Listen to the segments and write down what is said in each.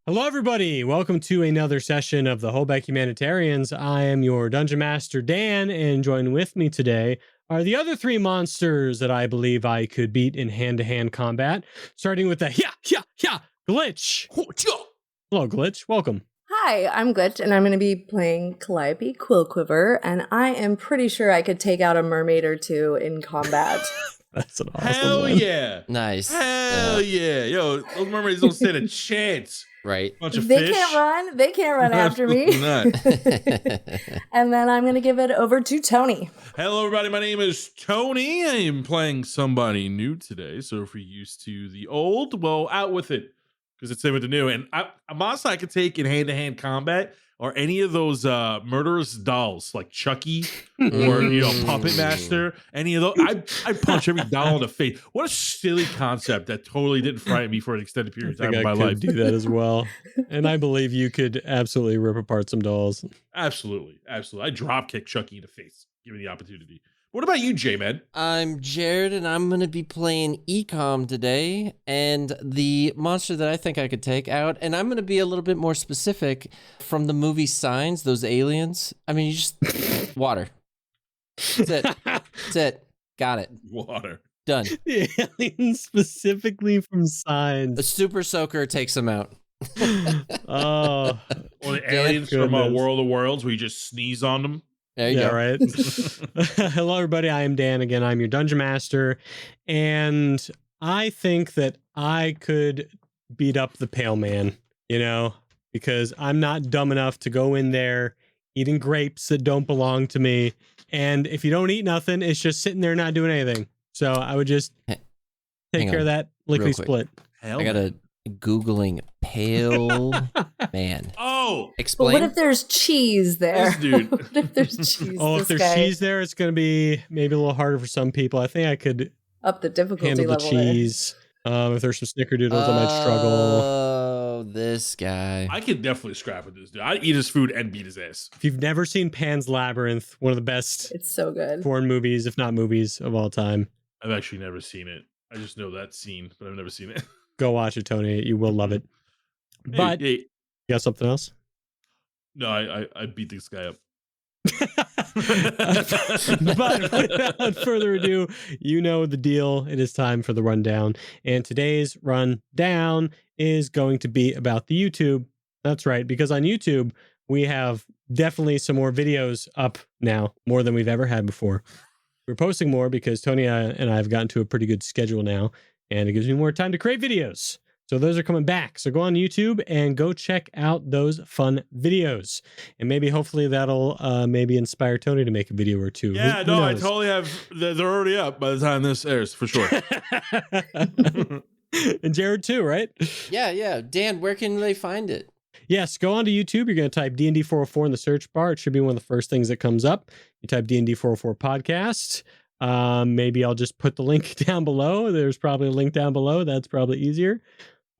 Hello, everybody. Welcome to another session of the Hullbeck Humanitarians. I am your Dungeon Master, Dan, and join with me today are the other three monsters that I believe I could beat in hand-to-hand combat, starting with the Glitch. Hello, Glitch. Welcome. Hi, I'm Glitch, and I'm going to be playing Calliope Quillquiver, and I am pretty sure I could take out a mermaid or two in combat. That's an awesome Hell one. yeah. Nice. Hell yeah. Yo, those mermaids don't stand a chance. Right. Bunch of They fish. can't run. They can't run after me. And then I'm going to give it over to Tony. Hello, everybody. My name is Tony. I am playing somebody new today. So if you're used to the old, well, out with it. Because it's same with the new. And a monster I could take in hand-to-hand combat are any of those murderous dolls like Chucky or Puppet Master. Any of those. I'd punch every doll in the face. What a silly concept that totally didn't frighten me for an extended period of time in my life. Do that as well. And I believe you could absolutely rip apart some dolls. Absolutely. Absolutely. I drop kick Chucky in the face, given the opportunity. What about you, J-Man? I'm Jared, and I'm going to be playing Eekhom today, and the monster that I think I could take out, and I'm going to be a little bit more specific from the movie Signs, those aliens. I mean, you just... water. That's it. That's it. Got it. Water. Done. The aliens specifically from Signs. A super soaker takes them out. Oh. Or the aliens from World of Worlds where you just sneeze on them. There you go. Right. Hello, everybody. I am Dan again. I'm your Dungeon Master. And I think that I could beat up the Pale Man, because I'm not dumb enough to go in there eating grapes that don't belong to me. And if you don't eat nothing, it's just sitting there not doing anything. So I would just take care of that lickety split. I got a Googling Pale Man. Oh! Explain. But what if there's cheese there? This dude. What if there's cheese? If there's cheese there, it's going to be maybe a little harder for some people. I think I could up the difficulty handle level the cheese. If there's some snickerdoodles, I might struggle. Oh, this guy. I could definitely scrap with this dude. I'd eat his food and beat his ass. If you've never seen Pan's Labyrinth, one of the best It's so good. foreign movies, if not movies, of all time. I've actually never seen it. I just know that scene, but I've never seen it. Go watch it, Tony. You will love it. But Hey. you got something else? No, I beat this guy up. But without further ado, you know the deal. It is time for the rundown. And today's rundown is going to be about the YouTube. That's right, because on YouTube, we have definitely some more videos up now, more than we've ever had before. We're posting more because Tony and I have gotten to a pretty good schedule now, and it gives me more time to create videos. So those are coming back. So go on YouTube and go check out those fun videos. And maybe hopefully that'll maybe inspire Tony to make a video or two. Yeah, Who no, I knows? totally have. They're already up by the time this airs, for sure. And Jared too, right? Yeah. Dan, where can they find it? Yes, go onto YouTube. You're going to type DND404 in the search bar. It should be one of the first things that comes up. You type DND404 podcast. Maybe I'll just put the link down below. There's probably a link down below. That's probably easier.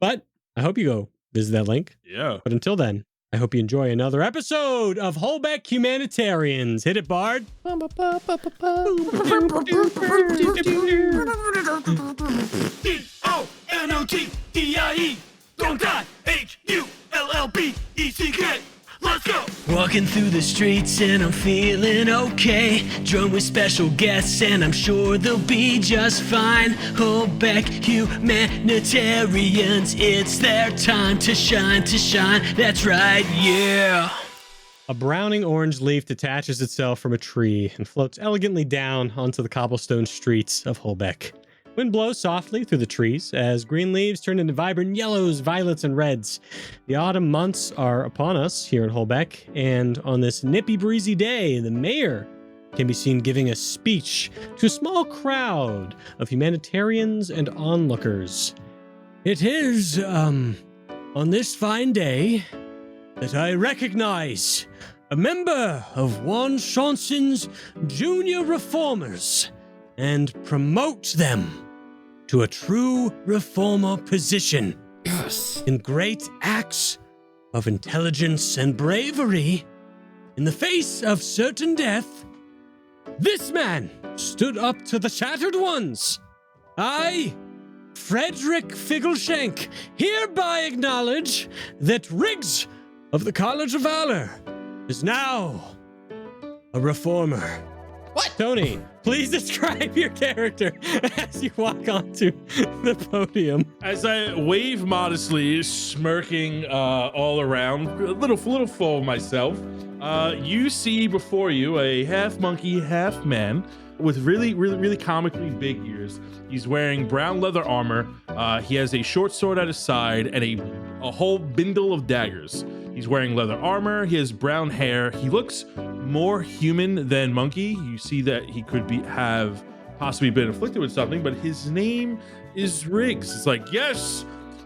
But I hope you go visit that link. Yeah. But until then, I hope you enjoy another episode of Hullbeck Humanitarians. Hit it, Bard. DONOTDIE. Don't die. HULLBECK. Let's go! Walking through the streets and I'm feeling okay. Joined with special guests and I'm sure they'll be just fine. Hullbeck Humanitarians, it's their time to shine, That's right, yeah. A browning orange leaf detaches itself from a tree and floats elegantly down onto the cobblestone streets of Hullbeck. Wind blows softly through the trees as green leaves turn into vibrant yellows, violets, and reds. The autumn months are upon us here in Hullbeck, and on this nippy breezy day, the mayor can be seen giving a speech to a small crowd of humanitarians and onlookers. It is, on this fine day, that I recognize a member of Juan Chanson's Junior Reformers and promote them to a true reformer position. Yes. In great acts of intelligence and bravery, in the face of certain death, this man stood up to the shattered ones. I Frederick Figgleshank, hereby acknowledge that Riggs of the College of Valor is now a reformer. What? Tony, please describe your character as you walk onto the podium. As I wave modestly, smirking all around, a little full of myself, you see before you a half monkey, half man with really comically big ears. He's wearing brown leather armor. He has a short sword at his side and a whole bindle of daggers. He's wearing leather armor. He has brown hair. He looks more human than monkey. You see that he could have possibly been afflicted with something, but his name is Riggs. It's like, yes,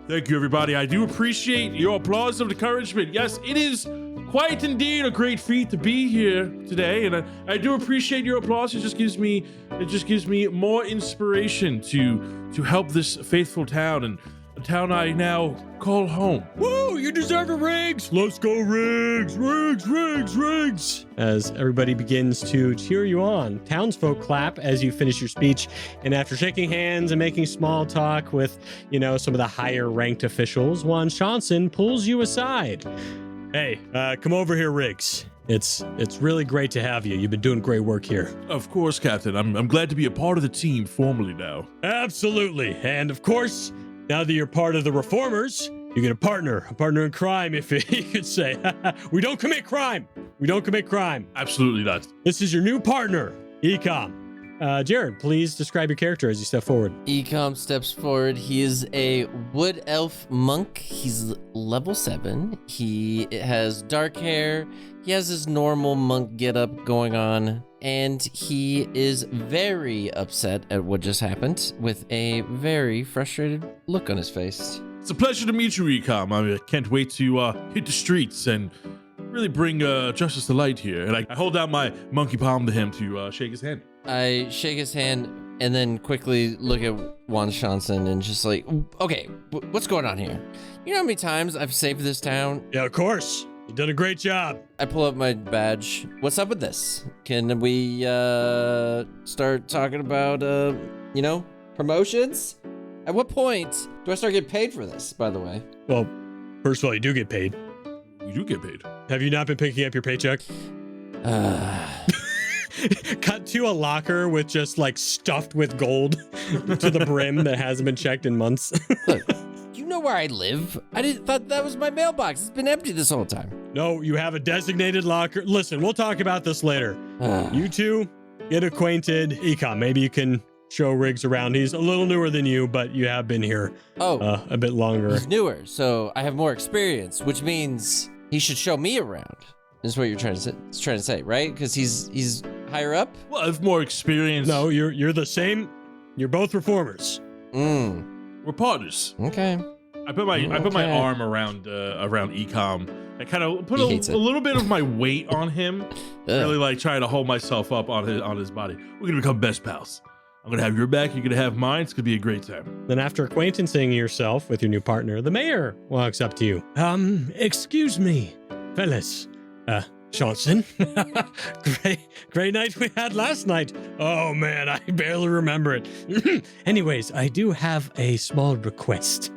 thank you, everybody. I do appreciate your applause of encouragement. Yes, it is quite indeed a great feat to be here today, and I do appreciate your applause. It just gives me more inspiration to help this faithful town and a town I now call home. Woo, you deserve a Riggs. Let's go, Riggs, Riggs, Riggs, Riggs. As everybody begins to cheer you on, townsfolk clap as you finish your speech, and after shaking hands and making small talk with, some of the higher ranked officials, Juan Johnson pulls you aside. Hey, come over here, Riggs. It's really great to have you. You've been doing great work here. Of course, Captain. I'm glad to be a part of the team formally now. Absolutely. And of course, now that you're part of the Reformers, you get a partner in crime, if you could say. We don't commit crime. Absolutely not. This is your new partner, Eekhom. Jared, please describe your character as you step forward. Eekhom steps forward. He is a wood elf monk. He's level 7. He has dark hair. He has his normal monk getup going on, and he is very upset at what just happened with a very frustrated look on his face. It's a pleasure to meet you, Eekhom. I can't wait to hit the streets and really bring justice to light here. And I hold out my monkey palm to him to shake his hand. I shake his hand and then quickly look at Juan Johnson and just like, okay, what's going on here? You know how many times I've saved this town? Yeah, of course. You've done a great job. I pull up my badge. What's up with this? Can we start talking about, promotions? At what point do I start getting paid for this, by the way? Well, first of all, you do get paid. You do get paid. Have you not been picking up your paycheck? Cut to a locker with just stuffed with gold to the brim that hasn't been checked in months. Look, you know where I live. I thought that was my mailbox. It's been empty this whole time. No, you have a designated locker. Listen, we'll talk about this later. You two, get acquainted. Eekhom, maybe you can show Riggs around. He's a little newer than you, but you have been here a bit longer. He's newer, so I have more experience, which means he should show me around. Is what you're trying to say, right? Because he's higher up. Well, I have more experience. No, you're the same. You're both reformers. We're partners. Okay. I put my arm around Eekhom. I kind of put a little bit of my weight on him. Really trying to hold myself up on his body. We're gonna become best pals. I'm gonna have your back. You're gonna have mine. It's gonna be a great time. Then after acquaintancing yourself with your new partner, the mayor walks up to you. Excuse me, fellas. Johnson. Great night we had last night. Oh man, I barely remember it. Anyways, I do have a small request.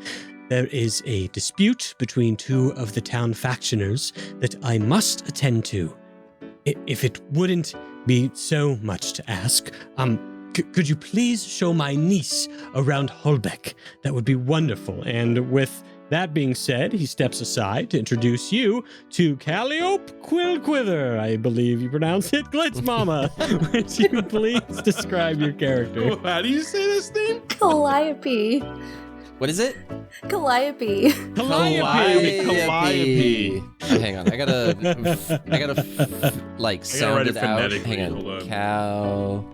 There is a dispute between two of the town factioners that I must attend to. If it wouldn't be so much to ask, could you please show my niece around Hullbeck? That would be wonderful. And with that being said, he steps aside to introduce you to Calliope Quillquither, I believe you pronounce it. Glitz Mama, would you please describe your character? How do you say this name? Calliope. What is it? Calliope. Calliope. Hang on, I gotta sound it out. Hang on.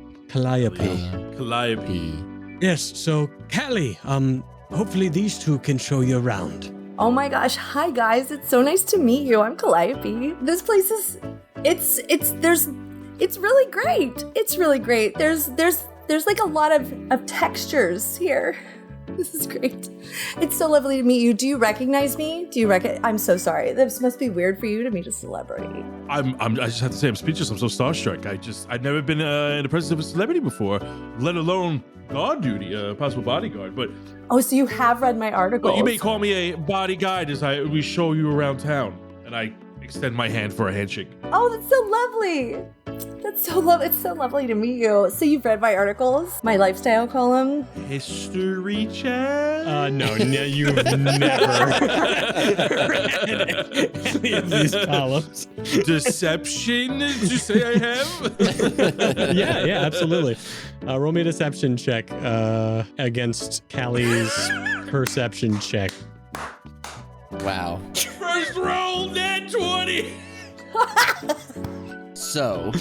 Calliope. Yes, so Callie, hopefully these two can show you around. Oh my gosh. Hi guys. It's so nice to meet you. I'm Calliope. This place is it's really great. It's really great. There's a lot of textures here. This is great. It's so lovely to meet you. Do you recognize me? I'm so sorry. This must be weird for you to meet a celebrity. I just have to say I'm speechless. I'm so starstruck. I've never been in the presence of a celebrity before, let alone guard duty, possible bodyguard. But Oh, so you have read my article. you may call me a bodyguard as we show you around town, and I extend my hand for a handshake. Oh, that's so lovely. That's so lovely. It's so lovely to meet you. So you've read my articles, my lifestyle column. History check? No, you've never read any of these columns. Deception? Did you say I have? Yeah, absolutely. Roll me a deception check against Callie's perception check. Wow. First roll, net 20. So,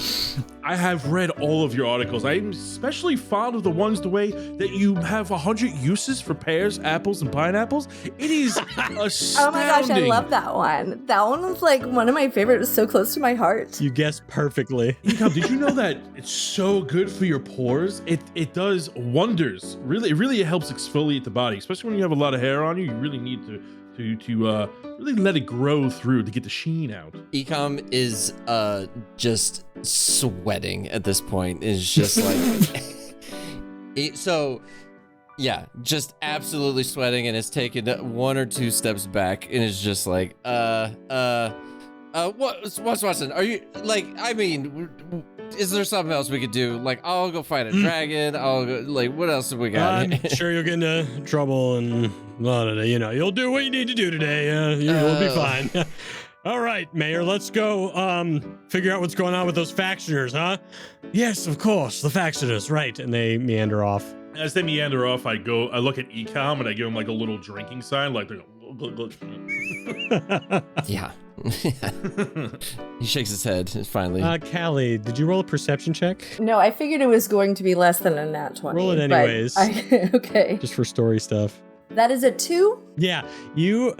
I have read all of your articles. I'm especially fond of the ones the way that you have 100 uses for pears, apples, and pineapples. It is astounding. Oh my gosh, I love that one. That one was like one of my favorites. So close to my heart. You guessed perfectly. Eekhom, did you know that it's so good for your pores? It does wonders. Really, it really helps exfoliate the body, especially when you have a lot of hair on you. You really need to really let it grow through to get the sheen out. Eekhom is just sweating at this point. Is just like just absolutely sweating, and has taken one or two steps back, and is just like what's Watson? Are you like? I mean, is there something else we could do? Like, I'll go fight a dragon. I'll go, like, what else have we got? I'm sure you'll get into trouble and, you'll do what you need to do today. You'll be fine. All right, Mayor, let's go figure out what's going on with those factioners, huh? Yes, of course, the factioners, right. And they meander off. As they meander off, I look at Eekhom and I give him like a little drinking sign, like they're going, Yeah. He shakes his head finally. Callie, did you roll a perception check? No, I figured it was going to be less than a nat 20. Roll it anyways. Okay. Just for story stuff. That is a 2? Yeah, you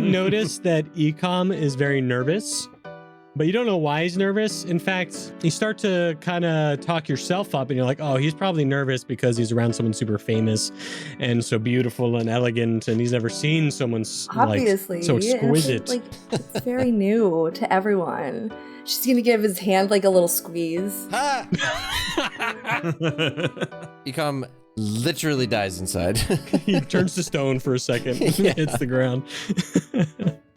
notice that Eekhom is very nervous, but you don't know why he's nervous. In fact, you start to kind of talk yourself up and you're like, oh, he's probably nervous because he's around someone super famous and so beautiful and elegant, and he's never seen someone obviously so exquisite. It's very new to everyone. She's gonna give his hand like a little squeeze. Eekhom literally dies inside. He turns to stone for a second, hits the ground.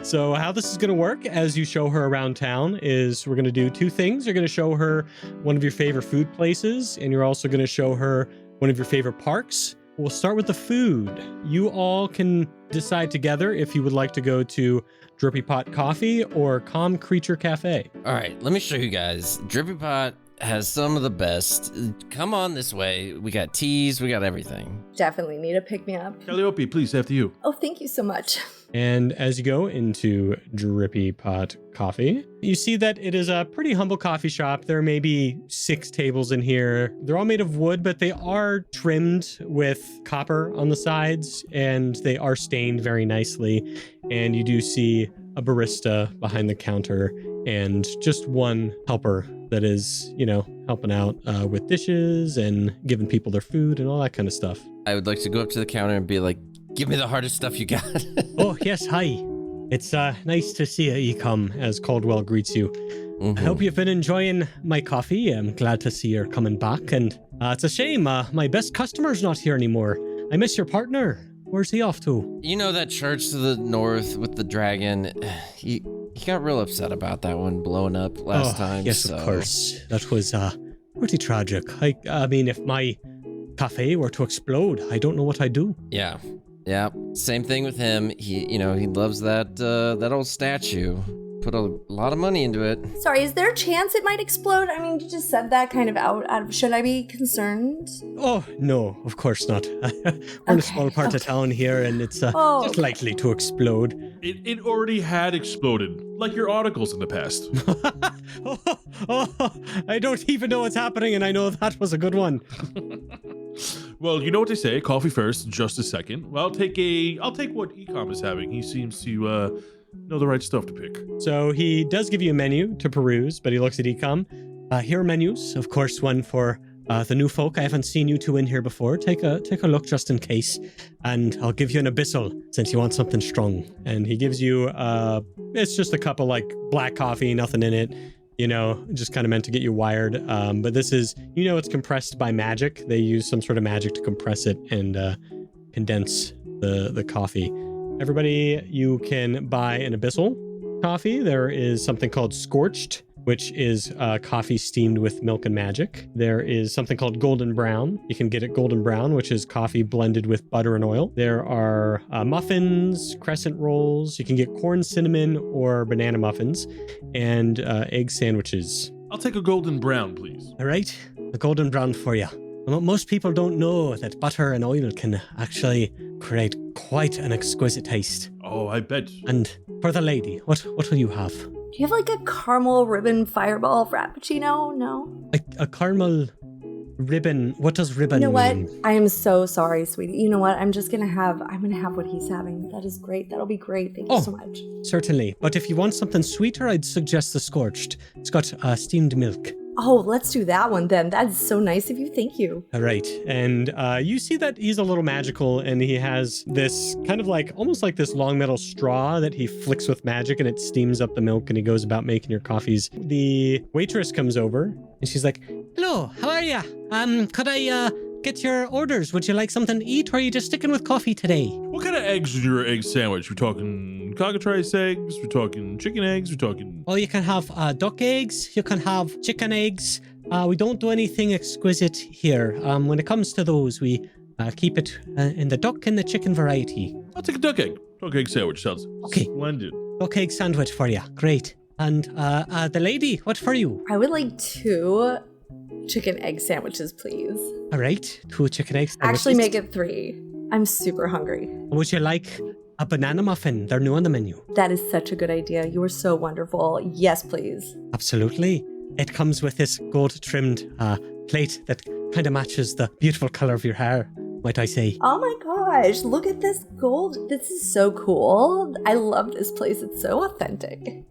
So how this is going to work as you show her around town is we're going to do two things. You're going to show her one of your favorite food places, and you're also going to show her one of your favorite parks. We'll start with the food. You all can decide together if you would like to go to Drippy Pot Coffee or Calm Creature Cafe. All right, let me show you guys. Drippy Pot has some of the best. Come on this way. We got teas, we got everything. Definitely need a pick-me-up. Calliope, please, after you. Oh, thank you so much. And as you go into Drippy Pot Coffee, you see that it is a pretty humble coffee shop. There may be 6 tables in here. They're all made of wood, but they are trimmed with copper on the sides, and they are stained very nicely. And you do see a barista behind the counter and just one helper that is, helping out with dishes and giving people their food and all that kind of stuff. I would like to go up to the counter and be like, give me the hardest stuff you got. Oh, yes, hi. It's nice to see you, Eekhom, as Caldwell greets you. Mm-hmm. I hope you've been enjoying my coffee. I'm glad to see you're coming back. And it's a shame my best customer's not here anymore. I miss your partner. Where's he off to? You know that church to the north with the dragon? He got real upset about that one blowing up last time. Yes, of course. That was pretty tragic. I mean, if my cafe were to explode, I don't know what I'd do. Yeah. Same thing with him. He loves that old statue. Put a lot of money into it. Sorry, is there a chance it might explode? I mean, you just said that kind of out of, should I be concerned? Oh, no, of course not. We're in a small part of town here, and it's just likely to explode. It already had exploded, like your articles in the past. I don't even know what's happening, and I know that was a good one. Well, you know what they say, coffee first, just a second. Well, I'll take what Eekhom is having. He seems to know the right stuff to pick. So he does give you a menu to peruse, but he looks at Eekhom. Here are menus. Of course, one for the new folk. I haven't seen you two in here before. Take a look just in case, and I'll give you an abyssal since you want something strong. And he gives you it's just a cup of like black coffee, nothing in it. You know, just kind of meant to get you wired. But this is, you know, it's compressed by magic. They use some sort of magic to compress it and condense the coffee. Everybody, you can buy an abyssal coffee. There is something called scorched, which is coffee steamed with milk and magic. There is something called golden brown. You can get it golden brown, which is coffee blended with butter and oil. There are muffins, crescent rolls. You can get corn cinnamon or banana muffins, and egg sandwiches. I'll take a golden brown, please. All right, a golden brown for you. Most people don't know that butter and oil can actually create quite an exquisite taste. Oh, I bet. And for the lady, what will you have? Do you have like a caramel ribbon fireball frappuccino? No? A caramel ribbon. What does ribbon You know what? mean? I am so sorry, sweetie. You know what? I'm gonna have what he's having. That is great. That'll be great. Thank you so much. Certainly. But if you want something sweeter, I'd suggest the scorched. It's got steamed milk. Oh, let's do that one then. That is so nice of you. Thank you. All right. And you see that he's a little magical, and he has this kind of like, almost like this long metal straw that he flicks with magic, and it steams up the milk, and he goes about making your coffees. The waitress comes over, and she's like, "Hello, how are ya? Could I get your orders? Would you like something to eat, or are you just sticking with coffee today?" What kind of eggs is your egg sandwich? We're talking cockatrice eggs, we're talking chicken eggs, we're talking... Oh, you can have duck eggs, you can have chicken eggs. We don't do anything exquisite here. When it comes to those, we keep it in the duck and the chicken variety. I'll take a duck egg. Duck egg sandwich sounds splendid. Duck egg sandwich for you. Great. And the lady, what for you? I would like 2 chicken egg sandwiches, please. All right, 2 chicken eggs. Actually, make it 3. I'm super hungry. Would you like a banana muffin? They're new on the menu. That is such a good idea. You are so wonderful. Yes, please. Absolutely. It comes with this gold-trimmed plate that kind of matches the beautiful color of your hair, might I say. Oh my gosh, look at this gold. This is so cool. I love this place. It's so authentic.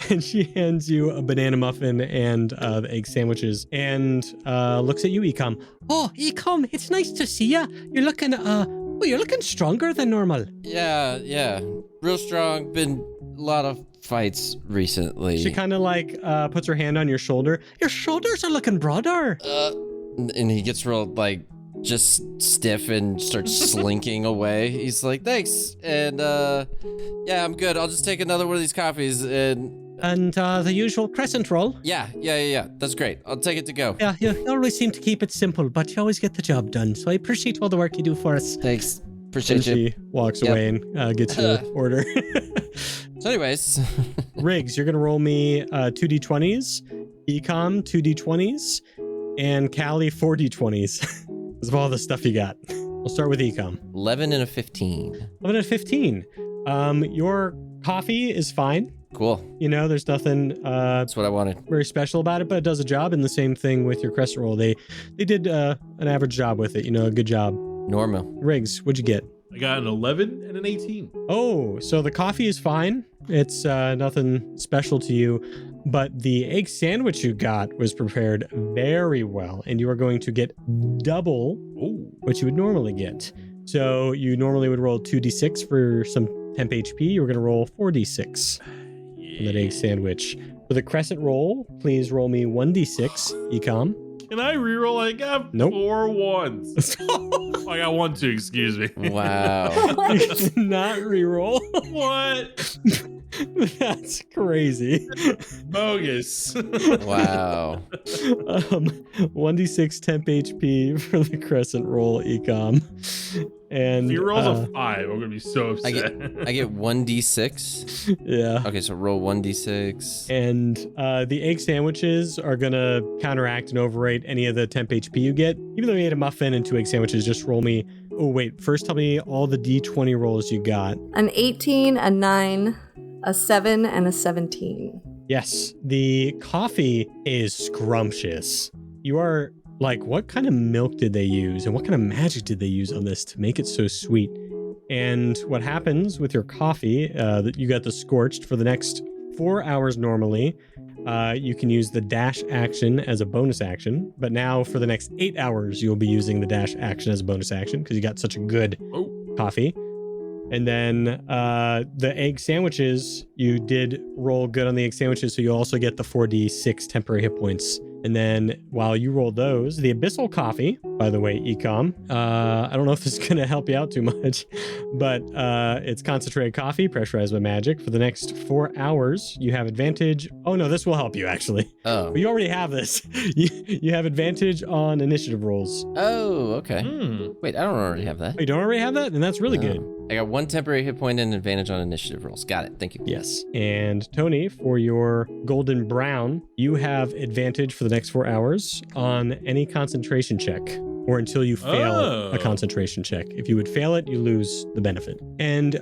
And she hands you a banana muffin and the egg sandwiches and looks at you, Eekhom. Oh, Eekhom, it's nice to see ya. You're looking, you're looking stronger than normal. Yeah. Real strong. Been a lot of fights recently. She kind of like puts her hand on your shoulder. Your shoulders are looking broader. And he gets real like just stiff and starts slinking away. He's like, thanks. And yeah, I'm good. I'll just take another one of these coffees and the usual crescent roll. Yeah. That's great. I'll take it to go. Yeah, you always seem to keep it simple, but you always get the job done. So I appreciate all the work you do for us. Thanks. Appreciate and you. She walks away and gets your order. So anyways. Riggs, you're going to roll me 2d20s, Eekhom 2d20s, and Callie 4d20s. Because of all the stuff you got. We'll start with Eekhom. 11 and a 15. 11 and 15. Your coffee is fine. Cool. You know, there's nothing that's what I wanted. Very special about it, but it does a job. And the same thing with your crescent roll. They did an average job with it. You know, a good job. Normal. Riggs, what'd you get? I got an 11 and an 18. Oh, so the coffee is fine. It's nothing special to you, but the egg sandwich you got was prepared very well, and you are going to get double what you would normally get. So you normally would roll 2d6 for some temp HP. You're going to roll 4d6 for that egg sandwich. For the crescent roll, please roll me 1d6, Eekhom. Can I reroll? I got 4 ones. I got 1 2, excuse me. Wow. You did not reroll. What? That's crazy. Bogus. Wow. 1d6 temp HP for the crescent roll, Eekhom. And if he rolls a 5, I'm gonna be so upset. I get 1d6. Yeah. Okay, so roll 1d6. And the egg sandwiches are gonna counteract and overrate any of the temp HP you get. Even though you ate a muffin and 2 egg sandwiches, just roll me. Oh wait, first tell me all the d20 rolls you got. An 18, a 9, a 7, and a 17. Yes, the coffee is scrumptious. You are like, what kind of milk did they use and what kind of magic did they use on this to make it so sweet? And what happens with your coffee, that you got the scorched for the next 4 hours normally. you can use the dash action as a bonus action. But now for the next 8 hours, you'll be using the dash action as a bonus action because you got such a good coffee. And then the egg sandwiches, you did roll good on the egg sandwiches, so you also get the 4d6 temporary hit points. And then while you roll those, the abyssal coffee, by the way, Eekhom, I don't know if this is going to help you out too much, but it's concentrated coffee, pressurized by magic. For the next 4 hours, you have advantage. Oh, no, this will help you, actually. Oh. But you already have this. You have advantage on initiative rolls. Oh, okay. Wait, I don't already have that. Oh, you don't already have that? Then that's really good. I got 1 temporary hit point and advantage on initiative rolls. Got it. Thank you. Yes. And Tony, for your golden brown, you have advantage for the next 4 hours on any concentration check or until you fail a concentration check. If you would fail it, you lose the benefit. And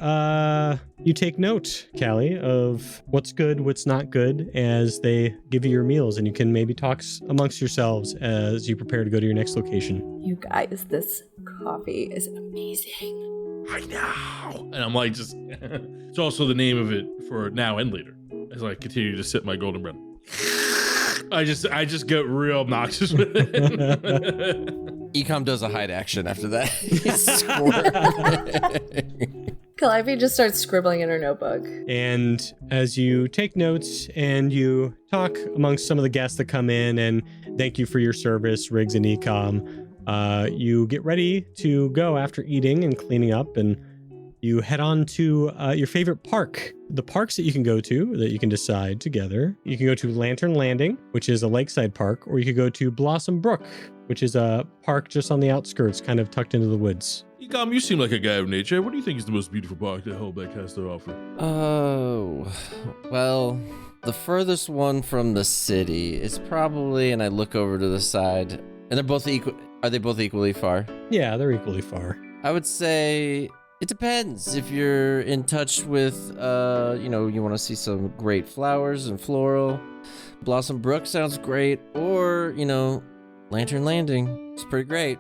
you take note, Callie, of what's good, what's not good as they give you your meals, and you can maybe talk amongst yourselves as you prepare to go to your next location. You guys, this coffee is amazing. I know. And I'm like, just, it's also the name of it for now and later as I continue to sip my golden bread. I just get real obnoxious with it. Eekhom does a hide action after that. Calliope just starts scribbling in her notebook. And as you take notes and you talk amongst some of the guests that come in and thank you for your service, Riggs and Eekhom, you get ready to go after eating and cleaning up, and you head on to your favorite park. The parks that you can go to, that you can decide together. You can go to Lantern Landing, which is a lakeside park, or you could go to Blossom Brook, which is a park just on the outskirts, kind of tucked into the woods. Eekhom, you seem like a guy of nature. What do you think is the most beautiful park that Hullbeck has to offer? Oh, well, the furthest one from the city is probably, and I look over to the side, and they're both equal. Are they both equally far? Yeah, they're equally far. I would say it depends. If you're in touch with, you want to see some great flowers and floral, Blossom Brook sounds great, or, Lantern Landing. It's pretty great.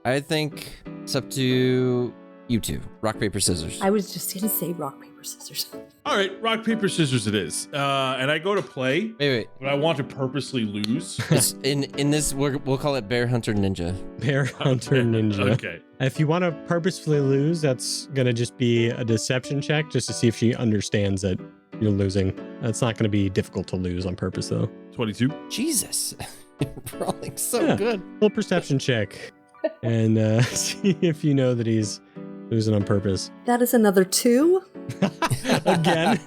I think it's up to you two. Rock, paper, scissors. I was just gonna say rock, paper, scissors. All right, rock, paper, scissors it is. And I go to play, Wait. but I want to purposely lose. It's in this, we'll call it Bear Hunter Ninja. Bear Hunter Ninja. Okay. If you want to purposefully lose, that's going to just be a deception check just to see if she understands that you're losing. It's not going to be difficult to lose on purpose, though. 22. Jesus. You're rolling so good. Little perception check. And see if you know that he's losing on purpose. That is another 2. Again.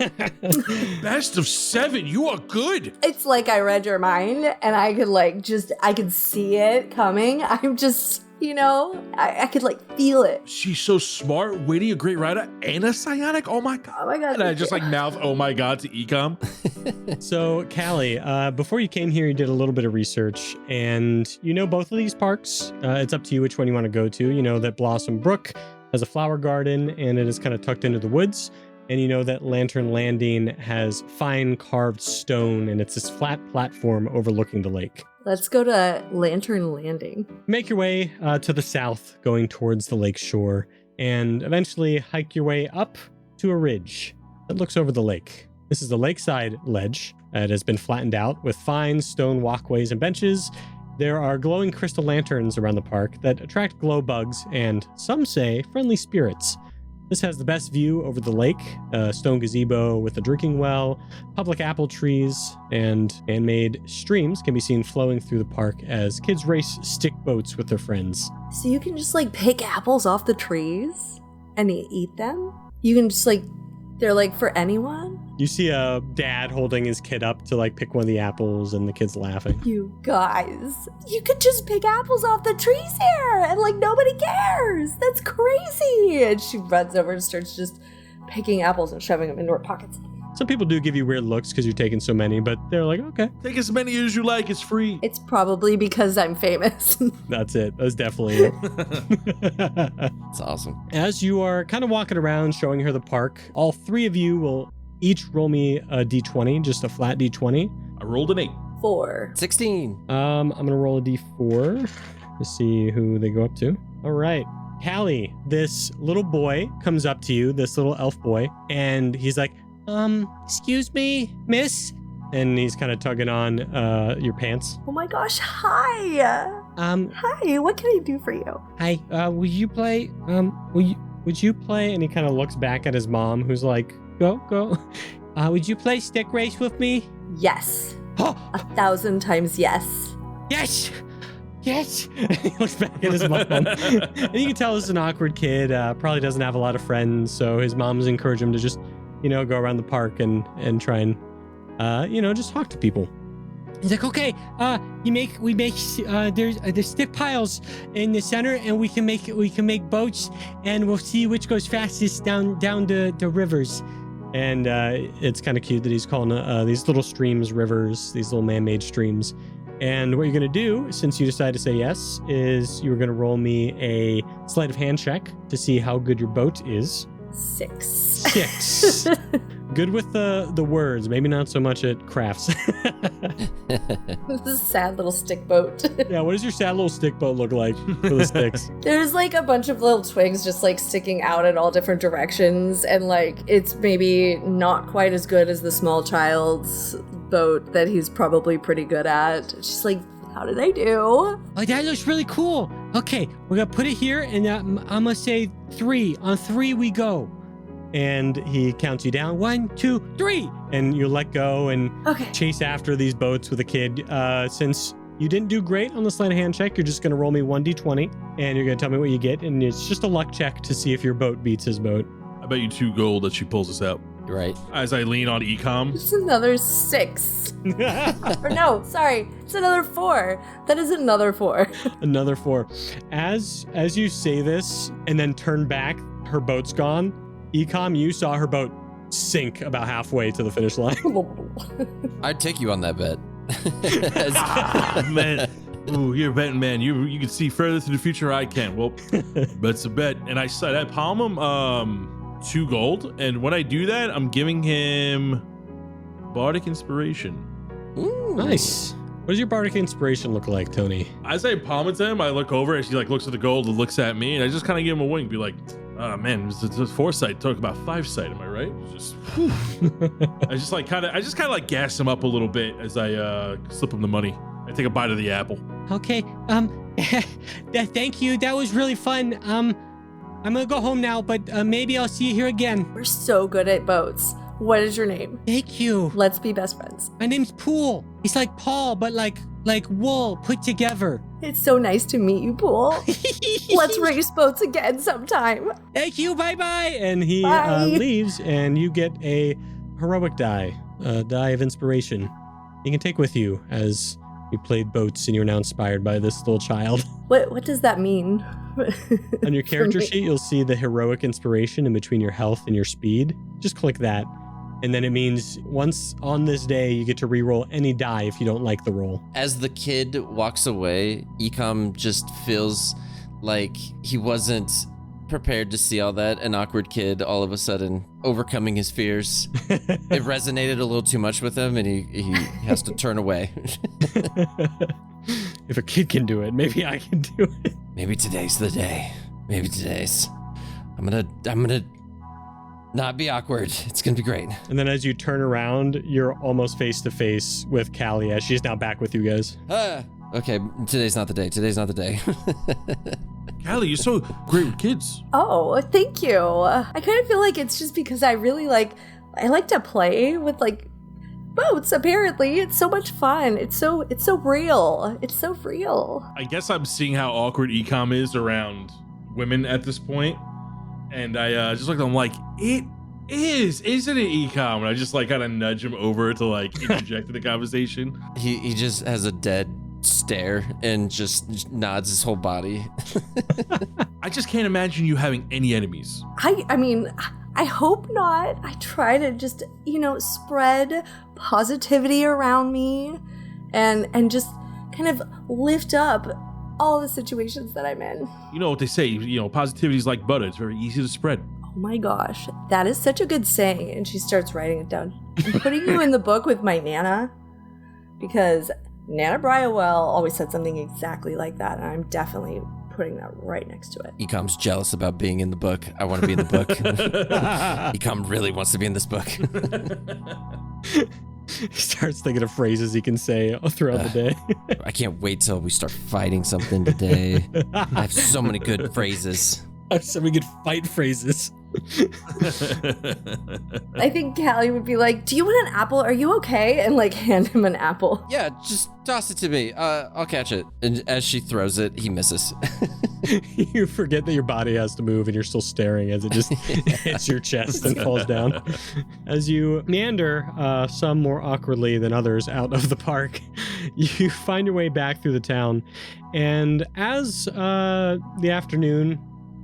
Best of 7. You are good. It's like I read your mind and I could see it coming. I'm just, I could feel it. She's so smart, witty, a great writer, and a psionic. Oh my god. Oh my god. And I just mouth, oh my god, to Eekhom. So, Callie, before you came here, you did a little bit of research, and you know both of these parks. It's up to you which one you want to go to. You know that Blossom Brook has a flower garden, and it is kind of tucked into the woods. And you know that Lantern Landing has fine carved stone, and it's this flat platform overlooking the lake. Let's go to Lantern Landing. Make your way to the south, going towards the lake shore, and eventually hike your way up to a ridge that looks over the lake. This is the lakeside ledge. It has been flattened out with fine stone walkways and benches. There are glowing crystal lanterns around the park that attract glow bugs and, some say, friendly spirits. This has the best view over the lake, a stone gazebo with a drinking well, public apple trees, and man-made streams can be seen flowing through the park as kids race stick boats with their friends. So you can just pick apples off the trees and eat them? You can just they're for anyone? You see a dad holding his kid up to pick one of the apples and the kid's laughing. You guys, you could just pick apples off the trees here and nobody cares. That's crazy. And she runs over and starts just picking apples and shoving them into her pockets. Some people do give you weird looks because you're taking so many, but they're like, okay. Take as many as you like. It's free. It's probably because I'm famous. That's it. That's definitely it. That's awesome. As you are kind of walking around showing her the park, all three of you will each roll me a d20, just a flat d20. I rolled an 8. 4. 16. I'm going to roll a d4 to see who they go up to. All right. Callie, this little boy comes up to you, this little elf boy, and he's like, excuse me, miss, and he's kind of tugging on your pants. Oh my gosh, hi. Hi, what can I do for you? Hi, would you play, would you play, and he kind of looks back at his mom, who's like, go. Would you play stick race with me? Yes. Oh, 1,000 times yes. yes. He looks back at his mom. And you can tell this is an awkward kid, probably doesn't have a lot of friends, so his mom's encouraged him to just, go around the park and try and, just talk to people. He's like, okay, we make there's stick piles in the center, and we can make boats, and we'll see which goes fastest down the rivers. And it's kind of cute that he's calling these little streams rivers, these little man-made streams. And what you're going to do, since you decided to say yes, is you're going to roll me a sleight of hand check to see how good your boat is. 6. Good with the words, maybe not so much at crafts. This is a sad little stick boat. Yeah, what does your sad little stick boat look like for the sticks? There's like a bunch of little twigs just like sticking out in all different directions, and like it's maybe not quite as good as the small child's boat that he's probably pretty good at. It's just like, how did I do? Oh, that looks really cool. Okay, we're going to put it here, and I'm going to say 3. On 3, we go. And he counts you down. 1, 2, 3. And you let go and chase after these boats with a kid. Since you didn't do great on the sleight of hand check, you're just going to roll me 1d20, and you're going to tell me what you get. And it's just a luck check to see if your boat beats his boat. I bet you 2 gold that she pulls us out. Right. As I lean on Eekhom. It's another 6. Or no, sorry, it's another 4. That is another 4. Another 4. As you say this and then turn back, her boat's gone. Eekhom, you saw her boat sink about halfway to the finish line. I'd take you on that bet. Man. Ooh, you're a betting man. You can see further through the future I can. Well, bet's a bet. And I palm him 2 gold, and when I do that, I'm giving him Bardic Inspiration. Ooh. Nice. What does your Bardic Inspiration look like, Tony? As I palm it to him, I look over and she like looks at the gold and looks at me, and I just kind of give him a wink, be like, oh man, this foresight talk about 5 sight, am I right? Just I just kind of like gas him up a little bit as I slip him the money. I take a bite of the apple. Okay. Thank you. That was really fun. I'm gonna go home now, but maybe I'll see you here again. We're so good at boats. What is your name? Thank you. Let's be best friends. My name's Pool. It's like Paul, but like wool put together. It's so nice to meet you, Pool. Let's race boats again sometime. Thank you. Bye-bye. And he leaves, and you get a heroic die, a die of inspiration. You can take with you as you played boats and you're now inspired by this little child. What does that mean? On your character sheet, you'll see the heroic inspiration in between your health and your speed. Just click that. And then it means once on this day, you get to reroll any die if you don't like the roll. As the kid walks away, Eekhom just feels like he wasn't prepared to see all that. An awkward kid all of a sudden overcoming his fears. It resonated a little too much with him, and he has to turn away. If a kid can do it, maybe I can do it. Maybe today's the day. Maybe today's. I'm gonna not be awkward. It's gonna be great. And then as you turn around, you're almost face to face with Callie as she's now back with you guys. Okay, today's not the day. Today's not the day. Callie, you're so great with kids. Oh, thank you. I kind of feel like it's just because I like to play with like boats. Apparently, it's so much fun. It's so real. It's so real. I guess I'm seeing how awkward Eekhom is around women at this point, and I just looked at him like, it is, isn't it, Eekhom? And I just like kind of nudge him over to like interject in the conversation. He just has a dead stare and just nods his whole body. I just can't imagine you having any enemies. I mean, I hope not. I try to just, spread positivity around me and just kind of lift up all the situations that I'm in. You know what they say, positivity is like butter. It's very easy to spread. Oh my gosh, that is such a good saying. And she starts writing it down. I'm putting you in the book with my Nana because Nana Briowell always said something exactly like that. And I'm definitely putting that right next to it. Eekhom's jealous about being in the book. I want to be in the book. Eekhom really wants to be in this book. He starts thinking of phrases he can say throughout the day. I can't wait till we start fighting something today. I have so many good phrases. So we could fight phrases. I think Callie would be like, do you want an apple? Are you okay? And like hand him an apple. Yeah, just toss it to me. I'll catch it. And as she throws it, he misses. You forget that your body has to move and you're still staring as it just hits your chest and falls down. As you meander, some more awkwardly than others, out of the park, you find your way back through the town. And as the afternoon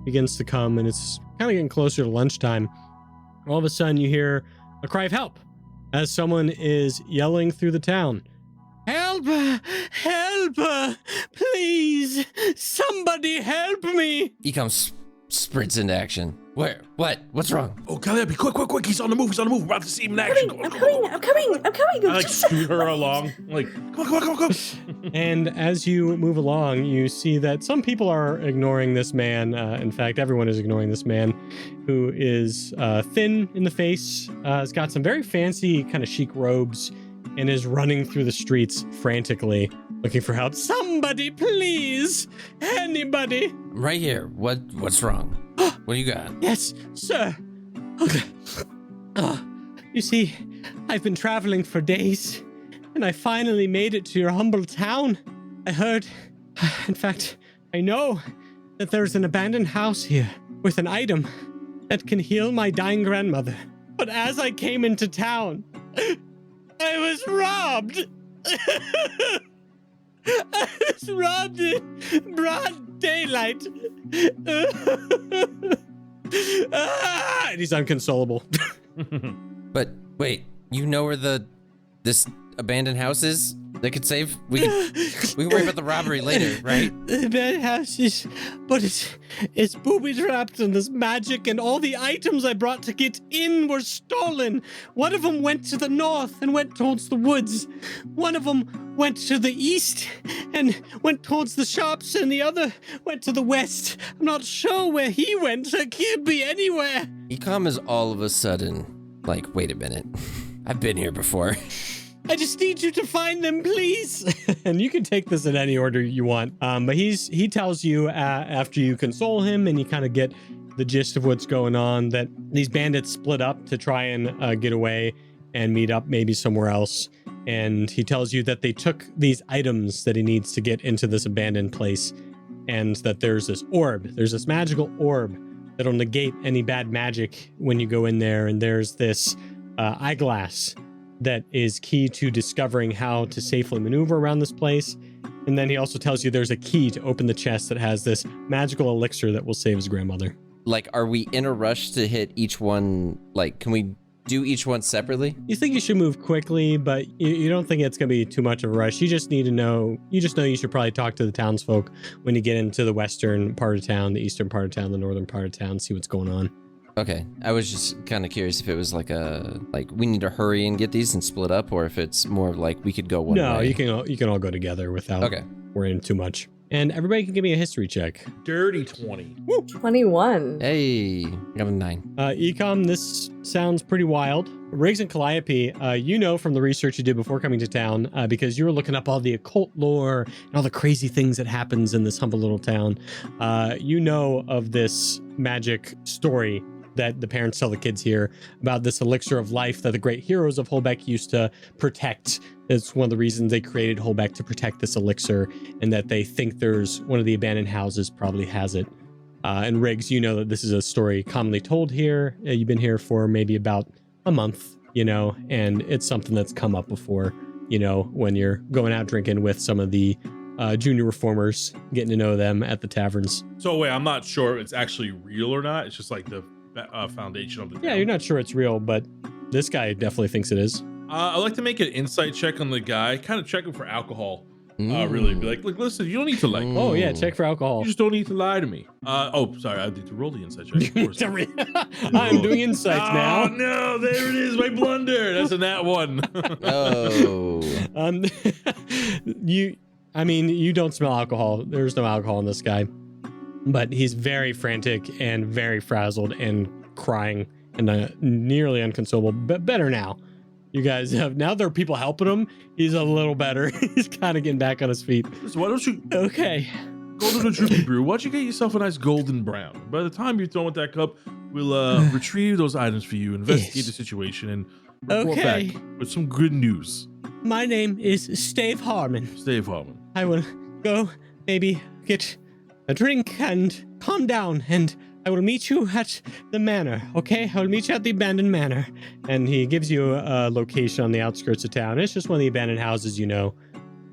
begins to come and it's kind of getting closer to lunchtime, all of a sudden you hear a cry of help as someone is yelling through the town. Help! Help! Please! Somebody help me! Eekhom sprints into action. Where? What? What's wrong? Oh, Calliope, quick. He's on the move. We're about to see him in action. I'm coming. I like scoot her along. Like, come on. And as you move along, you see that some people are ignoring this man. In fact, everyone is ignoring this man who is thin in the face, has got some very fancy kind of chic robes, and is running through the streets frantically, looking for help. Somebody, please! Anybody! Right here. What's wrong? What do you got? Yes, sir. Okay. You see, I've been traveling for days, and I finally made it to your humble town. I heard, in fact, I know that there's an abandoned house here with an item that can heal my dying grandmother. But as I came into town, I was robbed. I was robbed in broad daylight. And he's inconsolable. But wait, you know where this abandoned house is? That could save. We can worry about the robbery later, right? The bad house is, but it's booby trapped, and there's magic, and all the items I brought to get in were stolen. One of them went to the north and went towards the woods. One of them went to the east and went towards the shops, and the other went to the west. I'm not sure where he went. It can't be anywhere. Eekhom is all of a sudden like, wait a minute, I've been here before. I just need you to find them, please. And you can take this in any order you want. But he tells you after you console him and you kind of get the gist of what's going on, that these bandits split up to try and get away and meet up maybe somewhere else. And he tells you that they took these items that he needs to get into this abandoned place, and that there's this orb. There's this magical orb that'll negate any bad magic when you go in there. And there's this eyeglass that is key to discovering how to safely maneuver around this place. And then he also tells you there's a key to open the chest that has this magical elixir that will save his grandmother. Like, are we in a rush to hit each one? Like, can we do each one separately? You think you should move quickly, but you don't think it's going to be too much of a rush. You just need to know, you should probably talk to the townsfolk when you get into the western part of town, the eastern part of town, the northern part of town, see what's going on. Okay, I was just kind of curious if it was like we need to hurry and get these and split up, or if it's more like we could go one way. No, you can all go together without worrying too much. And everybody can give me a history check. Dirty 20. Woo. 21. Hey, I got a 9. Eekhom, this sounds pretty wild. Riggs and Calliope, you know from the research you did before coming to town, because you were looking up all the occult lore and all the crazy things that happens in this humble little town. You know of this magic story that the parents tell the kids here about this elixir of life that the great heroes of Hullbeck used to protect. It's one of the reasons they created Hullbeck, to protect this elixir, and that they think there's one of the abandoned houses probably has it. And Riggs, you know that this is a story commonly told here. You've been here for maybe about a month, and it's something that's come up before, when you're going out drinking with some of the junior reformers, getting to know them at the taverns. So wait, I'm not sure if it's actually real or not. It's just like the foundation of the town. Yeah, you're not sure it's real, but this guy definitely thinks it is. I'd like to make an insight check on the guy, kind of checking for alcohol. Really be like, look, listen, you don't need to Oh yeah, check for alcohol. You just don't need to lie to me. Sorry, I need to roll the insight check. Of course. I'm doing insights now. Oh no, there it is, my blunder. That's a nat 1. Oh. You don't smell alcohol. There's no alcohol in this guy, but he's very frantic and very frazzled and crying and nearly inconsolable, but better now. You guys have now. There are people helping him. He's a little better. He's kind of getting back on his feet. So why don't you Okay. go to the Droopy Brew? Why don't you get yourself a nice golden brown? By the time you're done with that cup, we'll retrieve those items for you, investigate Yes. the situation, and report Okay. back with some good news. My name is Stave Harmon. Stave Harmon. I will go maybe get a drink and calm down, and I will meet you at the manor, okay? I will meet you at the abandoned manor. And he gives you a location on the outskirts of town. It's just one of the abandoned houses, you know,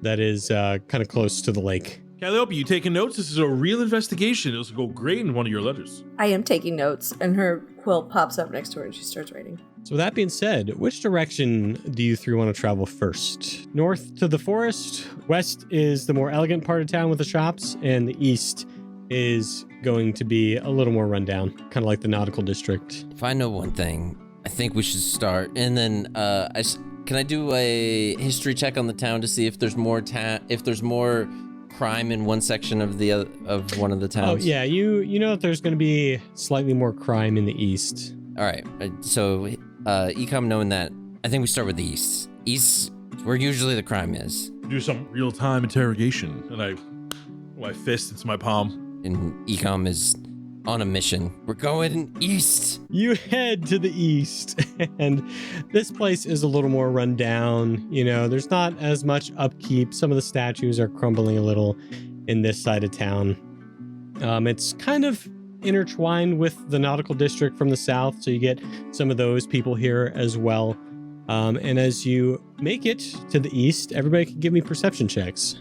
that is kind of close to the lake. Calliope, you taking notes? This is a real investigation. This will go great in one of your letters. I am taking notes, and her quilt pops up next to her, and she starts writing. So with that being said, which direction do you three want to travel first? North to the forest, west is the more elegant part of town with the shops, and the east is going to be a little more rundown, kind of like the nautical district. If I know one thing, I think we should start. And then, can I do a history check on the town to see if there's more crime in one section of of one of the towns? Oh yeah, you know that there's going to be slightly more crime in the east. All right. So, Eekhom, knowing that, I think we start with the east. East, where usually the crime is. Do some real-time interrogation, and I my fist into my palm. And Eekhom is on a mission. We're going east. You head to the east, and this place is a little more run down. You know, there's not as much upkeep. Some of the statues are crumbling a little in this side of town. It's kind of intertwined with the nautical district from the south, so you get some of those people here as well. And as you make it to the east, everybody can give me perception checks.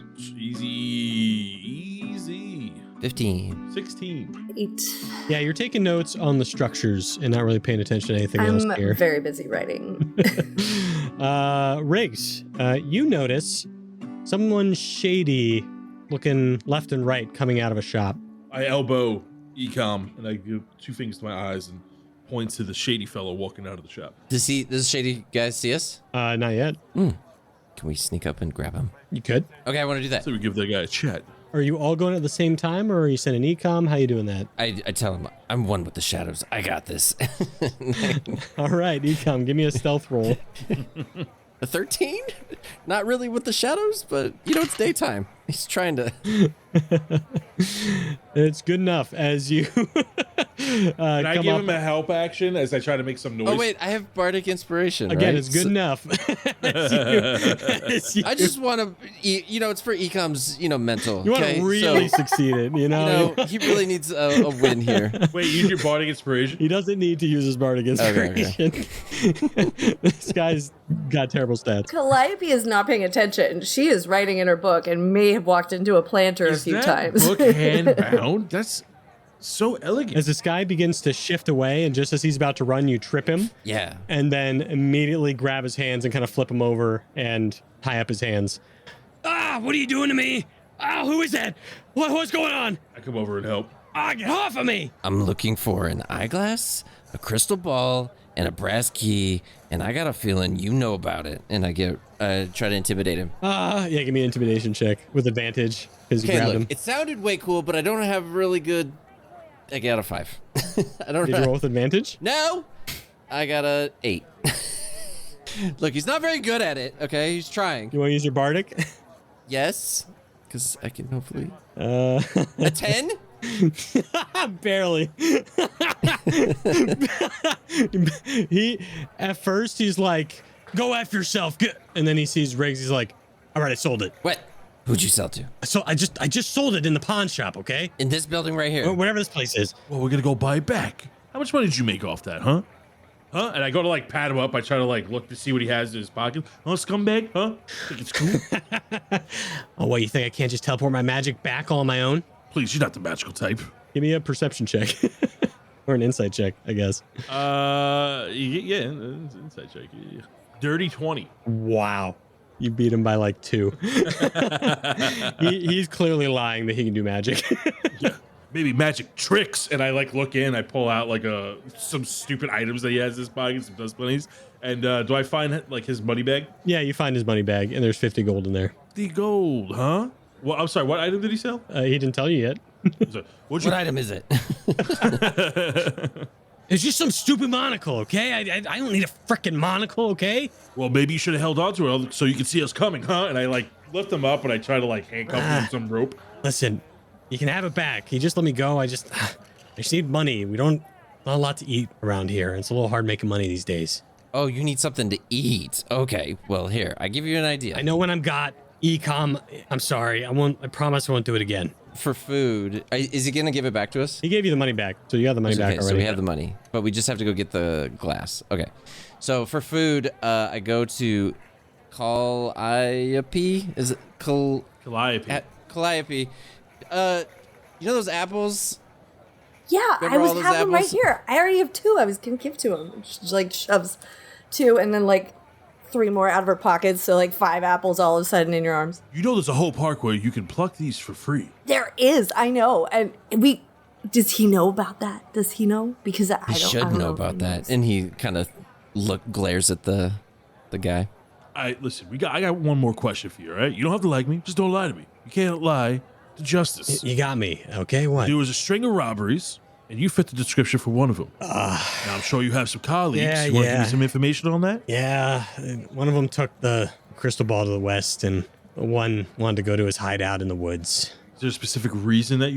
Easy. 15. 16. 8. Yeah, you're taking notes on the structures and not really paying attention to anything else I'm here. very busy writing. Riggs, you notice someone shady looking left and right coming out of a shop. I elbow Eekhom, and I give 2 fingers to my eyes and point to the shady fellow walking out of the shop. Does this shady guy see us? Not yet. Can we sneak up and grab him? You could. Okay, I want to do that. So we give that guy a chat. Are you all going at the same time, or are you sending Eekhom? How you doing that? I tell him, I'm one with the shadows. I got this. All right, Eekhom, give me a stealth roll. A 13? Not really with the shadows, but you know, it's daytime. He's trying to. It's good enough as you Can I come give up. him a help action as I try to make some noise? Oh, wait, I have bardic inspiration. Again, right? it's good enough. As you- I just want to, it's for Eekhom's, mental. You want okay? to really So, succeed it, you know? he really needs a win here. Wait, use your bardic inspiration? He doesn't need to use his bardic inspiration. This guy's got terrible stats. Calliope is not paying attention. She is writing in her book and may have walked into a planter a Is few that times. book hand-bound? That's so elegant. As this guy begins to shift away, and just as he's about to run, you trip him, Yeah. and then immediately grab his hands and kind of flip him over and tie up his hands. Ah, what are you doing to me? Ah, who is that? What's going on? I come over and help. Ah, get off of me! I'm looking for an eyeglass, a crystal ball, and a brass key, and I got a feeling you know about it. And I try to intimidate him. Yeah, give me an intimidation check with advantage because you Okay, grabbed look, him. it sounded way cool, but I don't have really good. I got a 5. I don't Did you roll with advantage? No, I got a 8. Look, he's not very good at it. Okay, he's trying. You want to use your bardic? Yes, because I can hopefully. Uh, A 10? barely. He at first he's like, "Go F yourself," and then he sees Riggs. He's like, "All right, I sold it. What? Who'd you sell to? So I just sold it in the pawn shop, okay? In this building right here. Or whatever this place is." Well, we're gonna go buy it back. How much money did you make off that, huh? Huh? And I go to like pat him up. I try to like look to see what he has in his pocket. Oh, scumbag, huh? Think it's cool? Oh, what, you think I can't just teleport my magic back all on my own? Please, you're not the magical type. Give me a perception check. Or an insight check, I guess. Insight check. Yeah. Dirty 20. Wow. You beat him by like 2. He's clearly lying that he can do magic. Yeah. Maybe magic tricks. And I like look in, I pull out like some stupid items that he has in his pocket, some dust bunnies. And do I find like his money bag? Yeah, you find his money bag, and there's 50 gold in there. The gold, huh? Well, I'm sorry, what item did he sell? He didn't tell you yet. So, what'd you What item is it? It's just some stupid monocle, okay? I don't need a freaking monocle, okay? Well, maybe you should have held on to it so you could see us coming, huh? And I like lift him up and I try to like handcuff him with some rope. Listen, you can have it back. You just let me go. I just need money. Not a lot to eat around here. It's a little hard making money these days. Oh, you need something to eat. Okay, well, here, I give you an idea. I know when I'm got Eekhom. I'm sorry. I promise I won't do it again. For food, is he gonna give it back to us? He gave you the money back, so you have the money back already. So we have the money, but we just have to go get the glass. Okay. So for food, I go to Calliope. Is it Calliope. Calliope. You know those apples? Yeah, Remember I was all those having right apples? here. I already have 2. I was gonna give to him. She like shoves 2 and then like 3 more out of her pockets. So like 5 apples all of a sudden in your arms. You know, there's a whole park where you can pluck these for free. There is, I know, and does he know about that? Does he know? Because I He don't. should I don't know if about he that. knows. And he kind of glares at the guy. Listen, I got one more question for you, all right? You don't have to like me. Just don't lie to me. You can't lie to justice. You got me, okay? What? There was a string of robberies, and you fit the description for one of them. Now, I'm sure you have some colleagues. Yeah, you want to give yeah. me some information on that? Yeah, one of them took the crystal ball to the west, and one wanted to go to his hideout in the woods. Is there a specific reason that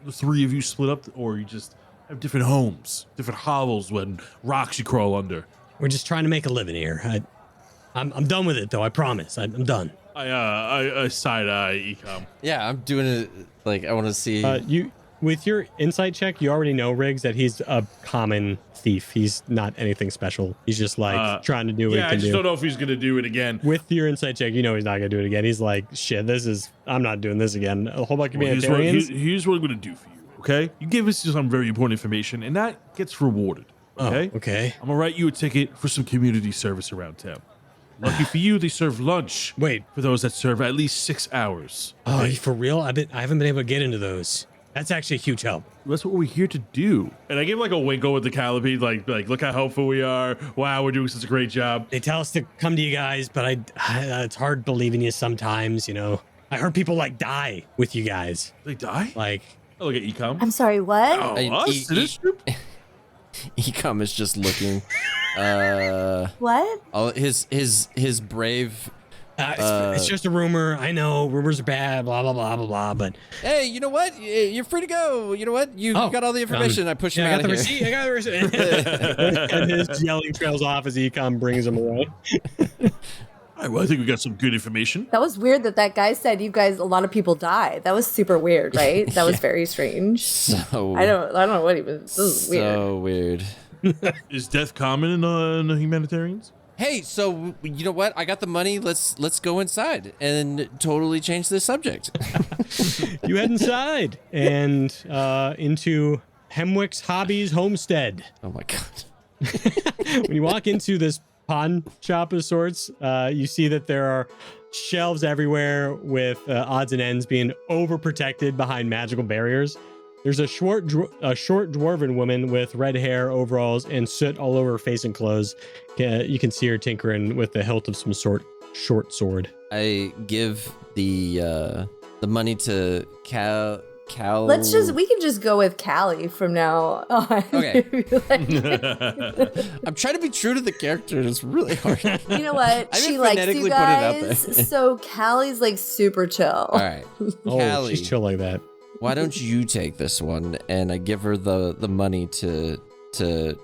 the 3 of you split up, or you just have different homes, different hovels, when rocks you crawl under? We're just trying to make a living here. I'm done with it, though. I promise. I'm done. I side eye Eekhom. Yeah, I'm doing it. Like, I want to see. You, with your insight check, you already know, Riggs, that he's a common thief. He's not anything special. He's just like trying to do what he Yeah, I can just do. don't know if he's gonna do it again. With your insight check, you know he's not gonna do it again. He's like, shit, I'm not doing this again. A whole bunch of humanitarians. Here's what I'm gonna do for you, okay? You gave us some very important information, and that gets rewarded. Okay? Oh, okay. I'm gonna write you a ticket for some community service around town. Lucky for you, they serve lunch. Wait. For those that serve at least 6 hours. Oh, for real? I haven't been able to get into those. That's actually a huge help. That's what we're here to do. And I give like a winkle with the Calliope, like look how helpful we are. Wow, we're doing such a great job. They tell us to come to you guys, but it's hard believing you sometimes, you know. I heard people like die with you guys. They die? Like, Oh, look at Eekhom. I'm sorry. What? Oh, I- us? In this group? Eekhom is just looking. What? His brave. it's just a rumor. I know rumors are bad, blah, blah, blah, blah, blah, but Hey, you know what? You're free to go. You know what? You got all the information. I pushed him I out got the of here. receipt. I got the receipt. And his yelling trails off as Eekhom brings him away. All right, well, I think we got some good information. That was weird that guy said you guys, a lot of people died. That was super weird, right? That was very strange. So I don't know what he was. This is weird. so weird. Is death common in the humanitarians? Hey, so you know what? I got the money. Let's go inside and totally change the subject. You head inside and into Hemwick's Hobbies Homestead. Oh my god. When you walk into this pawn shop of sorts, you see that there are shelves everywhere with odds and ends being overprotected behind magical barriers. There's a short dwarven woman with red hair, overalls, and soot all over her face and clothes. You can see her tinkering with the hilt of some short sword. I give the money to Cal. We can just go with Callie from now on. Okay. Like, I'm trying to be true to the character. And it's really hard. you know what? I She didn't likes phonetically you put it out guys. there. So Callie's like super chill. All right, Oh, Callie, she's chill like that. why don't you take this one? And I give her the money to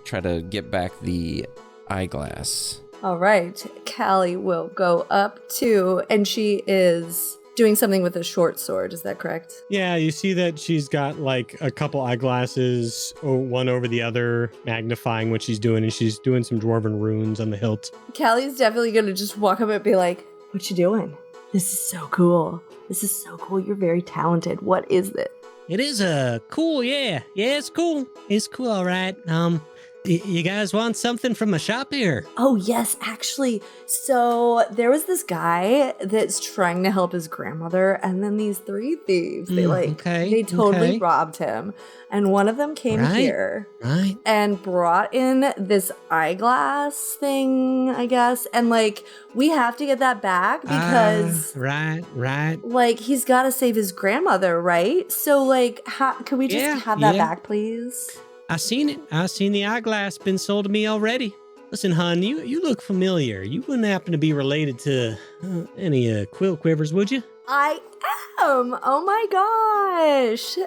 try to get back the eyeglass. All right. Callie will go up to, and she is doing something with a short sword. Is that correct? Yeah, you see that she's got like a couple eyeglasses, one over the other, magnifying what she's doing, and she's doing some dwarven runes on the hilt. Callie's definitely going to just walk up and be like, what you doing? This is so cool. This is so cool. You're very talented. What is this? It is cool, yeah. Yeah, it's cool. It's cool, all right. You guys want something from a shop here? Oh, yes, actually. So there was this guy that's trying to help his grandmother, and then these 3 thieves, they totally robbed him. And one of them came here Right. and brought in this eyeglass thing, I guess. And like, we have to get that back because Right. like, he's got to save his grandmother, right? So like, can we just have that Yeah. back, please? I seen it. I seen the eyeglass been sold to me already. Listen, hun, you look familiar. You wouldn't happen to be related to any quill quivers, would you? I am. Oh my gosh.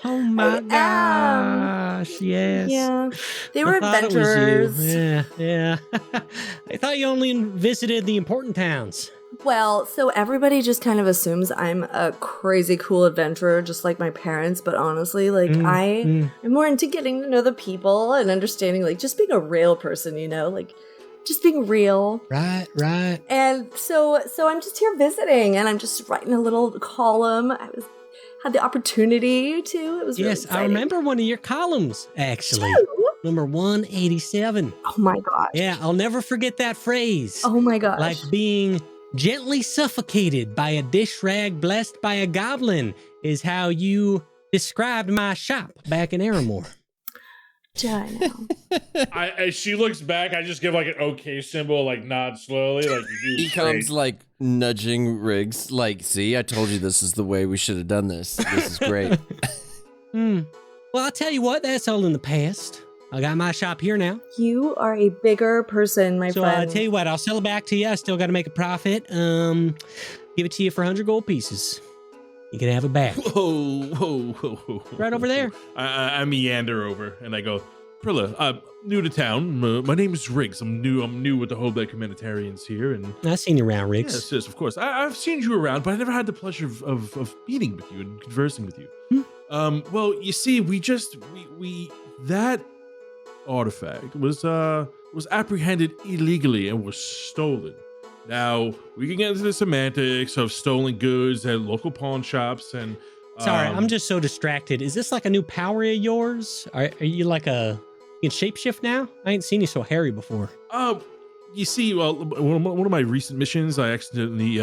Oh my am. gosh, yes. Yeah. They were I thought it was adventurers. you. Yeah. I thought you only visited the important towns. Well, so everybody just kind of assumes I'm a crazy cool adventurer, just like my parents. But honestly, like I'm more into getting to know the people and understanding, like just being a real person, you know, like just being real. Right. And so I'm just here visiting, and I'm just writing a little column. Had the opportunity to. It was really Yes, I exciting. remember one of your columns, actually. Number 187. Oh my gosh. Yeah, I'll never forget that phrase. Oh my gosh. Like being gently suffocated by a dish rag blessed by a goblin is how you described my shop back in Aramore. I know. As she looks back, I just give like an okay symbol, like nod slowly, like you do. Eekhom's like nudging Riggs, like, see, I told you this is the way we should have done this. This is great. Well, I'll tell you what, that's all in the past. I got my shop here now. You are a bigger person, my So friend. I'll tell you what, I'll sell it back to you. I still got to make a profit. Give it to you for 100 gold pieces. You can have it back. Whoa. Right over there. I meander over and I go, Prilla, new to town. My name is Riggs. I'm new with the Hullbeck Humanitarians here, and I've seen you around, Riggs. yes, of course. I've seen you around, but I never had the pleasure of meeting with you and conversing with you. Well, you see, we that artifact was apprehended illegally and was stolen. Now we can get into the semantics of stolen goods at local pawn shops and. Sorry, I'm just so distracted. Is this like a new power of yours? Are you like you can shapeshift now? I ain't seen you so hairy before. You see, well, one of my recent missions, I accidentally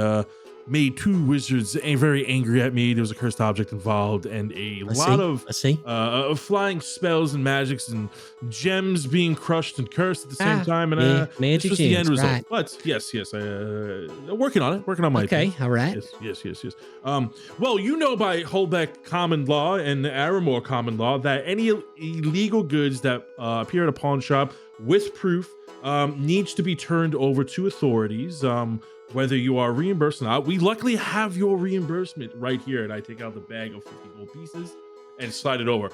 made two wizards very angry at me. There was a cursed object involved, and a lot of flying spells and magics and gems being crushed and cursed at the same time. And magic this was the end gems, result. right. But yes, working on my Okay, all right. Yes. Well, you know by Hullbeck common law and Aramore common law that any illegal goods that appear at a pawn shop with proof needs to be turned over to authorities. Whether you are reimbursed or not, we luckily have your reimbursement right here. And I take out the bag of 50 gold pieces and slide it over.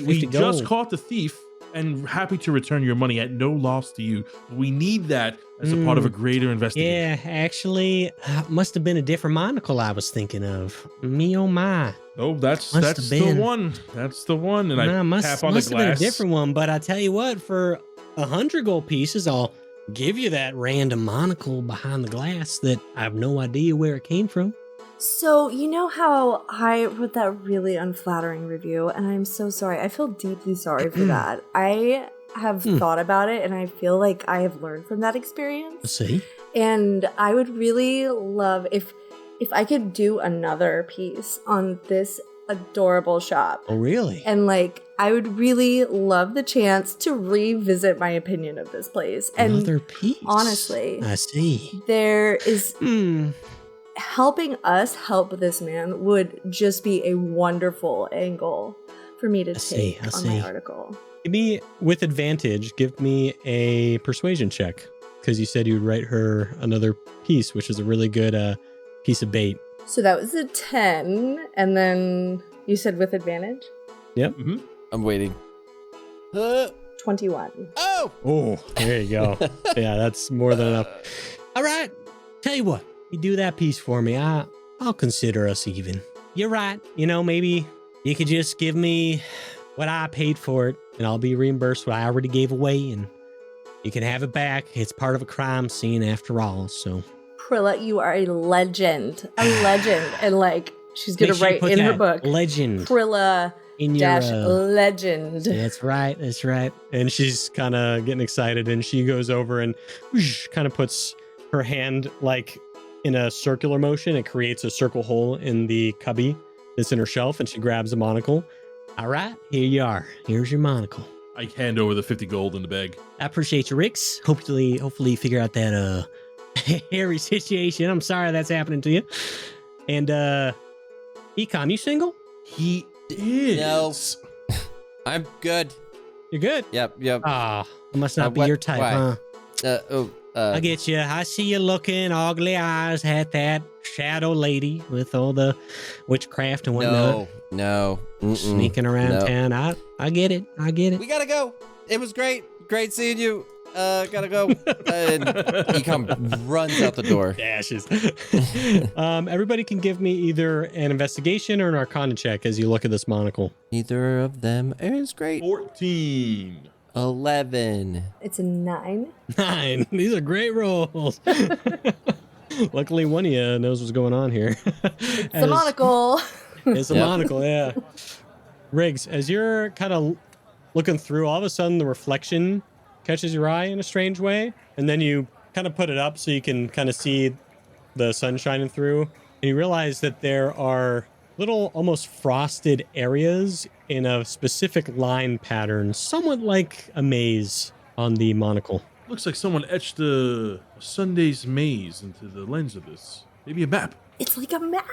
We just caught the thief and happy to return your money at no loss to you. But we need that as a part of a greater investigation. Yeah, actually, must have been a different monocle I was thinking of. Me oh my. Oh, that's Must have been. the one. That's the one. And I must tap on the have been a glass. different one. But I tell you what, for 100 gold pieces, I'll give you that random monocle behind the glass that I have no idea where it came from. So, you know how I wrote that really unflattering review, and I'm so sorry. I feel deeply sorry for that. I have thought about it, and I feel like I have learned from that experience. See? And I would really love if I could do another piece on this adorable shop. Oh, really? And I would really love the chance to revisit my opinion of this place. And Another piece? honestly, I see. there is helping us help this man would just be a wonderful angle for me to take on my article. Give me, with advantage, give me a persuasion check, because you said you'd write her another piece, which is a really good piece of bait. So that was a 10, and then you said with advantage? Yep. Mm-hmm. I'm waiting. 21. Oh, there you go. Yeah, that's more than enough. All right. Tell you what, you do that piece for me. I'll consider us even. You're right. You know, maybe you could just give me what I paid for it, and I'll be reimbursed what I already gave away, and you can have it back. It's part of a crime scene after all, so. Prilla, you are a legend. A legend. And she's going to write in her book. Legend. Prilla in your legend. That's right. And she's kind of getting excited, and she goes over and kind of puts her hand in a circular motion. It creates a circle hole in the cubby that's in her shelf, and she grabs a monocle. All right, here you are. Here's your monocle. I hand over the 50 gold in the bag. I appreciate you, Rix. Hopefully you figure out that hairy situation. I'm sorry that's happening to you. And Eekhom, you single? He is. No. I'm good. You're good. Yep. Ah, it must not be what- your type, why? huh? I get you. I see you looking ugly eyes at that shadow lady with all the witchcraft and whatnot. No. Mm-mm. Sneaking around No. town. I get it. We gotta go. It was great. Great seeing you. Gotta go. And Eekhom runs out the door. Dashes. Everybody can give me either an investigation or an arcana check as you look at this monocle. Neither of them is great. 14. 11. It's a 9. 9. These are great rolls. Luckily, one of you knows what's going on here. It's a monocle. It's a Yep. monocle, yeah. Riggs, as you're kind of looking through, all of a sudden the reflection catches your eye in a strange way, and then you kind of put it up so you can kind of see the sun shining through, and you realize that there are little almost frosted areas in a specific line pattern, somewhat like a maze on the monocle. Looks like someone etched a Sunday's maze into the lens of this. Maybe a map. It's like a map.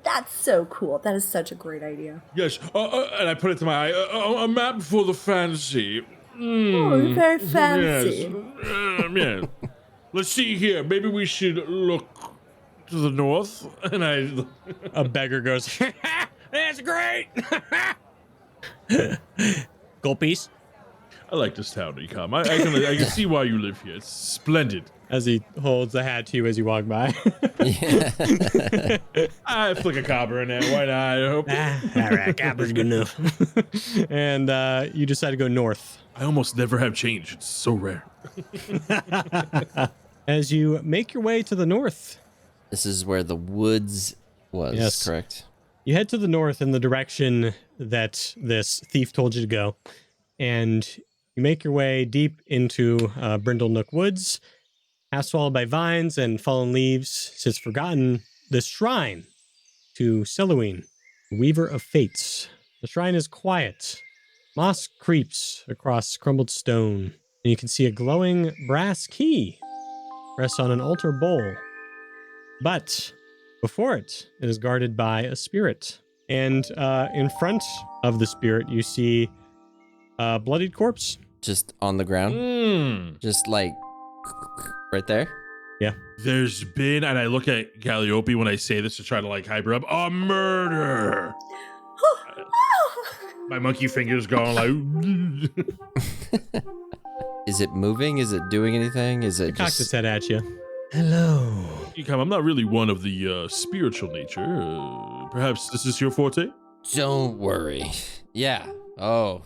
That's so cool. That is such a great idea. Yes, and I put it to my eye. A map for the fancy. Oh, very fancy. Yes. Let's see here. Maybe we should look to the north. And I. A beggar goes, that's great! Gold piece. I like this town, Eekhom. I can see why you live here. It's splendid. As he holds the hat to you as you walk by. Yeah. I flick a copper in there. Why not? I hope. All right, copper's good enough. And you decide to go north. I almost never have change. It's so rare. As you make your way to the north, This is where the woods was, Yes. correct? you head to the north in the direction that this thief told you to go. And you make your way deep into Brindle Nook Woods. Half swallowed by vines and fallen leaves sits forgotten the shrine to Selwyn, Weaver of Fates. The shrine is quiet. Moss creeps across crumbled stone, and you can see a glowing brass key rests on an altar bowl. But before it, it is guarded by a spirit. And in front of the spirit, you see a bloodied corpse. Just on the ground? Just like right there? There's been, and I look at Calliope when I say this to try to like hype her up, a murder. My monkey finger's going like. Is it moving? Is it doing anything? Is it It cocks its just... head at you. Hello. Eekhom, I'm not really one of the spiritual nature. Perhaps this is your forte? Don't worry. Yeah. Oh,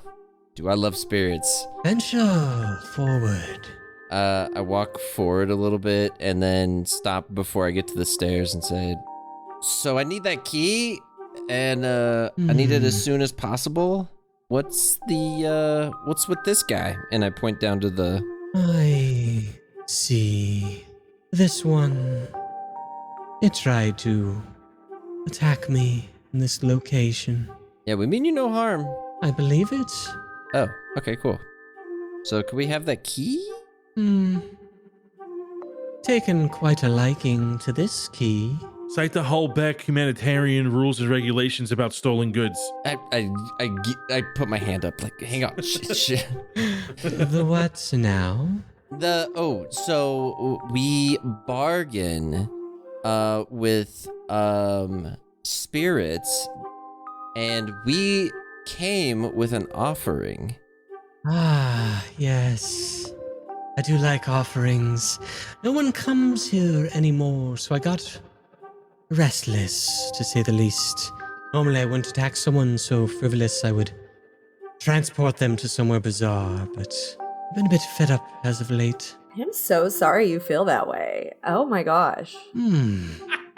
do I love spirits. Venture forward. I walk forward a little bit and then stop before I get to the stairs and say, so I need that key and I need it as soon as possible. What's with this guy? And I point down to the... I see. This one. It tried to attack me in this location. Yeah, we mean you no harm. I believe it. Oh, okay, cool. So can we have that key? Taken quite a liking to this key. Cite the Hullbeck Humanitarian rules and regulations about stolen goods. I put my hand up like, hang on. Shit. The what now? So we bargain with spirits, and we came with an offering. Ah, yes. I do like offerings. No one comes here anymore, so I got restless, to say the least. Normally I wouldn't attack someone so frivolous I would transport them to somewhere bizarre, but I've been a bit fed up as of late. I'm so sorry you feel that way. Oh my gosh.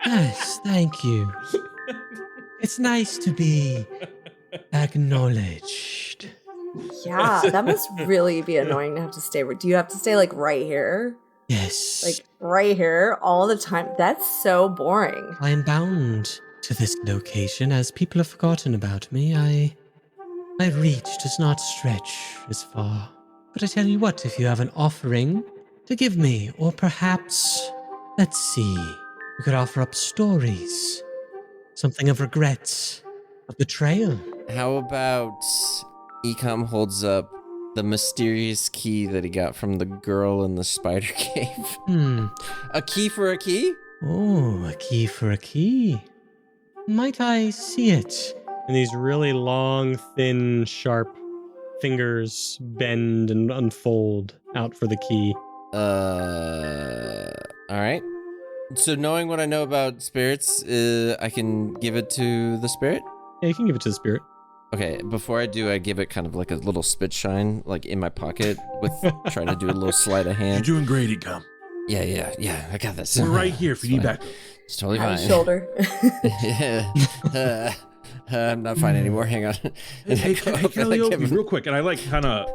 Yes, thank you. It's nice to be acknowledged. Yeah, that must really be annoying to have to stay. Do you have to stay like right here? Yes. Like right here all the time? That's so boring. I am bound to this location as people have forgotten about me. My reach does not stretch as far. But I tell you what, if you have an offering to give me, or perhaps, let's see, you could offer up stories. Something of regret, of betrayal. How about Eekhom holds up the mysterious key that he got from the girl in the spider cave. A key for a key? Oh, a key for a key. Might I see it? And these really long, thin, sharp fingers bend and unfold out for the key. All right. So knowing what I know about spirits, I can give it to the spirit? Yeah, you can give it to the spirit. Okay, before I do, I give it kind of like a little spit shine, like in my pocket, with trying to do a little sleight of hand. You're doing great, Eekhom. Yeah, I got this. We're right here if you need backup. It's totally On fine. his shoulder. I'm not fine anymore. Hang on. Hey, Calliope, real quick, and I like kind of.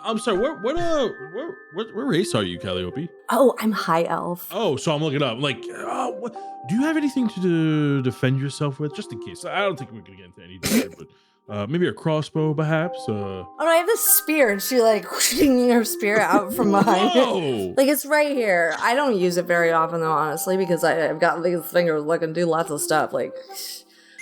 I'm sorry. What race are you, Calliope? Oh, I'm high elf. Oh, so I'm looking up. Like, what? Do you have anything to defend yourself with, just in case? I don't think we're gonna get into any detail, but maybe a crossbow, perhaps. Oh no, I have this spear, and she like whooshing her spear out from behind Whoa! it. Like it's right here. I don't use it very often though, honestly, because I've got these fingers that can do lots of stuff. Like,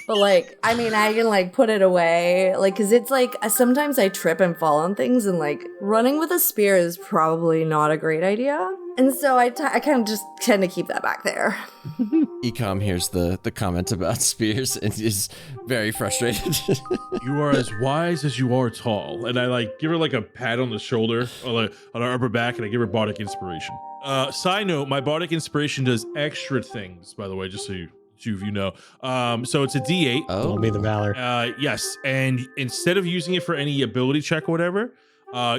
but like, I mean, I can like put it away, like, cause it's like sometimes I trip and fall on things, and like running with a spear is probably not a great idea. And so I kind of just tend to keep that back there. Eekhom hears the comment about spears and is very frustrated. You are as wise as you are tall. And I like give her like a pat on the shoulder or like on her upper back, and I give her bardic inspiration. Side note, my bardic inspiration does extra things, by the way, just so you know. So it's a D8. Oh, I'll be the valor. Yes, and instead of using it for any ability check or whatever,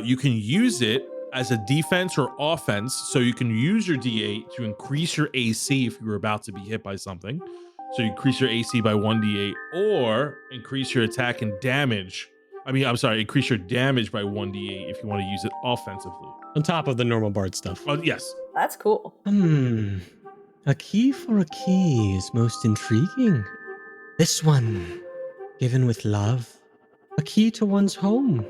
you can use it as a defense or offense. So you can use your D8 to increase your AC if you were about to be hit by something. So you increase your AC by 1d8, or increase your attack and damage. Increase your damage by 1d8 if you want to use it offensively. On top of the normal bard stuff. Yes. That's cool. A key for a key is most intriguing. This one, given with love. A key to one's home.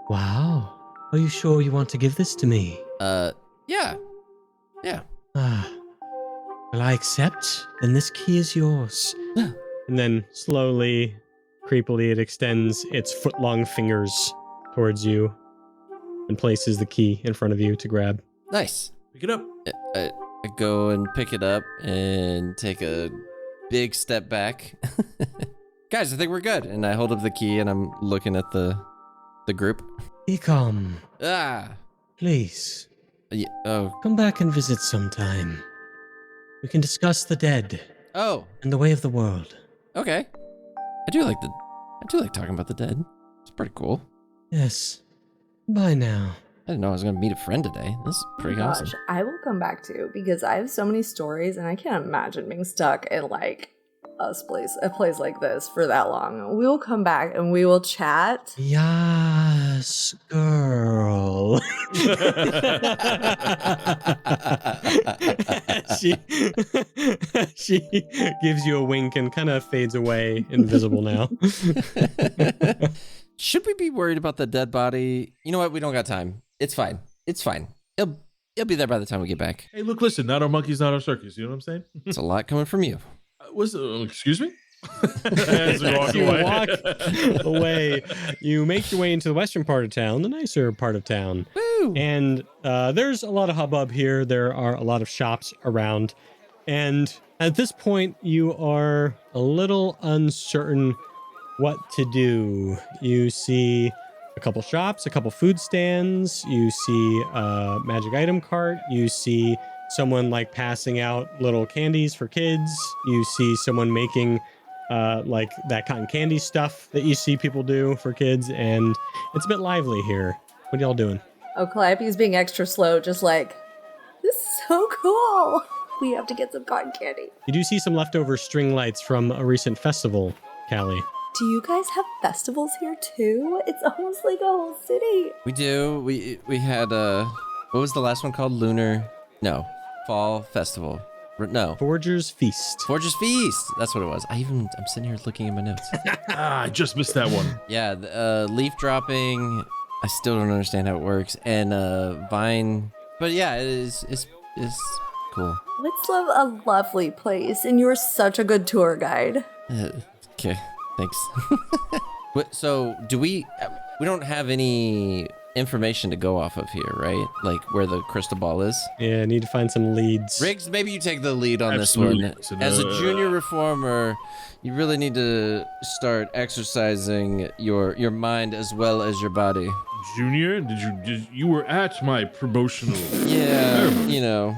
Wow. Are you sure you want to give this to me? Yeah. Ah. Will I accept? Then this key is yours. And then slowly, creepily, it extends its foot-long fingers towards you and places the key in front of you to grab. Nice. Pick it up. I go and pick it up and take a big step back. Guys, I think we're good. And I hold up the key and I'm looking at the group. Eekhom, please, oh, come back and visit sometime. We can discuss the dead oh, and the way of the world. okay. I do like talking about the dead. It's pretty cool. Yes. Bye now. I didn't know I was gonna meet a friend today. This is pretty awesome. Gosh, I will come back too, because I have so many stories, and I can't imagine being stuck in like a place like this for that long. We will come back and we will chat. Yes, girl. she gives you a wink and kind of fades away, invisible now. Should we be worried about the dead body? You know what? We don't got time. It's fine. He'll be there by the time we get back. Hey, look, listen, not our monkeys, not our circus. You know what I'm saying? It's a lot coming from you. Excuse me? As we walk You away. walk away. You make your way into the western part of town, the nicer part of town. Woo! And there's a lot of hubbub here. There are a lot of shops around. And at this point, you are a little uncertain what to do. You see a couple shops, a couple food stands. You see a magic item cart. You see someone like passing out little candies for kids. You see someone making like that cotton candy stuff that you see people do for kids. And it's a bit lively here. What are y'all doing? Oh, Calliope's being extra slow, just like, this is so cool. We have to get some cotton candy. You do see some leftover string lights from a recent festival, Callie. Do you guys have festivals here too? It's almost like a whole city. We do. We had what was the last one called? Fall Festival. No. Forger's Feast. Forger's Feast. That's what it was. I'm sitting here looking at my notes. I just missed that one. Yeah, the, leaf dropping. I still don't understand how it works. And vine. But yeah, it's cool. It's a lovely place, and you're such a good tour guide. Okay, thanks. So do we don't have any information to go off of here, right? Like where the crystal ball is. Yeah, need to find some leads. Riggs, maybe you take the lead on Absolutely. this one. As a junior reformer, you really need to start exercising your mind as well as your body. Junior, you were at my promotional? Yeah, you know.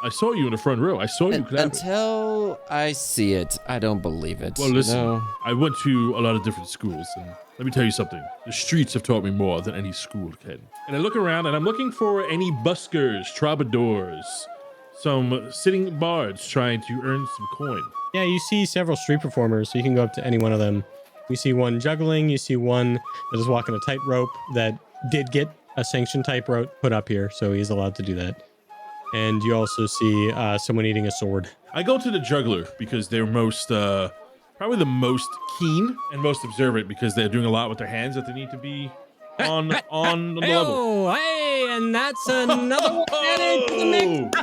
I saw you in the front row. I saw you clapping. Until I see it, I don't believe it. Well, listen, you know? I went to a lot of different schools, and let me tell you something. The streets have taught me more than any school can. And I look around, and I'm looking for any buskers, troubadours, some sitting bards trying to earn some coin. Yeah, you see several street performers, so you can go up to any one of them. You see one juggling, you see one that is walking a tightrope that did get a sanctioned tightrope put up here, so he's allowed to do that. And you also see someone eating a sword. I go to the juggler because they're most, probably the most keen and most observant because they're doing a lot with their hands that they need to be on the level. Oh, hey, and that's another one added to the mix.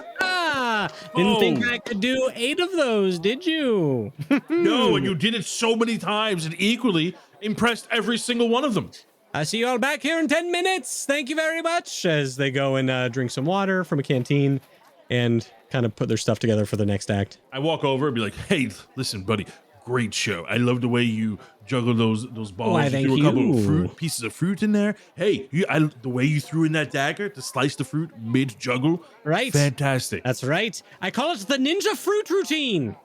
Didn't think I could do 8 of those, did you? No, and you did it so many times and equally impressed every single one of them. I see you all back here in 10 minutes. Thank you very much. As they go and drink some water from a canteen and kind of put their stuff together for the next act. I walk over and be like, hey, listen, buddy, great show. I love the way you juggle those balls. Why, You thank threw a couple of you. pieces of fruit in there. Hey, the way you threw in that dagger to slice the fruit mid-juggle. Right. Fantastic. That's right. I call it the ninja fruit routine.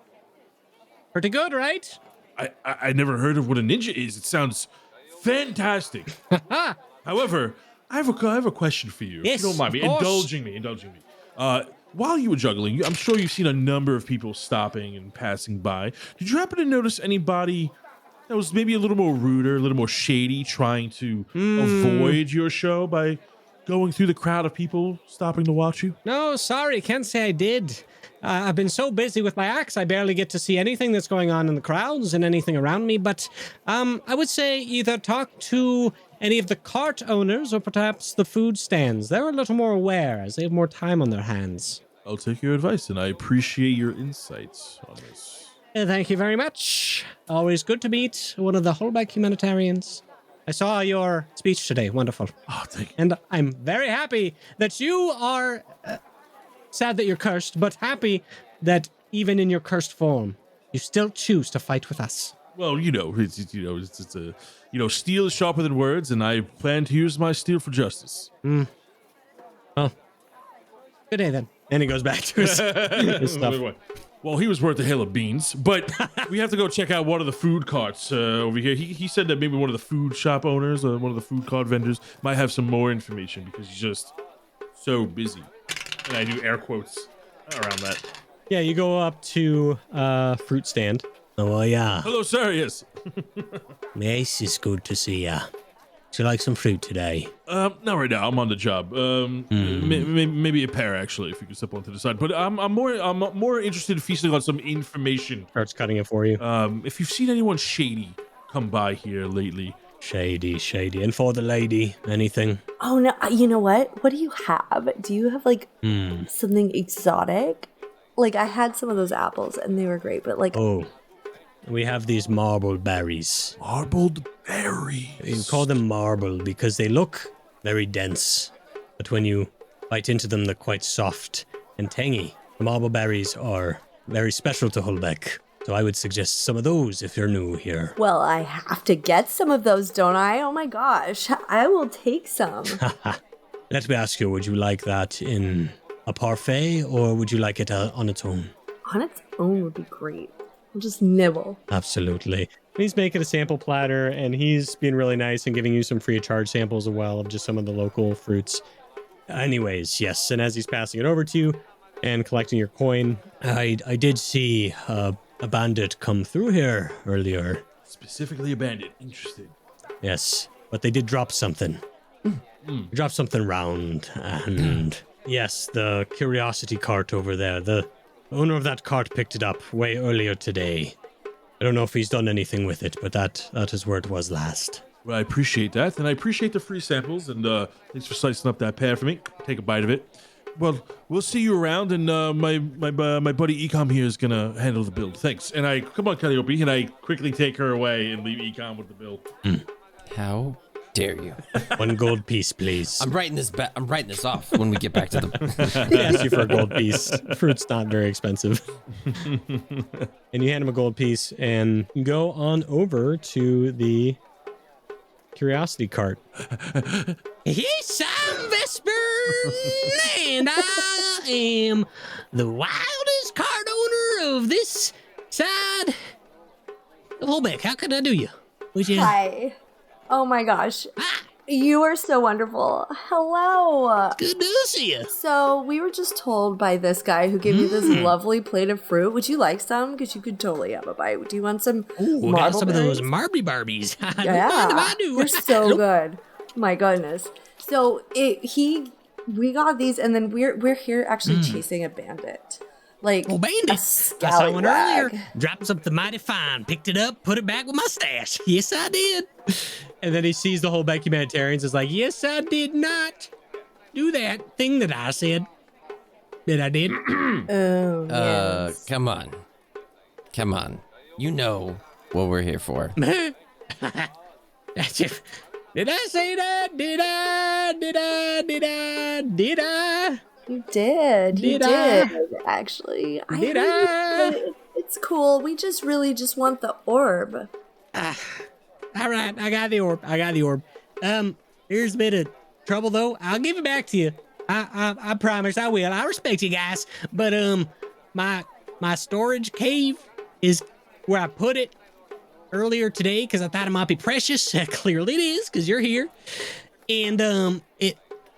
Pretty good, right? I never heard of what a ninja is. It sounds fantastic. However, I have a question for you. Yes, if you don't mind me of course. indulging me. While you were juggling, I'm sure you've seen a number of people stopping and passing by. Did you happen to notice anybody that was maybe a little more ruder, a little more shady, trying to avoid your show by going through the crowd of people stopping to watch you? No, sorry. Can't say I did. I've been so busy with my axe, I barely get to see anything that's going on in the crowds and anything around me. But I would say either talk to any of the cart owners or perhaps the food stands. They're a little more aware as they have more time on their hands. I'll take your advice, and I appreciate your insights on this. Thank you very much. Always good to meet one of the Hullbeck Humanitarians. I saw your speech today. Wonderful. Oh, thank you. And I'm very happy that you are sad that you're cursed, but happy that even in your cursed form, you still choose to fight with us. Well, steel is sharper than words, and I plan to use my steel for justice. Well, good day then. And he goes back to his stuff. Well, he was worth a hill of beans, but we have to go check out one of the food carts over here. He said that maybe one of the food shop owners or one of the food cart vendors might have some more information because he's just so busy. And I do air quotes around that. Yeah, you go up to fruit stand. Oh, yeah. Hello, sir. Yes. Yes, it's good to see ya. Would you like some fruit today? Not right now. I'm on the job. Maybe a pear actually, if you could step onto the side. But I'm more interested in feasting on some information. Starts cutting it for you. If you've seen anyone shady come by here lately. Shady. And for the lady, anything? Oh, no. You know what? What do you have? Do you have, like, something exotic? Like, I had some of those apples, and they were great, but, like... Oh, we have these marble berries. Marbled berries. You call them marble because they look very dense, but when you bite into them, they're quite soft and tangy. The marble berries are very special to Hullbeck, so I would suggest some of those if you're new here. Well, I have to get some of those, don't I? Oh my gosh, I will take some. Let me ask you, would you like that in a parfait or would you like it on its own? On its own would be great. I'll just nibble. Absolutely. He's making a sample platter and he's being really nice and giving you some free of charge samples as well of just some of the local fruits. Anyways, yes, and as he's passing it over to you and collecting your coin, I did see a bandit come through here earlier. Specifically a bandit. Interesting. Yes, but they did drop something. They dropped something round, and yes, the curiosity cart over there, the owner of that cart picked it up way earlier today. I don't know if he's done anything with it, but that is where it was last. Well, I appreciate that, and I appreciate the free samples, and thanks for slicing up that pear for me. Take a bite of it. Well, we'll see you around, and my buddy Eekhom here is gonna handle the bill. Thanks. And I come on, Calliope, and I quickly take her away and leave Eekhom with the bill. How dare you? 1 gold piece, please. I'm writing this off when we get back to the. He asked you for a gold piece. Fruit's not very expensive. And you hand him a gold piece and you go on over to the curiosity cart. Yes, I'm Vesper, and I am the wildest card owner of this side of Hullbeck. How can I do you? Would you? Hi. Oh my gosh. You are so wonderful. Hello. Good to see you. So we were just told by this guy who gave you this lovely plate of fruit. Would you like some? Because you could totally have a bite. Do you want some Ooh, I got some of those marble Marby Barbies. I berries? don't mind if Yeah, I do. they're so good. My goodness. So we got these, and then we're here actually chasing a bandit. Like Oh, bandit. a I saw one scallywag. earlier. Dropped something mighty fine. Picked it up, put it back with my stash. Yes, I did. And then he sees the Hullbeck Humanitarians. Is like, yes, I did not do that thing that I said that I did. Oh, yes. Come on. You know what we're here for. Did I say that? Did I? You did. You Did I? did, actually. Did I? It's cool. We just really just want the orb. All right, I got the orb. Here's a bit of trouble though. I'll give it back to you. I promise I will. I respect you guys, but my storage cave is where I put it earlier today because I thought it might be precious. Clearly it is because you're here, and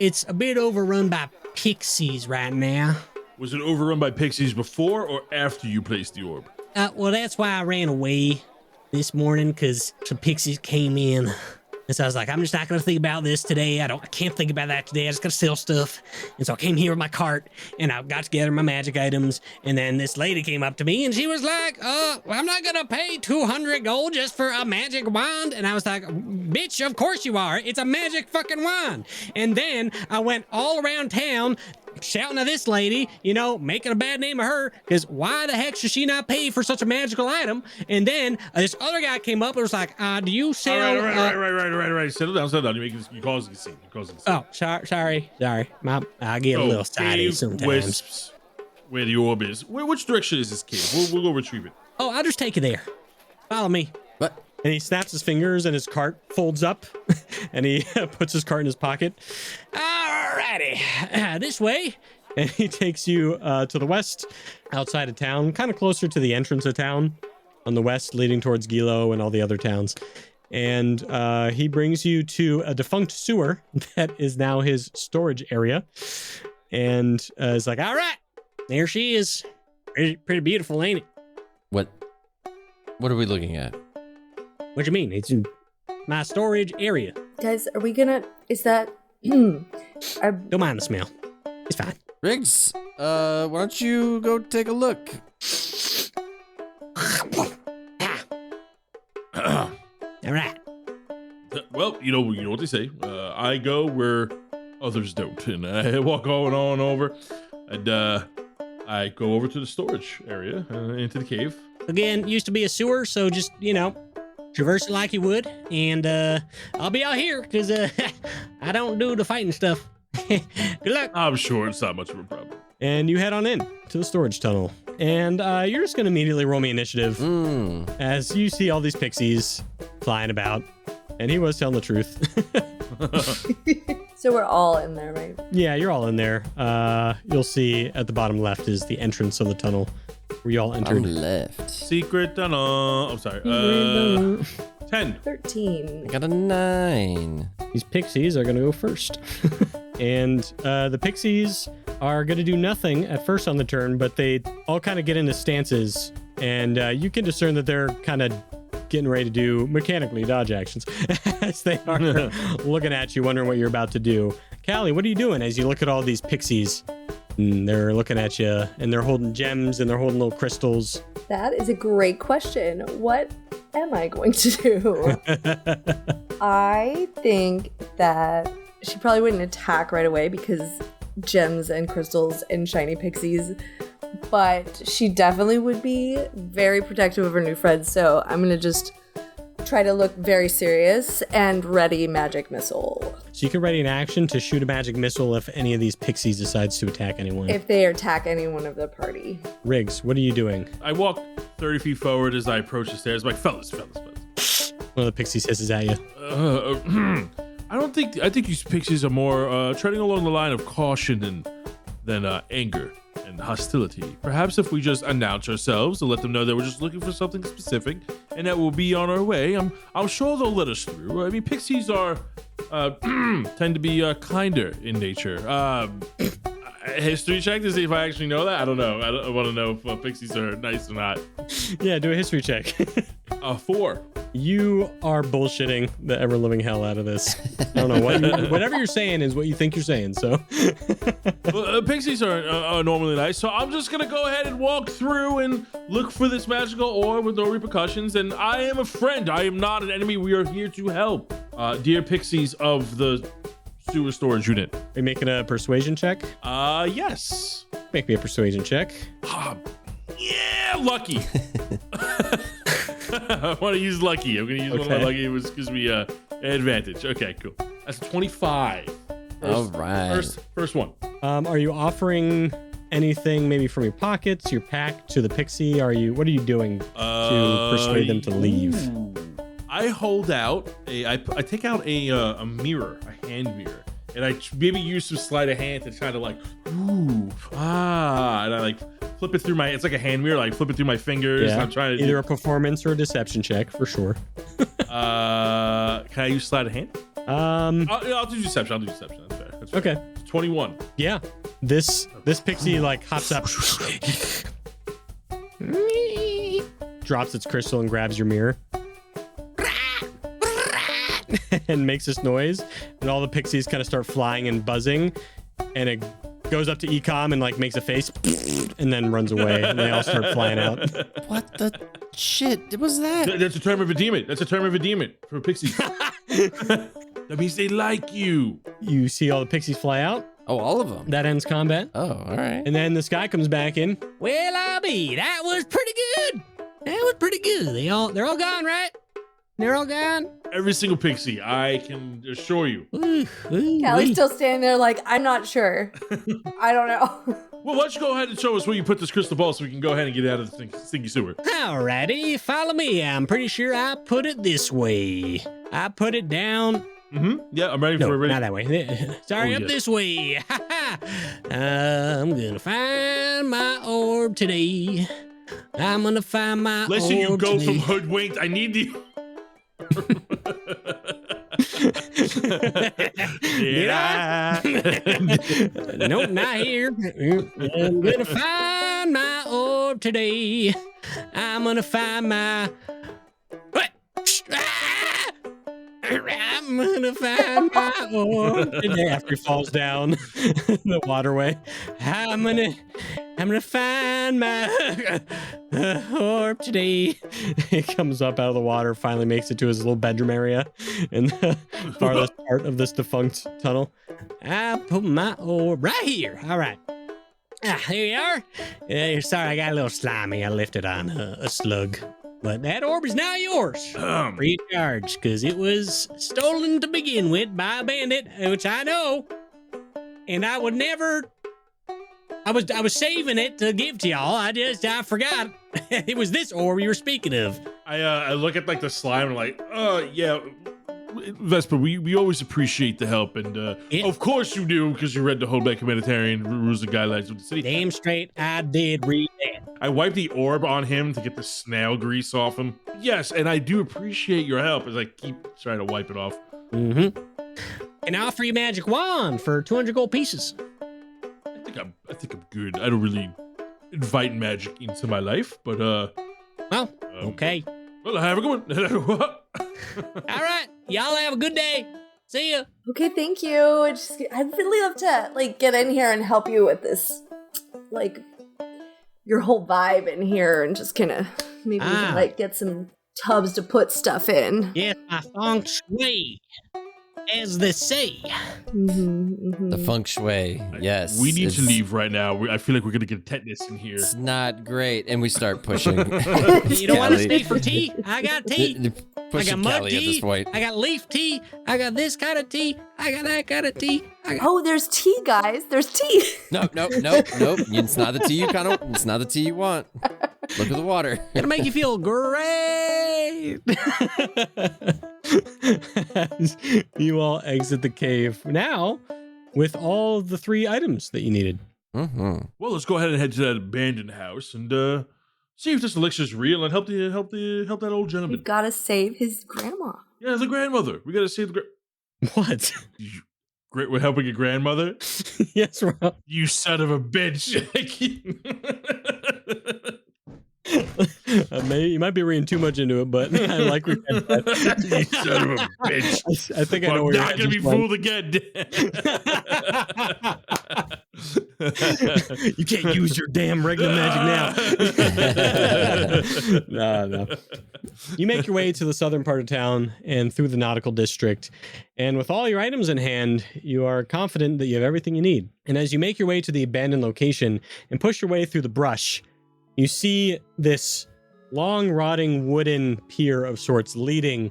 it's a bit overrun by pixies right now. Was it overrun by pixies before or after you placed the orb? Well, that's why I ran away this morning, because some pixies came in. And so I was like, I'm just not going to think about this today. I can't think about that today. I just got to sell stuff. And so I came here with my cart and I got together my magic items. And then this lady came up to me and she was like, I'm not going to pay 200 gold just for a magic wand. And I was like, bitch, of course you are. It's a magic fucking wand. And then I went all around town shouting at this lady, making a bad name of her, because why the heck should she not pay for such a magical item? And then this other guy came up and was like, do you sell... All right. Settle down. You're causing a scene. Oh, sorry. I get a little sidey sometimes. Wisps, where the orb is. Which direction is this cave? We'll go retrieve it. Oh, I'll just take you there. Follow me. What? And he snaps his fingers and his cart folds up and he puts his cart in his pocket. Alrighty, this way. And he takes you to the west, outside of town, kind of closer to the entrance of town, on the west, leading towards Gilo and all the other towns. And he brings you to a defunct sewer that is now his storage area. And is like, all right, There she is. Pretty beautiful, ain't it? What are we looking at? What you mean? It's in my storage area. Guys, are we gonna... Is that... Don't mind the smell. It's fine. Riggs, why don't you go take a look? All right. Well, you know what they say. I go where others don't, and I walk on over, and I go over to the storage area, into the cave. Again, used to be a sewer, so just, traverse it like you would. And I'll be out here, because I don't do the fighting stuff. Good luck. I'm sure it's not much of a problem. and you head on in to the storage tunnel. And you're just going to immediately roll me initiative as you see all these pixies flying about. And he was telling the truth. So we're all in there, right? Yeah, you're all in there. You'll see at the bottom left is the entrance of the tunnel where you all entered. I'm left. Secret tunnel. I'm sorry. 10. 13. I got a 9. These pixies are going to go first. And the pixies are going to do nothing at first on the turn, but they all kind of get into stances. And you can discern that they're kind of getting ready to do mechanically dodge actions as they are looking at you, wondering what you're about to do. Callie, what are you doing as you look at all these pixies? And they're looking at you, and they're holding gems, and they're holding little crystals. That is a great question. What am I going to do? I think that she probably wouldn't attack right away because gems and crystals and shiny pixies, but she definitely would be very protective of her new friends. So I'm going to just try to look very serious and ready magic missile. So you can ready an action to shoot a magic missile if any of these pixies decides to attack anyone. If they attack anyone of the party. Riggs, what are you doing? I walk 30 feet forward as I approach the stairs. I'm like, fellas. One of the pixies hisses at you. I think these pixies are more treading along the line of caution than anger and hostility. Perhaps if we just announce ourselves and let them know that we're just looking for something specific and that we'll be on our way, I'm sure they'll let us through. I mean, pixies are tend to be kinder in nature. History check to see if I actually know that. I don't know. I want to know if pixies are nice or not. Yeah, do a history check. 4. You are bullshitting the ever-living hell out of this. I don't know. Whatever you're saying is what you think you're saying, so. Well, pixies are normally nice, so I'm just going to go ahead and walk through and look for this magical orb with no repercussions, and I am a friend. I am not an enemy. We are here to help. Dear pixies of the sewer storage unit. Are you making a persuasion check? Yes. Make me a persuasion check. Yeah, lucky. I want to use lucky. I'm going to use one of my lucky. It gives me an advantage. Okay, cool. That's 25. All right. First one. Are you offering anything maybe from your pockets, your pack to the pixie? What are you doing to persuade them to leave? I hold out I take out a mirror, a hand mirror, and I maybe use some sleight of hand to try to like, and I like flip it through it's like a hand mirror, like flip it through my fingers. Yeah. And I'm trying to either a performance or a deception check for sure. Can I use sleight of hand? I'll do deception. That's fair. Okay. 21. Yeah. This pixie like hops up, drops its crystal and grabs your mirror. And makes this noise, and all the pixies kind of start flying and buzzing, and it goes up to Eekhom and like makes a face and then runs away, and they all start flying out. What the shit was that? That's a term of endearment. For pixies. That means they like you. You see all the pixies fly out. Oh, all of them. That ends combat. Oh, all right. And then this guy comes back in. Well, I'll be. That was pretty good. They're all gone, right? They're all gone. Every single pixie, I can assure you. Callie's still standing there like, I'm not sure. I don't know. Well, why don't you go ahead and show us where you put this crystal ball so we can go ahead and get out of the stinky sewer. Alrighty, follow me. I'm pretty sure I put it this way. I put it down. Yeah, I'm ready No, for it. not that way. Sorry, up this way. I'm gonna find my orb today. I'm gonna find my orb Listen, you go today. from hoodwinked. I need the. Yeah. Nope, not here. I'm gonna find my orb today. I'm gonna find my. What? I'm gonna find my orb today. After he falls down the waterway. I'm gonna find my orb today. He comes up out of the water, finally makes it to his little bedroom area in the farthest part of this defunct tunnel. I put my orb right here. All right. Here you are. Sorry, I got a little slimy. I lifted on a slug. But that orb is now yours. Free of charge, because it was stolen to begin with by a bandit, which I know. And I would never... I was saving it to give to y'all. I forgot. It was this orb you were speaking of. I look at like the slime and like, yeah, Vesper, we always appreciate the help, and of course you do, because you read the Hullbeck Humanitarian rules and guidelines of the city. Damn straight, I did read that. I wiped the orb on him to get the snail grease off him. Yes, and I do appreciate your help as I keep trying to wipe it off. And I offer you a magic wand for 200 gold pieces. I think I'm good. I don't really invite magic into my life, but Well, okay. Well, have a good one. All right, y'all have a good day. See ya. Okay, thank you. I'd really love to like get in here and help you with this, like your whole vibe in here, and just kind of maybe we can like get some tubs to put stuff in. Yes, my feng shui, as they say. The feng shui, yes. We need to leave right now. I feel like we're gonna get tetanus in here. It's not great, and we start pushing. You don't want to stay for tea? I got tea. pushing mud Callie at this tea. point. I got leaf tea. I got this kind of tea. I got that kind of tea. Oh, there's tea, guys. There's tea. Nope. It's not the tea you it's not the tea you want. Look at the water. Gonna make you feel great. As you all exit the cave now with all the 3 items that you needed. Mm-hmm. Well, let's go ahead and head to that abandoned house and see if this elixir's real and help that old We gentleman. gotta save his grandma. Yeah, the grandmother. We gotta save the What? great. We're helping your grandmother. Yes, Rob. You son of a bitch. You might be reading too much into it, but I like what you said. You son of a bitch. I think I know I'm where not gonna be fooled again. You can't use your damn Regna magic now. No. You make your way to the southern part of town and through the nautical district. And with all your items in hand, you are confident that you have everything you need. And as you make your way to the abandoned location and push your way through the brush, you see this long, rotting wooden pier of sorts leading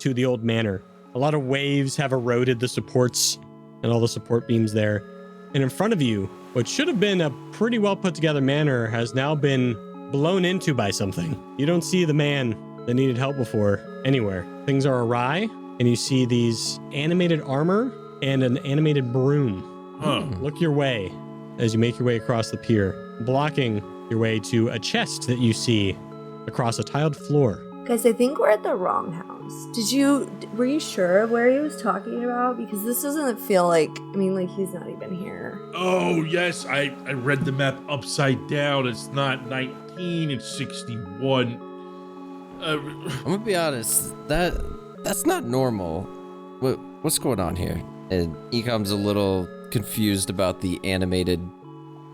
to the old manor. A lot of waves have eroded the supports and all the support beams there. And in front of you, what should have been a pretty well put together manor has now been blown into by something. You don't see the man that needed help before anywhere. Things are awry, and you see these animated armor and an animated broom. Look your way as you make your way across the pier, blocking your way to a chest that you see across a tiled floor. Guys, I think we're at the wrong house. Were you sure of where he was talking about? Because this doesn't feel like, he's not even here. Oh, yes. I read the map upside down. It's not 19, it's 61. I'm gonna be honest. That's not normal. What's going on here? And Eekhom's a little confused about the animated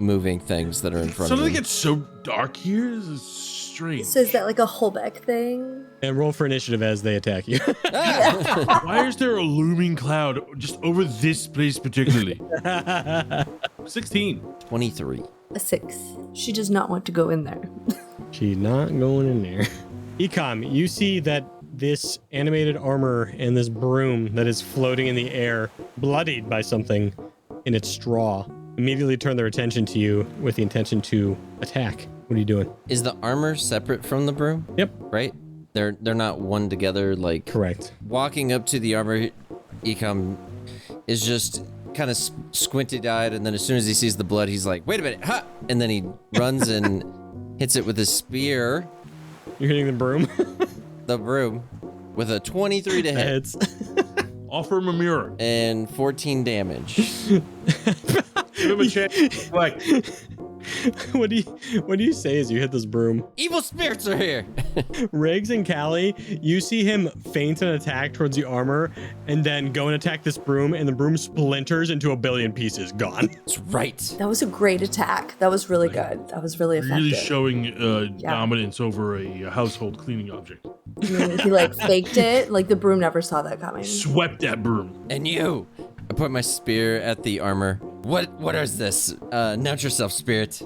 moving things that are in front of him. Something gets so dark here. This is strange. So is that like a Hullbeck thing? And roll for initiative as they attack you. Why is there a looming cloud just over this place particularly? 16. 23. A 6. She does not want to go in there. She's not going in there. Eekhom, you see that this animated armor and this broom that is floating in the air, bloodied by something in its straw, immediately turn their attention to you with the intention to attack. What are you doing? Is the armor separate from the broom? Yep. Right? They're not one together, like... Correct. Walking up to the armor, Eekhom is just kind of squinty-eyed, and then as soon as he sees the blood, he's like, wait a minute, ha! And then he runs and hits it with his spear. You're hitting the broom? The broom. With a 23 to hit. Heads. Offer him a mirror. And 14 damage. Give him a chance. Like, What do you say as you hit this broom? Evil spirits are here! Riggs and Callie, you see him feint an attack towards the armor and then go and attack this broom, and the broom splinters into a billion pieces. Gone. That's right. That was a great attack. That was really good. That was really effective. really showing dominance over a household cleaning object. He faked it. Like the broom never saw that coming. Swept that broom. And you! I put my spear at the armor. What is this? Announce yourself, spirit.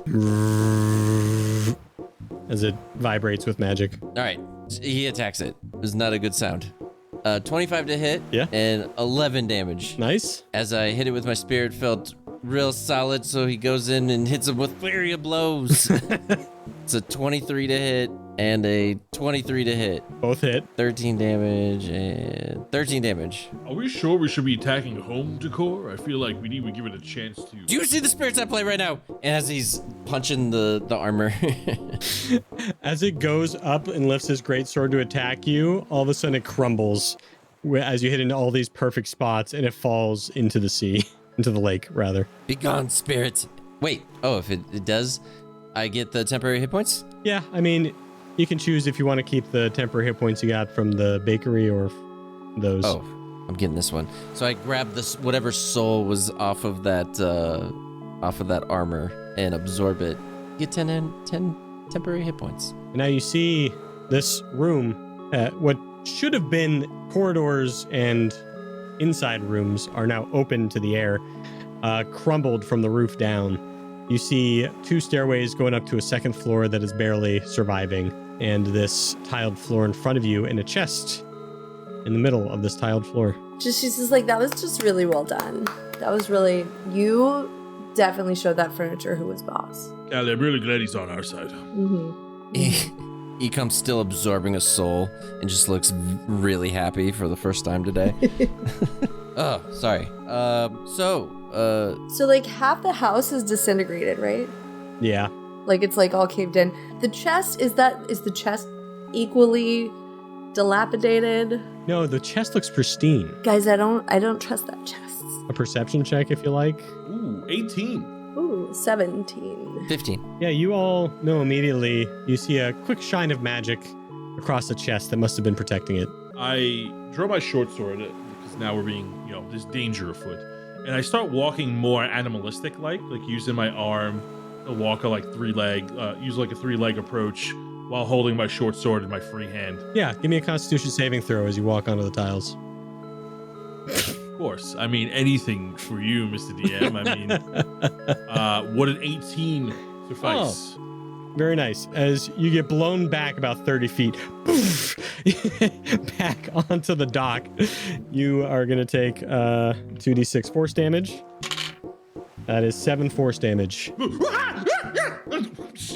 As it vibrates with magic. All right, he attacks it. It was not a good sound. 25 to hit. Yeah. And 11 damage. Nice. As I hit it with my spear, it felt real solid, so he goes in and hits him with flurry of blows. It's a 23 to hit and a 23 to hit. Both hit. 13 damage and 13 damage. Are we sure we should be attacking home decor? I feel like we need to give it a chance to. Do you see the spirits at play right now? As he's punching the armor. As it goes up and lifts his greatsword to attack you, all of a sudden it crumbles as you hit into all these perfect spots, and it falls into the sea. Into the lake, rather. Be gone, spirit. Wait. Oh, if it does, I get the temporary hit points? Yeah, you can choose if you want to keep the temporary hit points you got from the bakery or those. Oh, I'm getting this one. So I grab this whatever soul was off of that armor and absorb it. Get 10 temporary hit points. And now you see this room, what should have been corridors and inside rooms are now open to the air, crumbled from the roof down. You see 2 stairways going up to a second floor that is barely surviving. and this tiled floor in front of you, and a chest in the middle of this tiled floor. She's just like, that was just really well done. That was really, you definitely showed that furniture who was boss. Callie, I'm really glad he's on our side. Eekhom's still absorbing a soul and just looks really happy for the first time today. Oh, sorry. So like half the house is disintegrated, right? Yeah. Like it's like all caved in. The chest, is the chest equally dilapidated? No, the chest looks pristine. Guys, I don't trust that chest. A perception check if you like. Ooh, 18. Ooh, 17. 15. Yeah, you all know immediately. You see a quick shine of magic across the chest that must have been protecting it. I draw my short sword because now we're being, there's danger afoot. And I start walking more animalistic-like using my arm to walk use like a three-leg approach while holding my short sword in my free hand. Yeah, give me a Constitution saving throw as you walk onto the tiles. Of course. I mean, anything for you, Mr. DM. I mean, would an 18 suffice? Oh, very nice. As you get blown back about 30 feet, poof, back onto the dock, you are going to take 2d6 force damage. That is 7 force damage.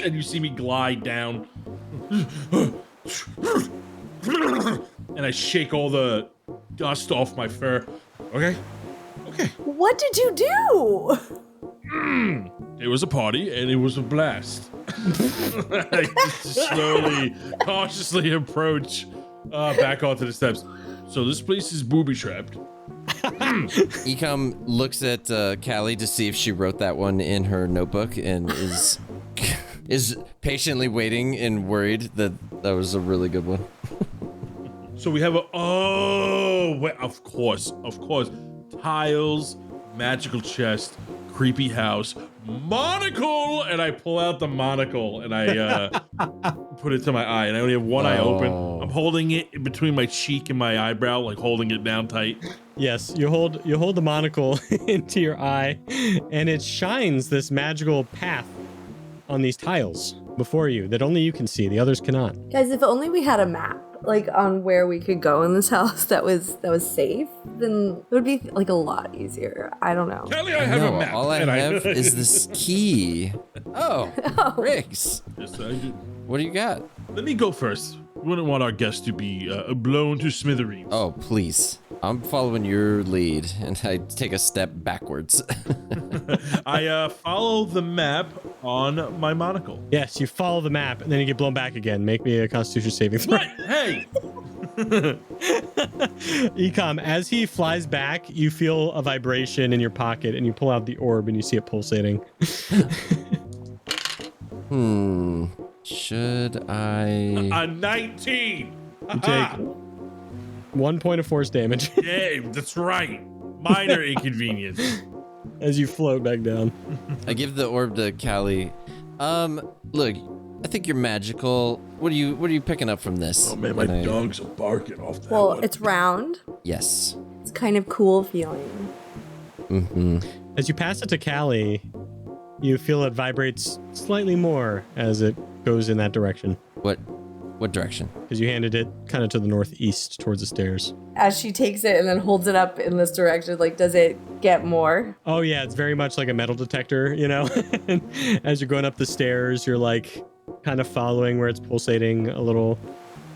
And you see me glide down. And I shake all the dust off my fur. Okay. What did you do? It was a party and it was a blast. I slowly, cautiously approach back onto the steps. So this place is booby-trapped. Eekhom looks at Callie to see if she wrote that one in her notebook and is patiently waiting and worried that was a really good one. So we have of course. Tiles, magical chest, creepy house, monocle, and I pull out the monocle and I put it to my eye, and I only have one eye open. I'm holding it in between my cheek and my eyebrow, like holding it down tight. Yes, you hold the monocle into your eye, and it shines this magical path on these tiles before you that only you can see. The others cannot. Guys, if only we had a map like on where we could go in this house that was safe, then it would be like a lot easier. I don't know. Kelly, I have a map. All I have is this key. Oh, Riggs. Yes, I do. What do you got? Let me go first. We wouldn't want our guests to be blown to smithereens. Oh, please. I'm following your lead, and I take a step backwards. I follow the map on my monocle. Yes, you follow the map, and then you get blown back again. Make me a Constitution saving throw. What? Hey! Eekhom, as he flies back, you feel a vibration in your pocket, and you pull out the orb, and you see it pulsating. Should I? A 19! You take 1 point of force damage Yeah, that's right. Minor inconvenience. as you float back down. I give the orb to Callie. Look, I think you're magical. What are you picking up from this? Oh man, my dogs are barking off that Well, one. it's round. Yes. It's kind of cool feeling. As you pass it to Callie, you feel it vibrates slightly more as it goes in that direction. What direction? Because you handed it kind of to the northeast towards the stairs. As she takes it and then holds it up in this direction, like, does it get more? Oh yeah, it's very much like a metal detector, you know? As you're going up the stairs, you're like kind of following where it's pulsating a little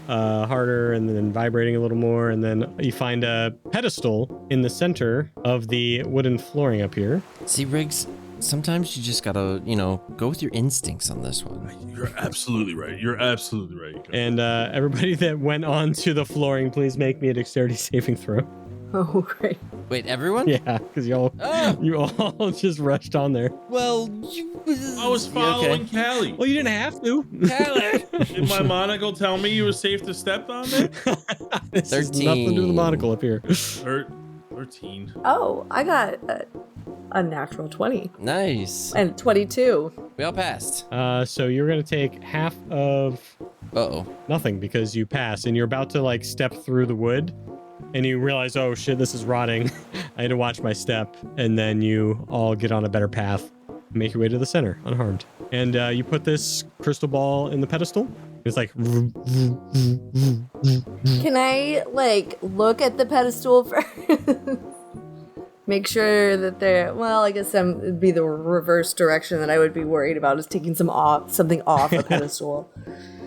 harder and then vibrating a little more. And then you find a pedestal in the center of the wooden flooring up here. See, Riggs, sometimes you just gotta, go with your instincts on this one. You're absolutely right. You're absolutely right. And everybody that went onto the flooring, please make me a dexterity saving throw. Oh, great. Wait, everyone? Yeah, because you all just rushed on there. Well, I was following Callie. Well, you didn't have to. Callie. Did my monocle tell me you were safe to step on there? This has nothing to do with the monocle up here. 13. Oh, I got a natural 20 Nice. and 22. We all passed. So you're going to take half of Uh-oh. nothing because you pass, and you're about to like step through the wood, and you realize, oh shit, this is rotting. I had to watch my step, and then you all get on a better path, make your way to the center unharmed. And you put this crystal ball in the pedestal, It's like, Can I like look at the pedestal first? Make sure that they're I guess it'd be the reverse direction that I would be worried about is taking something off a pedestal.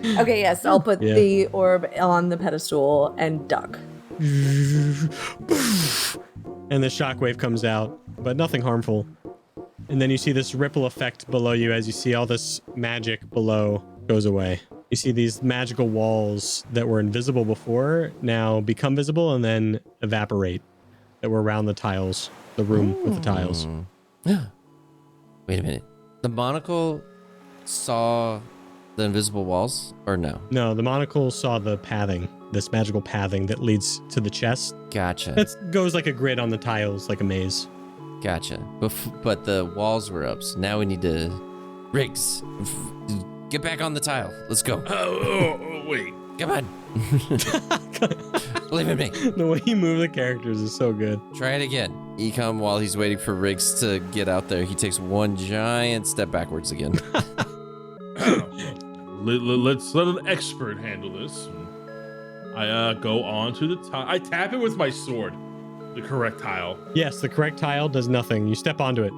Okay, yes, I'll put the orb on the pedestal and duck. and the shockwave comes out, but nothing harmful. And then you see this ripple effect below you as you see all this magic below goes away. You see these magical walls that were invisible before now become visible and then evaporate that were around the tiles, the room with the tiles. Wait a minute. The monocle saw the invisible walls or no? No, the monocle saw the pathing, this magical pathing that leads to the chest. Gotcha. That goes like a grid on the tiles, like a maze. Gotcha. But the walls were up, so now we need to... Riggs, get back on the tile. Let's go. Wait. Come on. Believe in me. The way you move the characters is so good. Try it again. Eekhom, while he's waiting for Riggs to get out there, he takes one giant step backwards again. Let's let an expert handle this. I go on to the tile. I tap it with my sword. The correct tile. Yes, the correct tile does nothing. You step onto it,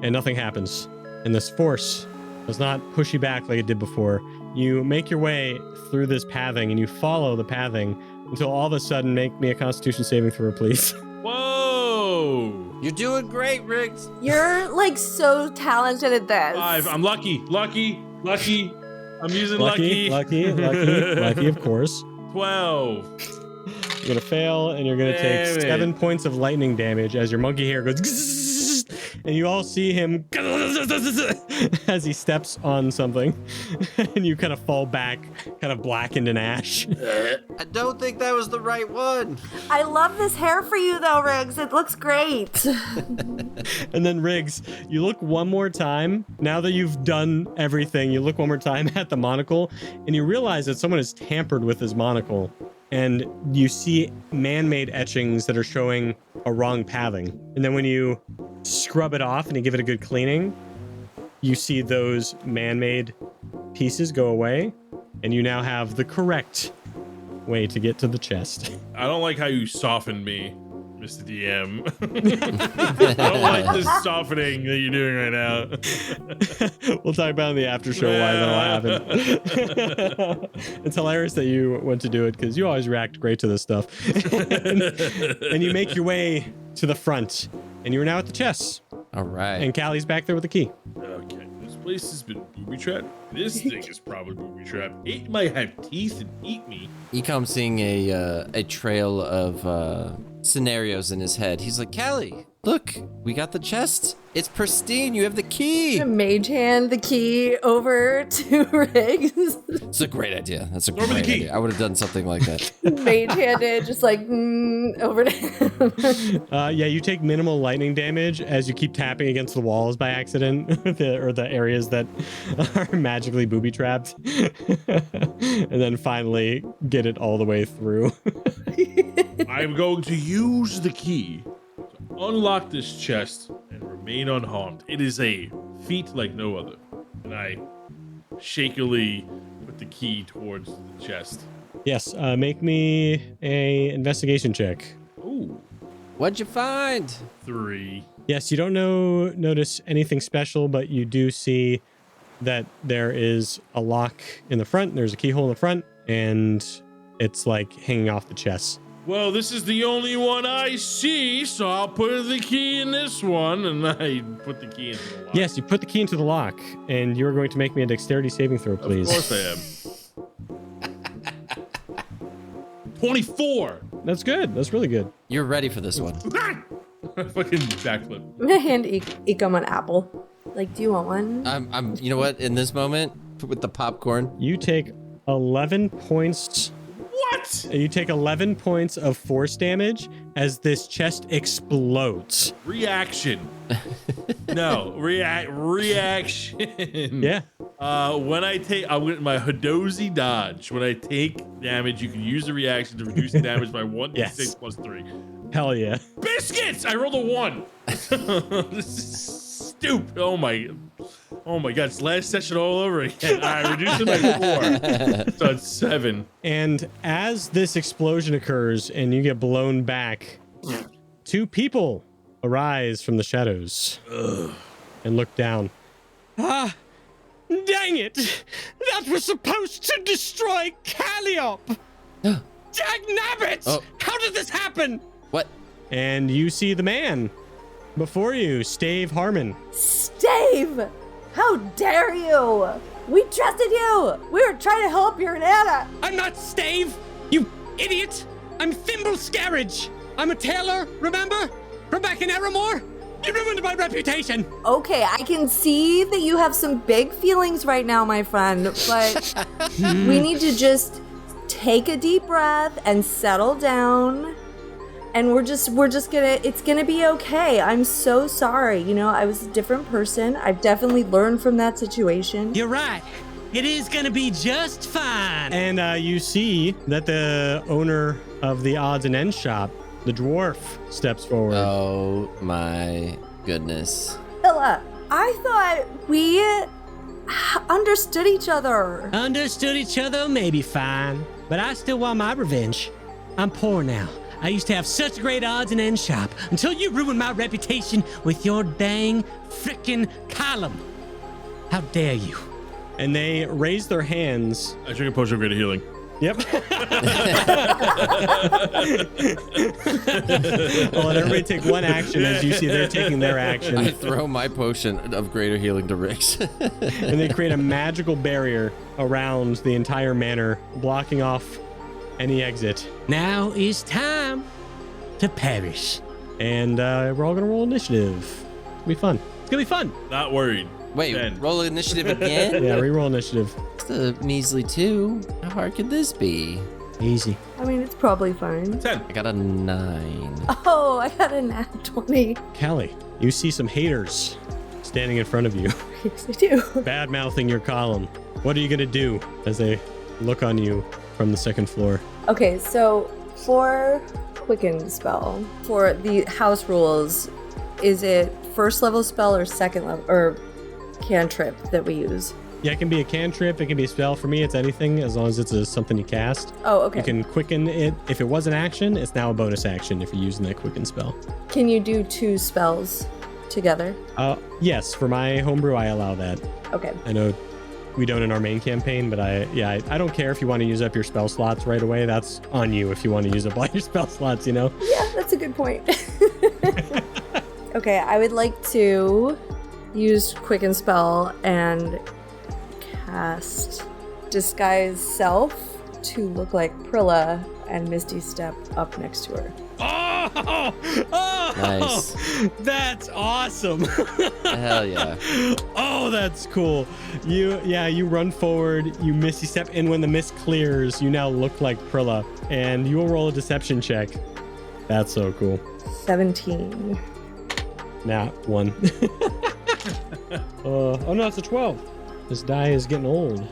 and nothing happens. And this force does not push you back like it did before. You make your way through this pathing, and you follow the pathing until all of a sudden, make me a Constitution saving throw, please. Whoa! You're doing great, Riggs. You're like so talented at this. 5. I'm lucky. I'm using lucky. Lucky, of course. 12. You're gonna fail, and you're gonna take 7 points of lightning damage as your monkey hair goes, and you all see him as he steps on something, and you kind of fall back, kind of blackened in ash. I don't think that was the right one. I love this hair for you though, Riggs. It looks great. And then Riggs, you look one more time. Now that you've done everything, you look one more time at the monocle, and you realize that someone has tampered with his monocle. And you see man-made etchings that are showing a wrong pathing. And then when you scrub it off and you give it a good cleaning, you see those man-made pieces go away, and you now have the correct way to get to the chest. I don't like how you softened me, Mr. DM. I don't like this softening that you're doing right now. We'll talk about in the after show why that'll happen. It's hilarious that you went to do it because you always react great to this stuff. and you make your way to the front, and you're now at the chest. All right. And Callie's back there with the key. Okay, this place has been booby trapped. This thing is probably booby trapped. It might have teeth and eat me. Eekhom seeing a trail of scenarios in his head. He's like, Callie, look, we got the chest. It's pristine. You have the key. Mage hand the key over to Riggs. It's a great idea. That's a Over the great key. idea. I would have done something like that. Mage handed, just like over to him. Yeah, you take minimal lightning damage as you keep tapping against the walls by accident, or the areas that are magically booby trapped, and then finally get it all the way through. I'm going to use the key to unlock this chest and remain unharmed. It is a feat like no other. And I shakily put the key towards the chest. Yes, make me a investigation check. Ooh, What'd you find? 3. Yes, you don't notice anything special, but you do see that there is a lock in the front. There's a keyhole in the front, and it's like hanging off the chest. Well, this is the only one I see, so I'll put the key in this one, and I put the key into the lock. Yes, you put the key into the lock, and you're going to make me a dexterity saving throw, please. Of course I am. 24. That's good. That's really good. You're ready for this one. Fucking backflip. I'm gonna hand Eekhom an apple. Like, do you want one? I'm you know what? In this moment, with the popcorn, You take 11 points. What? You take 11 points of force damage as this chest explodes. Reaction. No, reaction. Yeah. When I take, I'm with my Hadozi dodge. When I take damage, you can use the reaction to reduce the damage by 1d6 Yes. plus 3. Hell yeah. Biscuits! I rolled a 1. This is stupid. Oh my. Oh my god, it's last session all over again. All right, reduce it by 4. So it's 7. And as this explosion occurs and you get blown back, 2 people arise from the shadows and look down. Ah, dang it! That was supposed to destroy Calliope! Dagnabbit! Oh. How did this happen? What? And you see the man before you, Stave Harmon. Stave! How dare you! We trusted you! We were trying to help your Nana! I'm not Stave, you idiot! I'm Thimble Scarage! I'm a tailor, remember? From back in Eramore? You ruined my reputation! Okay, I can see that you have some big feelings right now, my friend, but we need to just take a deep breath and settle down. And we're just gonna, it's gonna be okay. I'm so sorry. You know, I was a different person. I've definitely learned from that situation. You're right. It is gonna be just fine. And you see that the owner of the odds and ends shop, the dwarf, steps forward. Oh my goodness. Illa, I thought we understood each other. Understood each other, maybe fine. But I still want my revenge. I'm poor now. I used to have such great odds and ends shop until you ruined my reputation with your dang frickin' column. How dare you? And they raise their hands. I drink a potion of greater healing. Yep. I'll let everybody take one action as you see they're taking their action. I throw my potion of greater healing to Rix. And they create a magical barrier around the entire manor, blocking off any exit. Now is time to perish. And we're all going to roll initiative. It'll be fun. It's going to be fun. Not worried. Wait, 10. roll initiative again? Yeah, reroll initiative. It's a measly 2. How hard could this be? Easy. I mean, it's probably fine. 10. I got a 9. Oh, I got a nat 20. Callie, you see some haters standing in front of you, Yes, I do. bad-mouthing your column. What are you going to do as they look on you from the second floor? Okay, so for Quicken spell, for the house rules, is it first level spell or second level, or cantrip that we use? Yeah, it can be a cantrip. It can be a spell. For me, it's anything as long as it's something you cast. Oh, okay. You can quicken it. If it was an action, it's now a bonus action if you're using that quicken spell. Can you do 2 spells together? Yes, for my homebrew, I allow that. Okay. I know we don't in our main campaign, but I don't care if you want to use up your spell slots right away. That's on you if you want to use up all your spell slots, you know? Yeah, that's a good point. Okay, I would like to use Quicken spell and cast Disguise Self to look like Prilla and Misty Step up next to her. Oh! Nice. That's awesome. Hell yeah. Oh, that's cool. You run forward, you misty step, and when the mist clears, you now look like Prilla, and you will roll a deception check. That's so cool. 17. Nah, 1. Oh no, it's a 12. This die is getting old.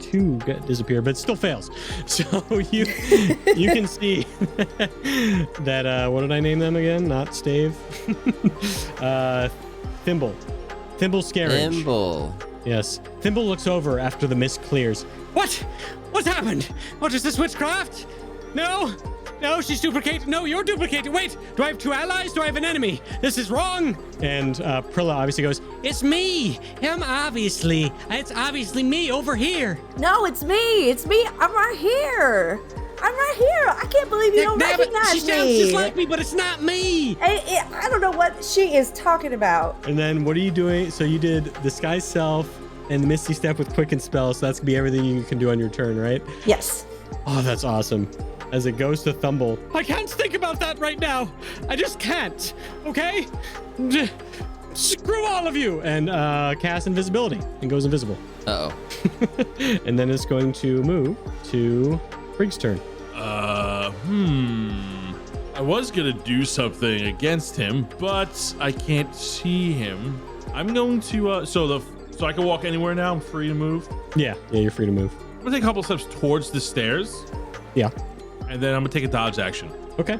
2 disappear, but it still fails. So you can see that what did I name them again? Not Stave. Thimble Scarage. Thimble. Yes. Thimble looks over after the mist clears. What? What's happened? What is this witchcraft? No, she's duplicated. No, you're duplicated. Wait, do I have 2 allies? Do I have an enemy? This is wrong. And Prilla obviously goes, It's me. It's obviously me over here. No, it's me. It's me. I'm right here. I can't believe you don't Damn it, recognize she sounds me. just like me, but it's not me. I don't know what she is talking about. and then what are you doing? So you did Disguise Self and Misty Step with Quicken Spell, so that's gonna be everything you can do on your turn, right? Yes. Oh, that's awesome. As it goes to Thumble. I can't think about that right now. I just can't. Okay? Screw all of you! And cast invisibility and goes invisible. Uh-oh. And then it's going to move to Brig's turn. I was gonna do something against him, but I can't see him. I'm going to so I can walk anywhere now. I'm free to move. Yeah, you're free to move. I'm gonna take a couple steps towards the stairs, Yeah. and then I'm gonna take a dodge action, Okay.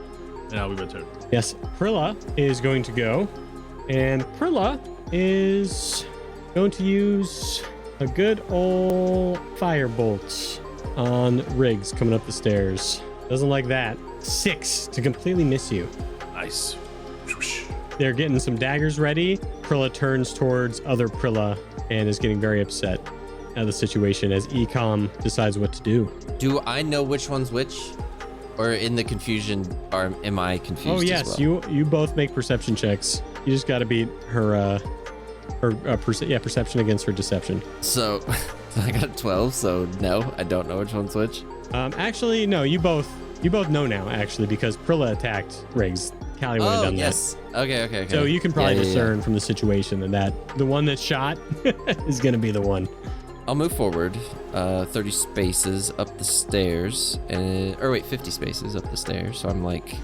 and I'll be my turn. Yes, Prilla is going to go, and Prilla is Going to use a good old firebolt on Riggs coming up the stairs. Doesn't like that. 6 to completely miss you. Nice. Whoosh. They're getting some daggers ready. Prilla turns towards other Prilla and is getting very upset at the situation as Eekhom decides what to do. Do I know which one's which? Or in the confusion, am I confused? Oh yes, as well? you both make perception checks. You just got to beat her perception against her deception. So I got a 12, so no, I don't know which one's which. Actually, no, you both know now, actually, because Prilla attacked Riggs. Callie would have done yes. Okay. that. So you can probably Yeah. discern from the situation that the one that shot is going to be the one. I'll move forward 30 spaces up the stairs. 50 spaces up the stairs. So I'm like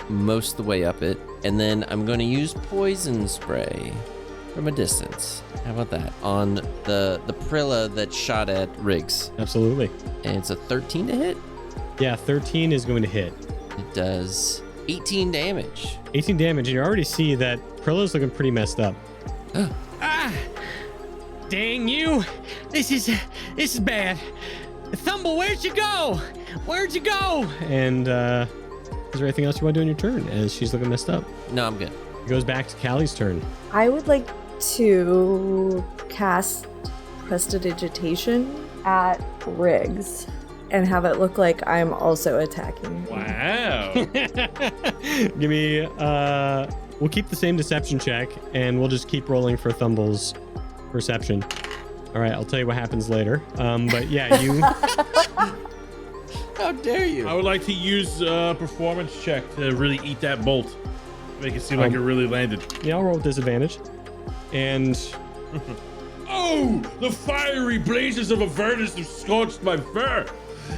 most of the way up it. And then I'm going to use poison spray from a distance. How about that? On the Prilla that shot at Riggs. Absolutely. And it's a 13 to hit. Yeah, 13 is going to hit. It does 18 damage. 18 damage, and you already see that Prilla's looking pretty messed up. Ah! Dang you! This is bad. Thumble, where'd you go? Where'd you go? And is there anything else you want to do on your turn as she's looking messed up? No, I'm good. It goes back to Callie's turn. I would like to cast Prestidigitation at Riggs and have it look like I'm also attacking. Wow. Give me, we'll keep the same deception check and we'll just keep rolling for Thumble's perception. All right, I'll tell you what happens later. But yeah, you, How dare you? I would like to use a performance check to really eat that bolt. Make it seem like it really landed. yeah, I'll roll with disadvantage. And Oh, the fiery blazes of Avernus have scorched my fur.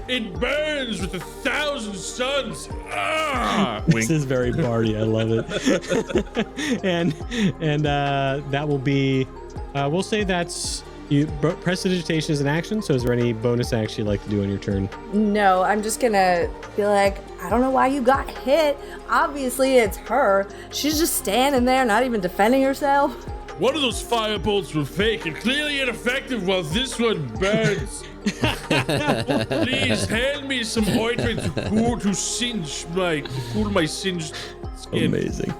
It burns with 1,000 suns. Ah! this is very bardy. I love it. and that will be, we'll say that's, Prestidigitation is an action, so is there any bonus action you'd like to do on your turn? No, I'm just gonna be like, I don't know why you got hit. Obviously, it's her. She's just standing there, not even defending herself. One of those fire bolts were fake and clearly ineffective while this one burns. Please hand me some ointment to cool my singed skin. Amazing.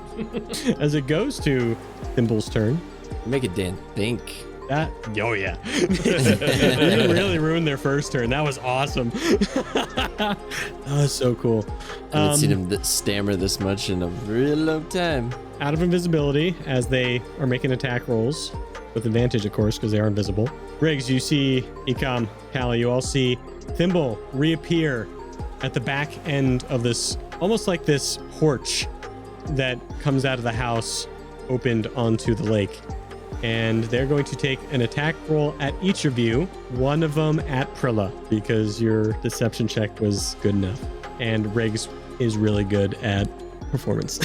As it goes to Thimble's turn. Make it Dan think. Oh yeah. You really ruined their first turn. That was awesome. That was so cool. I haven't seen him stammer this much in a really long time. Out of invisibility as they are making attack rolls with advantage, of course, because they are invisible. Riggs, you see Eekhom, Callie, you all see Thimble reappear at the back end of this, almost like this porch that comes out of the house opened onto the lake. And they're going to take an attack roll at each of you, one of them at Prilla, because your deception check was good enough. And Riggs is really good at performance.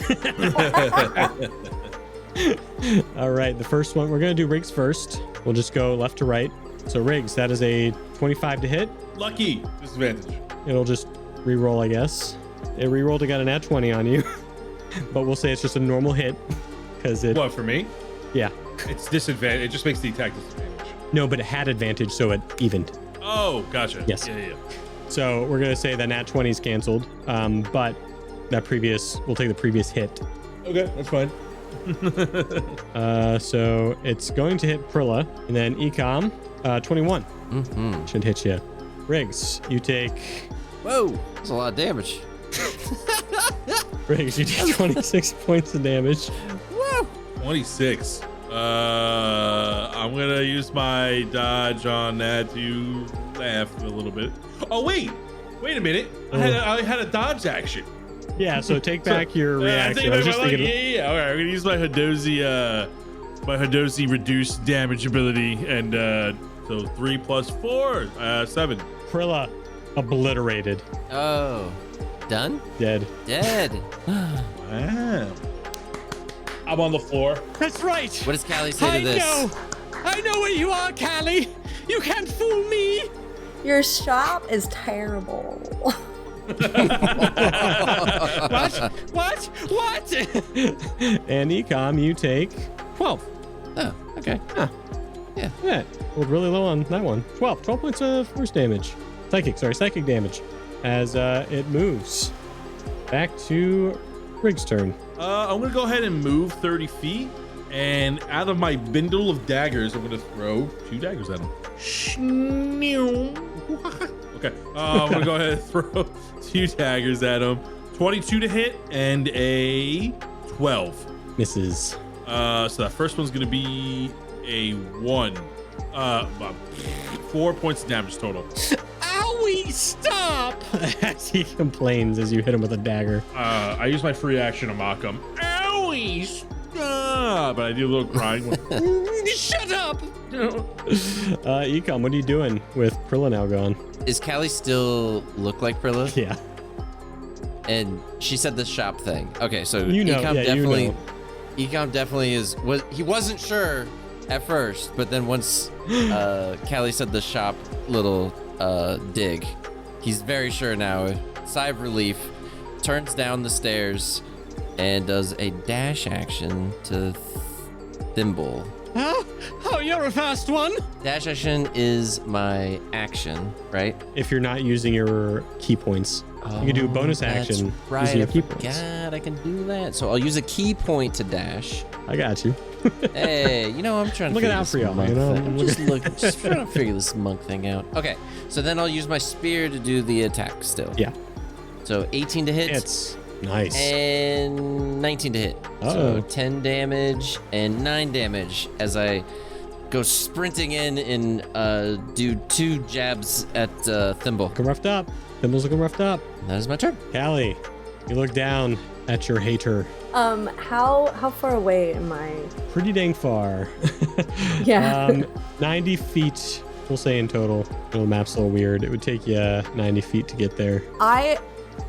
All right, the first one, we're going to do Riggs first. We'll just go left to right. So Riggs, that is a 25 to hit. Lucky. Disadvantage. It'll just re-roll, I guess. It re-rolled, it got a nat 20 on you. But we'll say it's just a normal hit because it... What, for me? Yeah. It's disadvantage. It just makes the attack disadvantage. No, but it had advantage, so it evened. Oh, gotcha. Yes. Yeah. So we're going to say that nat 20 is canceled, but we'll take the previous hit. Okay, that's fine. So it's going to hit Prilla, and then Eekhom, 21. Mm-hmm. Should hit you. Riggs, you take... Whoa, that's a lot of damage. Riggs, you take 26 points of damage. Woo! 26. I'm gonna use my dodge on that to laugh a little bit. Oh wait a minit. I had a dodge action. Yeah, so take back your reaction. Yeah. Okay, I'm gonna use my Hadozi reduced damage ability, and so 3 plus 4, 7. Prilla obliterated. Oh, done? Dead. Dead. Wow. I'm on the floor. That's right. What does Callie say to this? I know what you are, Callie. You can't fool me. Your shop is terrible. What? And Eekhom, you take 12. Oh, okay. Yeah, rolled really low on that one. 12 points of force damage. Psychic damage. As it moves back to Rig's turn. I'm gonna go ahead and move 30 feet, and out of my bindle of daggers, I'm gonna throw 2 daggers at him. Okay, I'm gonna go ahead and throw 2 daggers at him. 22 to hit and a 12. Misses. So that first one's gonna be a 1. 4 points of damage total. Owie, stop! As he complains as you hit him with a dagger. I use my free action to mock him. Owie, stop! But I do a little crying one. Shut up! Eekhom, what are you doing with Prilla now gone? Is Callie still look like Prilla? Yeah. And she said the shop thing. Okay, so You know, Eekhom yeah, definitely, you know. Eekhom definitely he wasn't sure at first, but then once Callie said the shop little dig, he's very sure now. Sigh of relief, turns down the stairs, and does a dash action to Thimble. Oh, you're a fast one. Dash action is my action, right? If you're not using your key points, you can do a bonus action right. using your I key points. forgot I can do that. So I'll use a key point to dash. I got you. Hey, I'm trying to Looking figure out this for y'all, monk you know? thing. I'm just trying to figure this monk thing out. Okay, so then I'll use my spear to do the attack still. Yeah. So 18 to hit. It's nice. And 19 to hit. Uh-oh. So 10 damage and 9 damage as I go sprinting in and do 2 jabs at Thimble. Looking roughed up. Thimble's looking roughed up. That is my turn. Callie, you look down at your hater. How far away am I? Pretty dang far. Yeah. 90 feet, we'll say in total. The map's a little weird. It would take you 90 feet to get there.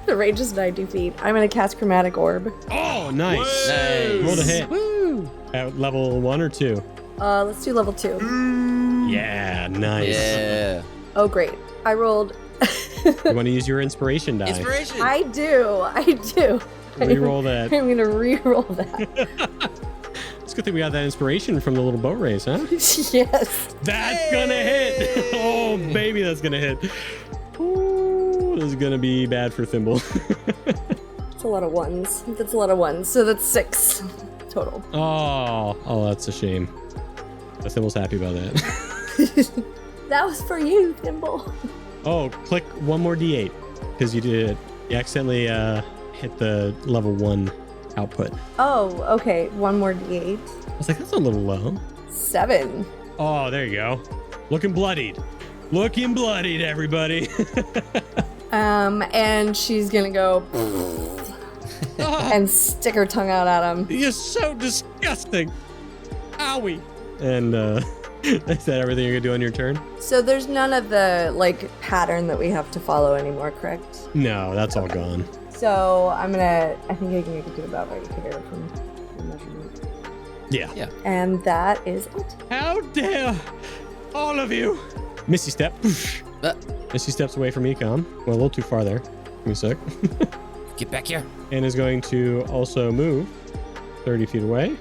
The range is 90 feet. I'm gonna cast Chromatic Orb. Oh, nice. Nice. Roll to hit. Woo. At level 1 or 2? Let's do level 2. Yeah, nice. Yeah. Oh, great. I rolled. You want to use your inspiration die. Inspiration. I do. Reroll that. I'm gonna re-roll that. It's a good thing we got that inspiration from the little boat race, huh? Yes. That's gonna hit. Oh, baby, that's gonna hit. Ooh, this is gonna be bad for Thimble. That's a lot of ones. That's a lot of ones. So that's 6 total. Oh, that's a shame. But Thimble's happy about that. That was for you, Thimble. Oh, click one more D8 because you accidentally hit the level 1 output. Oh, okay. One more D8. I was like, that's a little low. 7. Oh, there you go. Looking bloodied. Looking bloodied, everybody. And she's gonna go and stick her tongue out at him. You're so disgusting. Owie. And is that everything you're gonna do on your turn? So there's none of the pattern that we have to follow anymore, correct? No, that's all gone. So I think I can do about right here from the measurement. Yeah. And that is it. How dare all of you? Missy step. Missy steps away from Eekhom. Well, a little too far there. Give me a sec. Get back here. And is going to also move 30 feet away.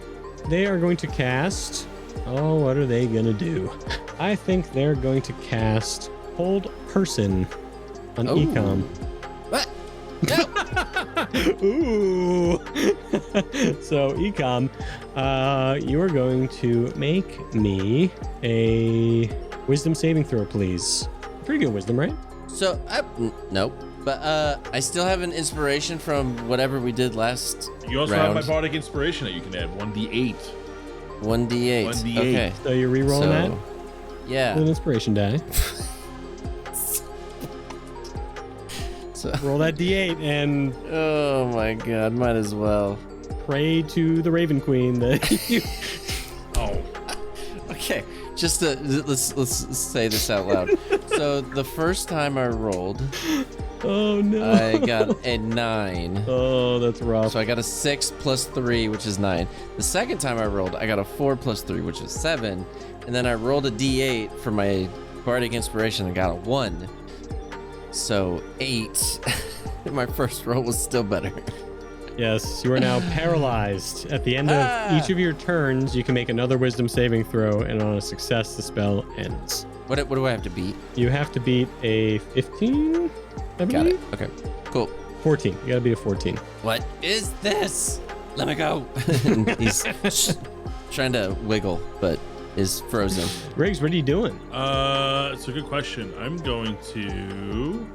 They are going to cast... Oh, what are they going to do? I think they're going to cast Hold Person on Eekhom. What? Ooh. So, Eekhom, you are going to make me a wisdom saving throw, please. Pretty good wisdom, right? So, nope. But I still have an inspiration from whatever we did last You also round. have my bardic inspiration that you can add 1d8. 1d8. 1d8. Okay. So you're re-rolling that? Yeah. With an inspiration die. So, Roll that d8 and oh my god, might as well. pray to the Raven Queen that you... Oh. Okay, just let's say this out loud. So the first time I rolled, Oh, no. I got a 9. Oh, that's rough. So I got a 6 plus 3, which is 9. The second time I rolled, I got a 4 plus 3, which is 7. And then I rolled a d8 for my bardic inspiration and got a 1. So 8. My first roll was still better. Yes, you are now paralyzed. At the end of each of your turns, you can make another wisdom saving throw, and on a success, the spell ends. What do I have to beat? You have to beat a 15, I Got believe? it. Okay, cool. 14. You gotta beat a 14. What is this? Let me go. He's trying to wiggle, but is frozen. Riggs, what are you doing? It's a good question. I'm going to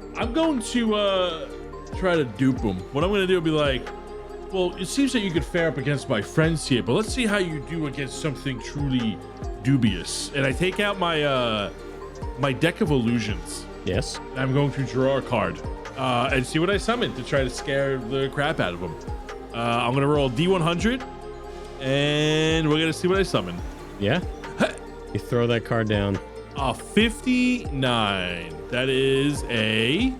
try to dupe him. What I'm gonna do will be like, well, it seems that you could fare up against my friends here, but let's see how you do against something truly dubious. And I take out my my deck of illusions. Yes. I'm going to draw a card and see what I summon to try to scare the crap out of him. I'm gonna roll D100, and we're gonna see what I summon. Yeah. You throw that card down. 59. That is a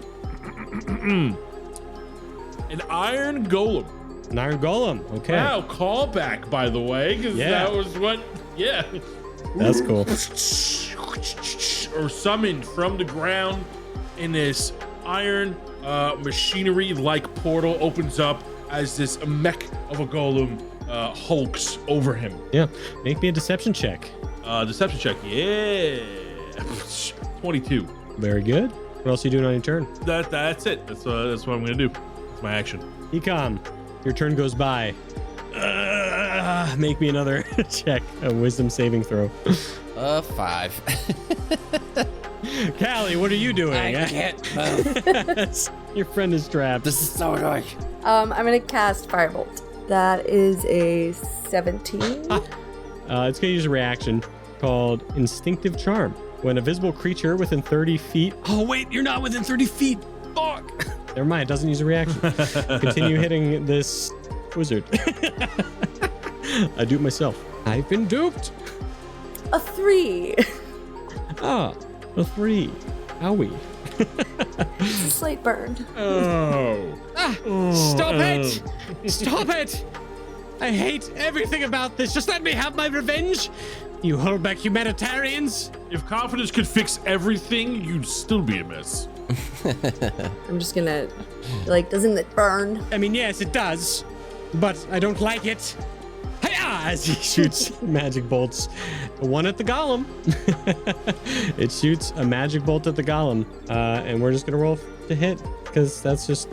an iron golem. An iron golem. Okay. Wow, callback, by the way, because Yeah. that was what. Yeah. That's cool. Or summoned from the ground in this iron machinery-like portal opens up as this mech of a golem hulks over him. Yeah. Make me a deception check. Deception check. Yeah. 22. Very good. What else are you doing on your turn? That's it. That's what I'm gonna do. That's my action. Eekhom, your turn goes by. Make me another check, a wisdom saving throw. 5. Callie, what are you doing? I can't move. Your friend is trapped. This is so annoying. I'm gonna cast Firebolt. That is a 17. It's gonna use a reaction called Instinctive Charm. When a visible creature within 30 feet. Oh wait, you're not within 30 feet. Fuck. Never mind. It doesn't use a reaction. Continue hitting this wizard. I duped myself. I've been duped. A 3. Ah, a 3. Owie. It's a slight burn. Oh. Stop it! Stop it! I hate everything about this. Just let me have my revenge. You Hullbeck humanitarians. If confidence could fix everything, you'd still be a mess. I'm just gonna, like, doesn't it burn? I mean, yes, it does, but I don't like it. Hi-ya! As he shoots magic bolts. One at the golem. It shoots a magic bolt at the golem. And we're just going to roll to hit, because that's just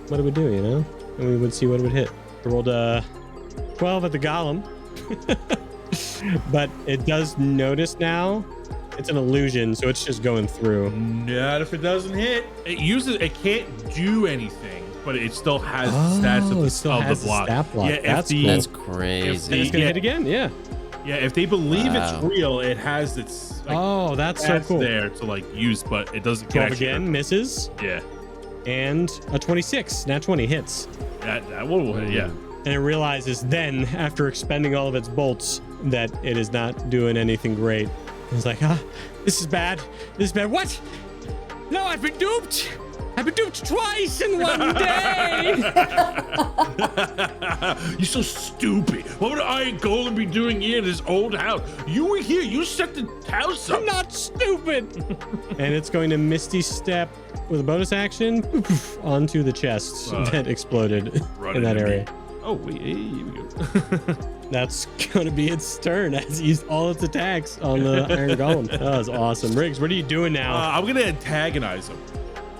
what it would do, you know? And we would see what it would hit. I rolled a 12 at the golem. But it does notice now. It's an illusion, so it's just going through. Not if it doesn't hit. It can't do anything, but it still has stats of it still has the block. stat block. Yeah, That's cool. That's crazy. And it's going to hit again, yeah. Yeah, if they believe Wow. it's real, it has its Oh, that's so cool. there to like use, but it doesn't 12 actually again, hurt. misses. Yeah, And a 26. Nat 20 hits. that one will hit. Yeah. And it realizes then, after expending all of its bolts, that it is not doing anything great. It's like, this is bad. This is bad. What? No, I've been duped. I've been duped twice in one day. You're so stupid. What would Iron Golem be doing here in this old house? You were here. You set the house up. I'm not stupid. And it's going to Misty Step with a bonus action onto the chest that exploded Run in that into me. area. Oh, wait, here we go. That's going to be its turn as it used all its attacks on the Iron Golem. That was awesome. Riggs, what are you doing now? I'm going to antagonize him.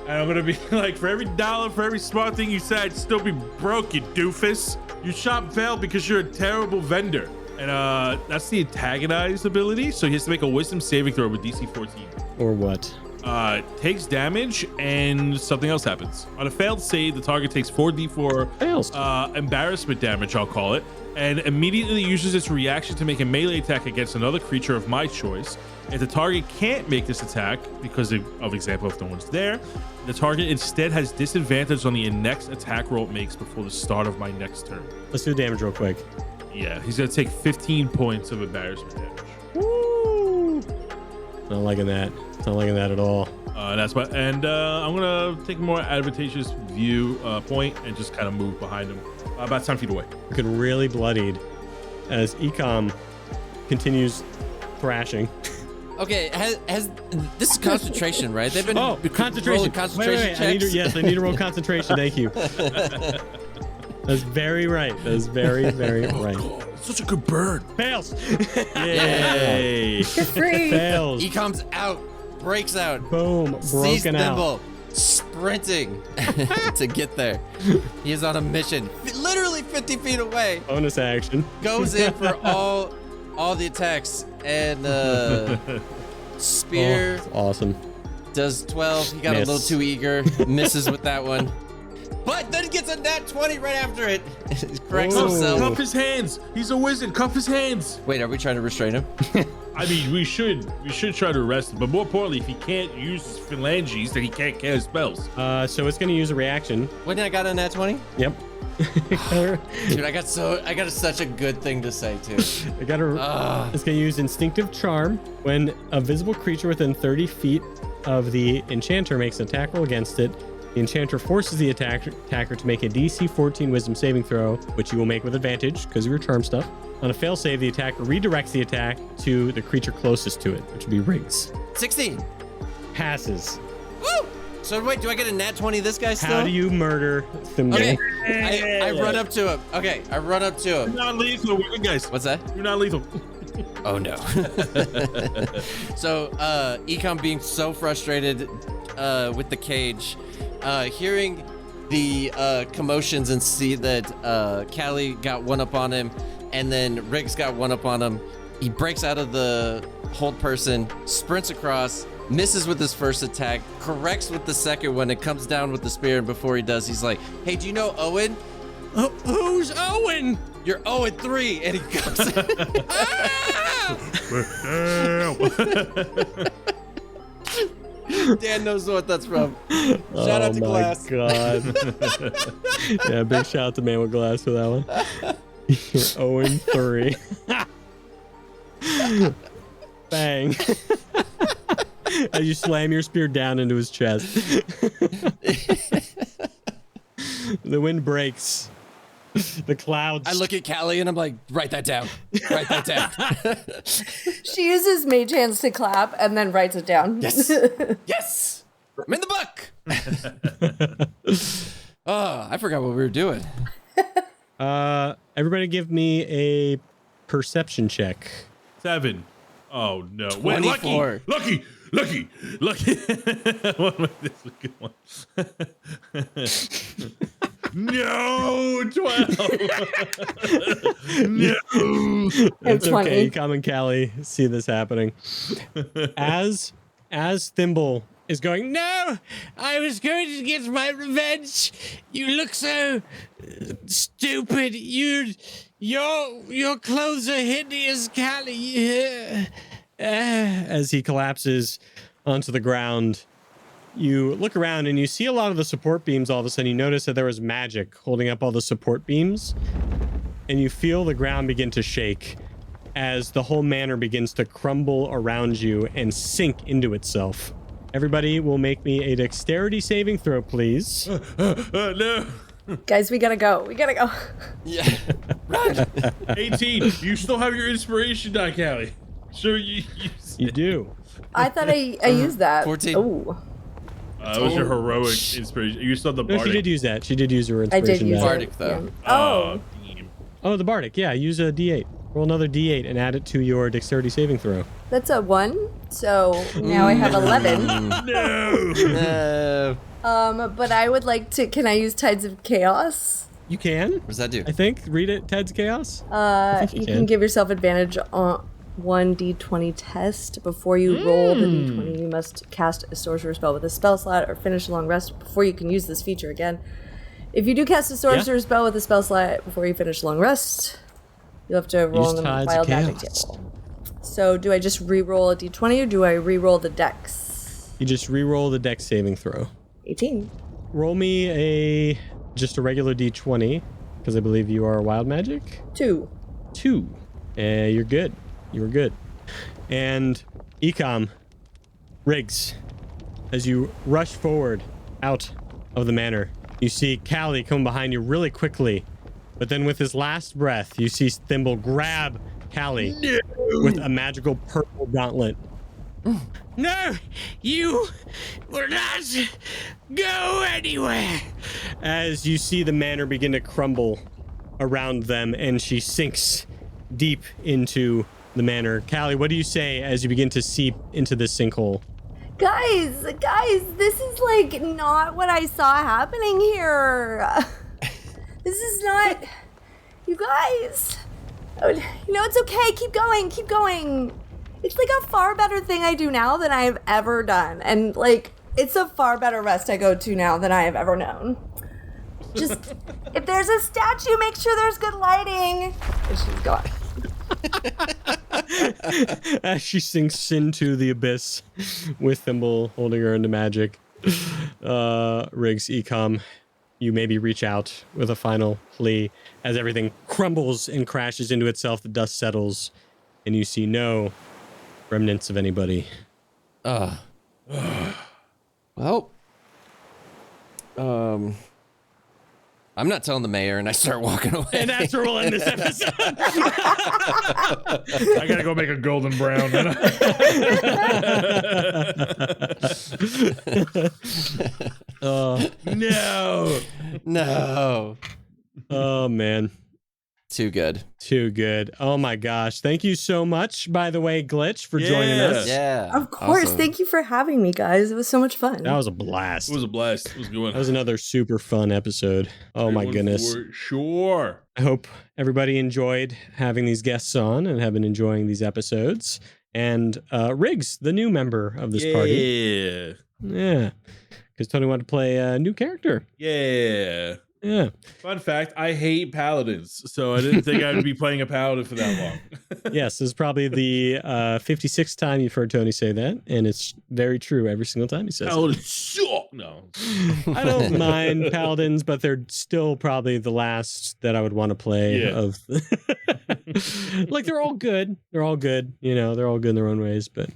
And I'm going to be like, for every dollar, for every smart thing you said, I'd still be broke, you doofus. You shop failed because you're a terrible vendor. And that's the antagonize ability. So he has to make a wisdom saving throw with DC 14. Or what? Takes damage and something else happens. On a failed save, the target takes 4d4 Fails. embarrassment damage, I'll call it, and immediately uses its reaction to make a melee attack against another creature of my choice. If the target can't make this attack because of example, if no one's there, the target instead has disadvantage on the next attack roll it makes before the start of my next turn. Let's do the damage real quick. Yeah, he's gonna take 15 points of embarrassment damage. Woo! Not liking that. Not liking that at all. That's what, and I'm gonna take a more advantageous view point and just kind of move behind him, about 10 feet away. Looking really bloodied as Eekhom continues thrashing. Okay, has this is concentration, right? They've been Concentration. rolling concentration Wait. I need checks. to roll concentration. Thank you. That's very right. That's very, very right. Such a good burn. Fails. Yay. You're free. Fails. He comes out, breaks out, Boom. sees Broken out. Thimble sprinting to get there. He is on a mission, literally 50 feet away. Bonus action. Goes in for all the attacks and spear Oh, awesome. does 12. He got Miss. a little too eager, misses with that one. But then gets a nat 20 right after it. He corrects Whoa. himself. Cuff his hands. He's a wizard. Cuff his hands. Wait, are we trying to restrain him? I mean, we should try to arrest him, but more importantly, if he can't use his phalanges, then he can't cast spells. So it's going to use a reaction. When I got a nat 20? Yep. Dude, I got such a good thing to say too. It's going to use Instinctive Charm. When a visible creature within 30 feet of the enchanter makes an attack roll against it, the enchanter forces the attacker to make a DC 14 Wisdom saving throw, which you will make with advantage because of your charm stuff. On a fail save, the attacker redirects the attack to the creature closest to it, which would be Riggs. 16. Passes. Woo! So wait, do I get a nat 20 this guy still? How do you murder Thimble? Okay, I run up to him. Okay, I run up to You're him. not lethal. We're good guys. What's that? You're not lethal. Oh no. So Eekhom being so frustrated with the cage, hearing the commotions and see that Callie got one up on him and then Riggs got one up on him, he breaks out of the hold person, sprints across, misses with his first attack, corrects with the second one, and comes down with the spear. And before he does, he's like, "Hey, do you know Owen? Who's Owen? You're Owen 3." And he comes Dan knows what that's from. Shout out to Glass. Oh my god. Yeah, big shout out to Man with Glass for that one. You're 0-3. Bang. As you slam your spear down into his chest. The wind breaks. The clouds. I look at Callie and I'm like, write that down. Write that down. She uses mage hands to clap and then writes it down. Yes. Yes. I'm in the book. Oh, I forgot what we were doing. Everybody give me a perception check. 7. Oh no. Wait, 24. Lucky. What this is a good one. No, 12. No. It's 20. okay. Eekhom and Callie see this happening. As Thimble is going, No, I was going to get my revenge. You look so stupid. Your clothes are hideous, Callie. as he collapses onto the ground, you look around and you see a lot of the support beams. All of a sudden, you notice that there was magic holding up all the support beams, and you feel the ground begin to shake as the whole manor begins to crumble around you and sink into itself. Everybody will make me a dexterity saving throw, please. No. Guys, we gotta go. Yeah. 18. You still have your inspiration die, Callie. Sure, you do. I thought I used that. 14. Oh, It was your heroic inspiration. You still have the No, bardic. she did use that. She did use her I inspiration. did use die. Bardic, it. though. Yeah. Oh, Damn. Oh, the bardic. Yeah, use a d8. Roll another d8 and add it to your dexterity saving throw. that's a 1. So now I have 11. No. But I would like to. Can I use Tides of Chaos? You can, What does that do? I think. Read it, Ted's Chaos. You you can can. give yourself advantage on 1d20 test. Before you roll the d20, you must cast a sorcerer spell with a spell slot or finish a long rest before you can use this feature again. If you do cast a sorcerer spell with a spell slot before you finish a long rest, you'll have to roll Use on the Tides of wild magic Chaos. table. So do I just re-roll a d20 or do I re-roll the dex? You just re-roll the dex saving throw. 18. Roll me just a regular d20, because I believe you are wild magic. 2. 2. You're good. You were good. And Eekhom, Riggs, as you rush forward out of the manor, you see Callie come behind you really quickly. But then with his last breath, you see Thimble grab Callie with a magical purple gauntlet. No, you will not go anywhere. as you see the manor begin to crumble around them, and she sinks deep into the manor. Callie, what do you say as you begin to seep into this sinkhole? Guys, this is like not what I saw happening here. This is not. You guys. It's okay. Keep going. It's like a far better thing I do now than I've ever done. And like, it's a far better rest I go to now than I have ever known. Just, if there's a statue, make sure there's good lighting. And she's gone. As she sinks into the abyss with Thimble holding her into magic. Riggs, Eekhom, you maybe reach out with a final plea as everything crumbles and crashes into itself. The dust settles, and you see no remnants of anybody. Well, I'm not telling the mayor, and I start walking away. And that's where we'll end this episode. I gotta go make a golden brown. No. Oh, man. Too good. Too good. Oh, my gosh. Thank you so much, by the way, Glitch, for joining us. Yeah. Of course. Awesome. Thank you for having me, guys. It was so much fun. That was a blast. It was a blast. It was a good one. That was another super fun episode. Oh, my goodness. For sure. I hope everybody enjoyed having these guests on and have been enjoying these episodes. And Riggs, the new member of this party. Yeah. Because Tony wanted to play a new character. Yeah. Yeah. Fun fact, I hate paladins, so I didn't think I would be playing a paladin for that long. Yes, this is probably the 56th time you've heard Tony say that, and it's very true every single time he says Paladins suck. No. I don't mind paladins, but they're still probably the last that I would want to play of. Like, they're all good. They're all good. They're all good in their own ways, but,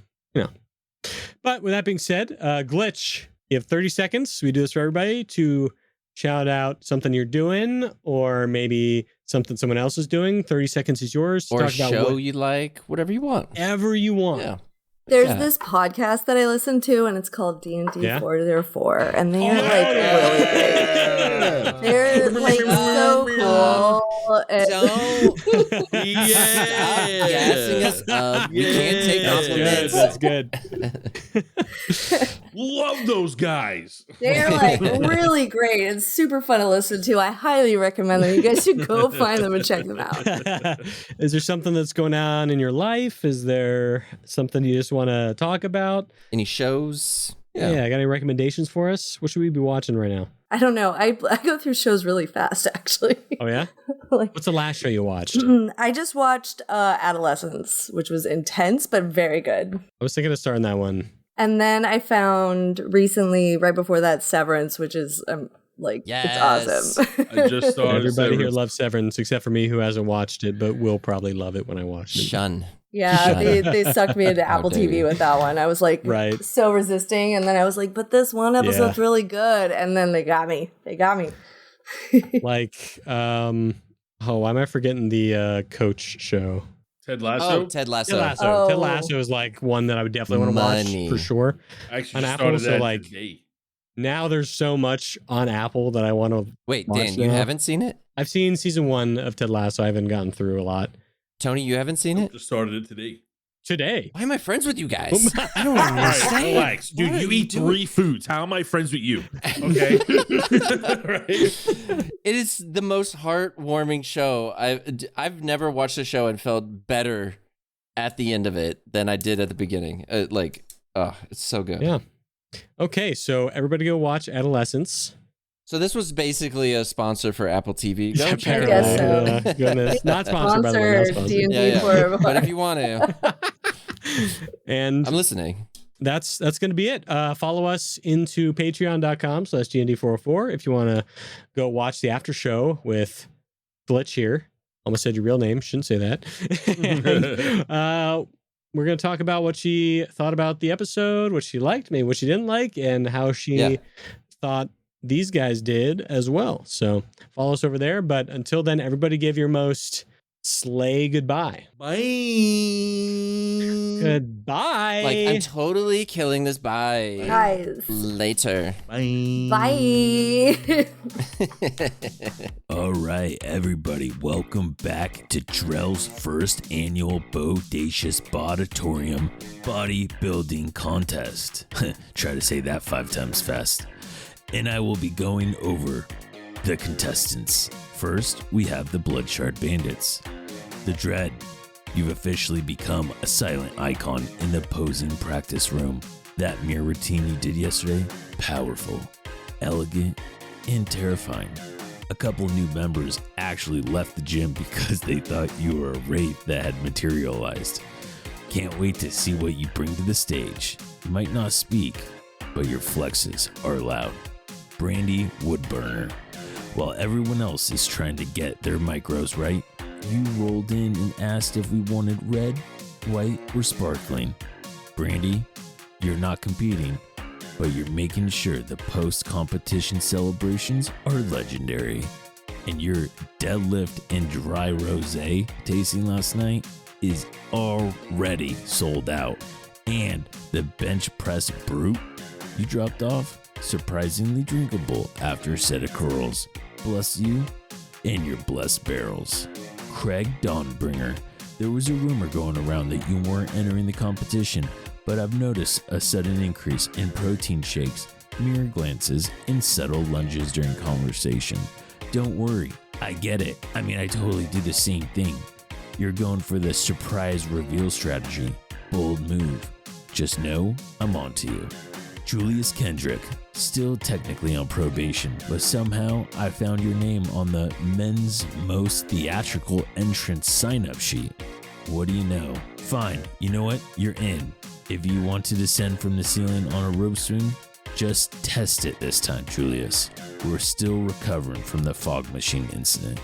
But with that being said, Glitch, you have 30 seconds. We do this for everybody to shout out something you're doing, or maybe something someone else is doing. 30 seconds is yours to Or a talk about show you like, whatever you want. whatever you want. Yeah. There's this podcast that I listen to, and it's called DND404, and they are really great. They're like so cool. Don't stop gassing us up. We can't take compliments. That's good. Love those guys. They're like really great. It's super fun to listen to. I highly recommend them. You guys should go find them and check them out. Is there something that's going on in your life? Is there something you just want to talk about? Any shows? Yeah. Got any recommendations for us? What should we be watching right now? I don't know. I go through shows really fast, actually. Oh, yeah? Like, What's the last show you watched? I just watched Adolescence, which was intense, but very good. I was thinking of starting that one. And then I found recently, right before that, Severance, which is it's awesome. I just started. Everybody here loves Severance, except for me, who hasn't watched it, but will probably love it when I watch it. Shun. Yeah, they sucked me into Apple TV with that one. I was like so resisting, and then I was like, but this one episode's really good, and then they got me. Like, why am I forgetting the Coach show? Ted Lasso? Oh, Ted Lasso. Ted Lasso is like one that I would definitely want to watch for sure. I actually On just Apple, started so that like today. now there's so much on Apple that I want to Wait, watch Dan, you now. haven't seen it? I've seen season 1 of Ted Lasso. I haven't gotten through a lot. Tony, you haven't seen it? Just started it today. Today. Why am I friends with you guys? I don't All right, understand. relax. Dude, you eat 3 foods. How am I friends with you? Okay. Right? It is the most heartwarming show. I've never watched a show and felt better at the end of it than I did at the beginning. It's so good. Yeah. Okay, so everybody go watch Adolescence. So this was basically a sponsor for Apple TV. Go check it guess out. so. Yeah, goodness. Not sponsored, by the way. Not Sponsor sponsored. DND404. But if you want to, And I'm listening. that's going to be it. Follow us into patreon.com/DND404 if you want to go watch the after show with Glitch here. Almost said your real name. Shouldn't say that. And, we're going to talk about what she thought about the episode, what she liked, maybe what she didn't like, and how she thought these guys did as well. So follow us over there. But until then, everybody give your most Slay goodbye. Bye. Goodbye. Like, I'm totally killing this. Bye. Guys. Later. Bye. Bye. All right, everybody, welcome back to Drell's first annual Bodacious Bodatorium Bodybuilding Contest. Try to say that 5 times fast. And I will be going over the contestants. First, we have the Bloodshard Bandits. The Dread. You've officially become a silent icon in the posing practice room. That mirror routine you did yesterday, powerful, elegant, and terrifying. A couple new members actually left the gym because they thought you were a wraith that had materialized. Can't wait to see what you bring to the stage. You might not speak, but your flexes are loud. Brandy Woodburner. While everyone else is trying to get their micros right, you rolled in and asked if we wanted red, white, or sparkling. Brandy, you're not competing, but you're making sure the post-competition celebrations are legendary. And your deadlift and dry rosé tasting last night is already sold out. And the bench press brute you dropped off, surprisingly drinkable after a set of curls. Bless you and your blessed barrels. Craig Dawnbringer, there was a rumor going around that you weren't entering the competition, but I've noticed a sudden increase in protein shakes, mirror glances, and subtle lunges during conversation. Don't worry, I get it. I mean, I totally do the same thing. You're going for the surprise reveal strategy. Bold move. Just know I'm on to you. Julius Kendrick, still technically on probation, but somehow I found your name on the men's most theatrical entrance sign-up sheet. What do you know? Fine, you know what? You're in. If you want to descend from the ceiling on a rope swing, just test it this time, Julius. We're still recovering from the fog machine incident.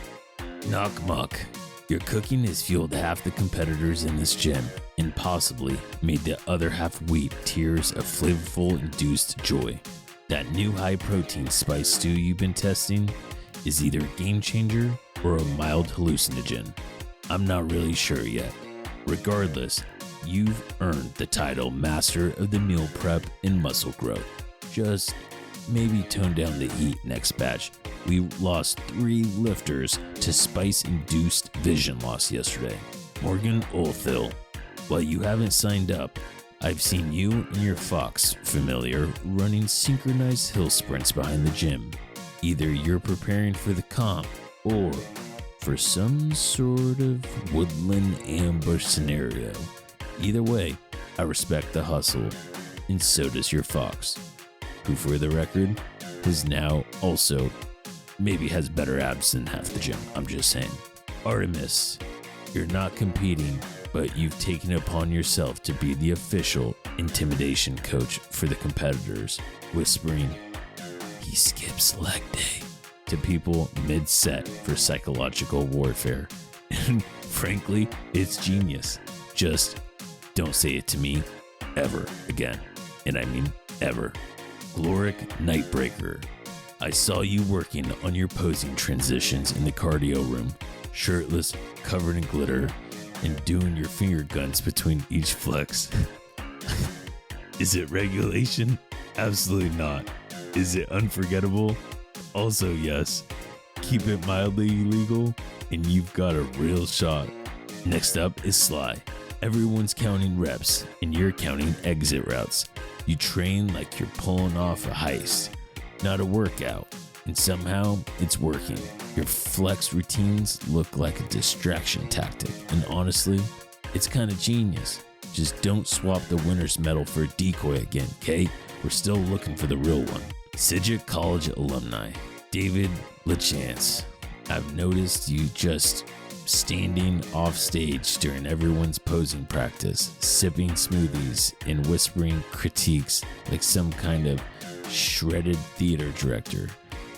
Knock muck. Your cooking has fueled half the competitors in this gym and possibly made the other half weep tears of flavorful induced joy. That new high protein spice stew you've been testing is either a game changer or a mild hallucinogen. I'm not really sure yet. Regardless, you've earned the title Master of the Meal Prep and Muscle Growth. Just maybe tone down the heat next batch. We lost 3 lifters to spice-induced vision loss yesterday. Morgan Oldthill, while you haven't signed up, I've seen you and your fox familiar running synchronized hill sprints behind the gym. Either you're preparing for the comp or for some sort of woodland ambush scenario. Either way, I respect the hustle, and so does your fox, who for the record is now also maybe has better abs than half the gym. I'm just saying. Artemis, you're not competing, but you've taken it upon yourself to be the official intimidation coach for the competitors, whispering, "He skips leg day," to people mid-set for psychological warfare. And frankly, it's genius. Just don't say it to me ever again. And I mean ever. Gloric Nightbreaker, I saw you working on your posing transitions in the cardio room, shirtless, covered in glitter, and doing your finger guns between each flex. Is it regulation? Absolutely not. Is it unforgettable? Also yes. Keep it mildly illegal, and you've got a real shot. Next up is Sly. Everyone's counting reps, and you're counting exit routes. You train like you're pulling off a heist, not a workout, and somehow it's working. Your flex routines look like a distraction tactic, and honestly, it's kind of genius. Just don't swap the winner's medal for a decoy again, okay? We're still looking for the real one. Sidget College alumni, David LaChance. I've noticed you just standing off stage during everyone's posing practice, sipping smoothies and whispering critiques like some kind of shredded theater director.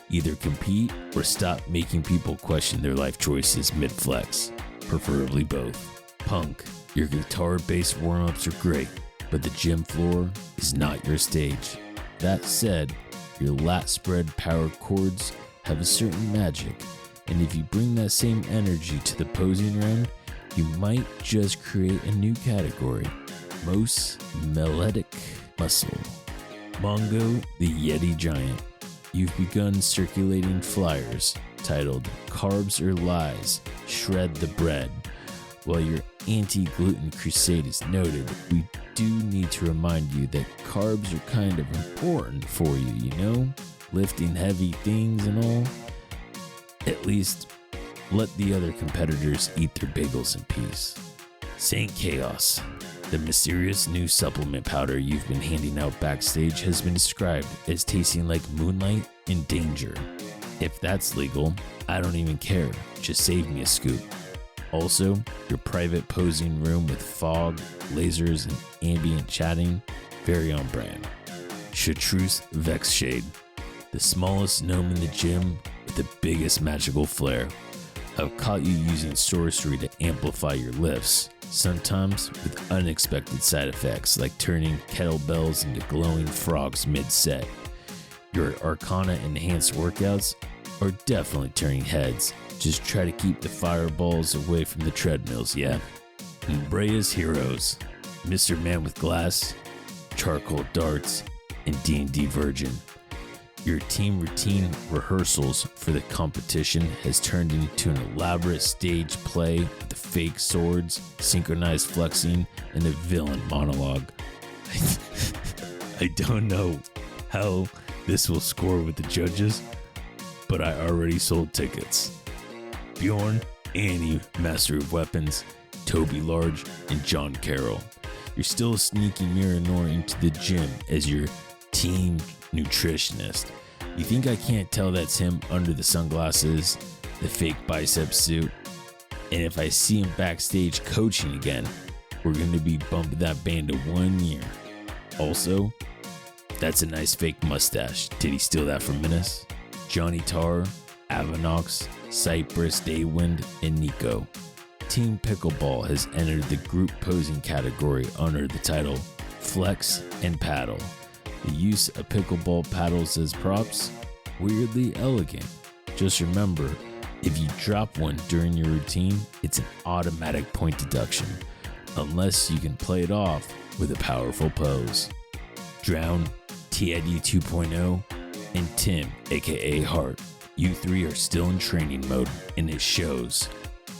Either compete or stop making people question their life choices mid-flex, preferably both. Punk, your guitar-based warm-ups are great, but the gym floor is not your stage. That said, your lat spread power chords have a certain magic, And if you bring that same energy to the posing round, you might just create a new category. Most melodic muscle. Mongo the Yeti Giant. You've begun circulating flyers titled Carbs or Lies, Shred the Bread. While your anti-gluten crusade is noted, we do need to remind you that carbs are kind of important for you, you know? Lifting heavy things and all. At least, let the other competitors eat their bagels in peace. Saint Chaos. The mysterious new supplement powder you've been handing out backstage has been described as tasting like moonlight and danger. If that's legal, I don't even care. Just save me a scoop. Also, your private posing room with fog, lasers, and ambient chatting, very on brand. Chartreuse Vex Shade. The smallest gnome in the gym with the biggest magical flair. I've caught you using sorcery to amplify your lifts, sometimes with unexpected side effects like turning kettlebells into glowing frogs mid-set. Your Arcana enhanced workouts are definitely turning heads. Just try to keep the fireballs away from the treadmills, yeah? Brea's Heroes, Mr. Man with Glass, Charcoal Darts, and D&D Virgin. Your team routine rehearsals for the competition has turned into an elaborate stage play with the fake swords, synchronized flexing, and a villain monologue. I don't know how this will score with the judges, but I already sold tickets. Bjorn, Annie, Master of Weapons, Toby Large, and John Carroll. You're still sneaking Miranor into the gym as your team nutritionist. You think I can't tell that's him under the sunglasses, the fake bicep suit? And if I see him backstage coaching again, we're going to be bumping that band to 1 year. Also, that's a nice fake mustache. Did he steal that from Minas? Johnny Tar, Avanox, Cypress, Daywind, and Nico. Team Pickleball has entered the group posing category under the title Flex and Paddle. The use of pickleball paddles as props, weirdly elegant. Just remember, if you drop one during your routine, it's an automatic point deduction, unless you can play it off with a powerful pose. Drown, TID 2.0, and Tim, aka Hart. You three are still in training mode, and it shows.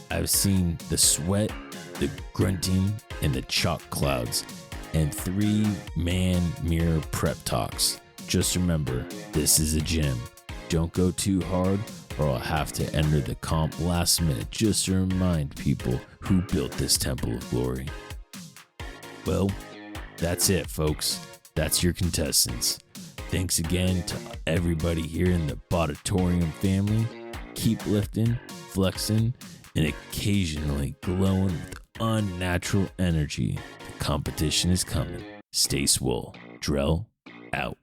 I've seen the sweat, the grunting, and the chalk clouds, and 3-man mirror prep talks. Just remember, this is a gym. Don't go too hard, or I'll have to enter the comp last minute just to remind people who built this Temple of Glory. Well, that's it, folks. That's your contestants. Thanks again to everybody here in the Botatorium family. Keep lifting, flexing, and occasionally glowing with unnatural energy. The competition is coming. Stay swole. Drell out.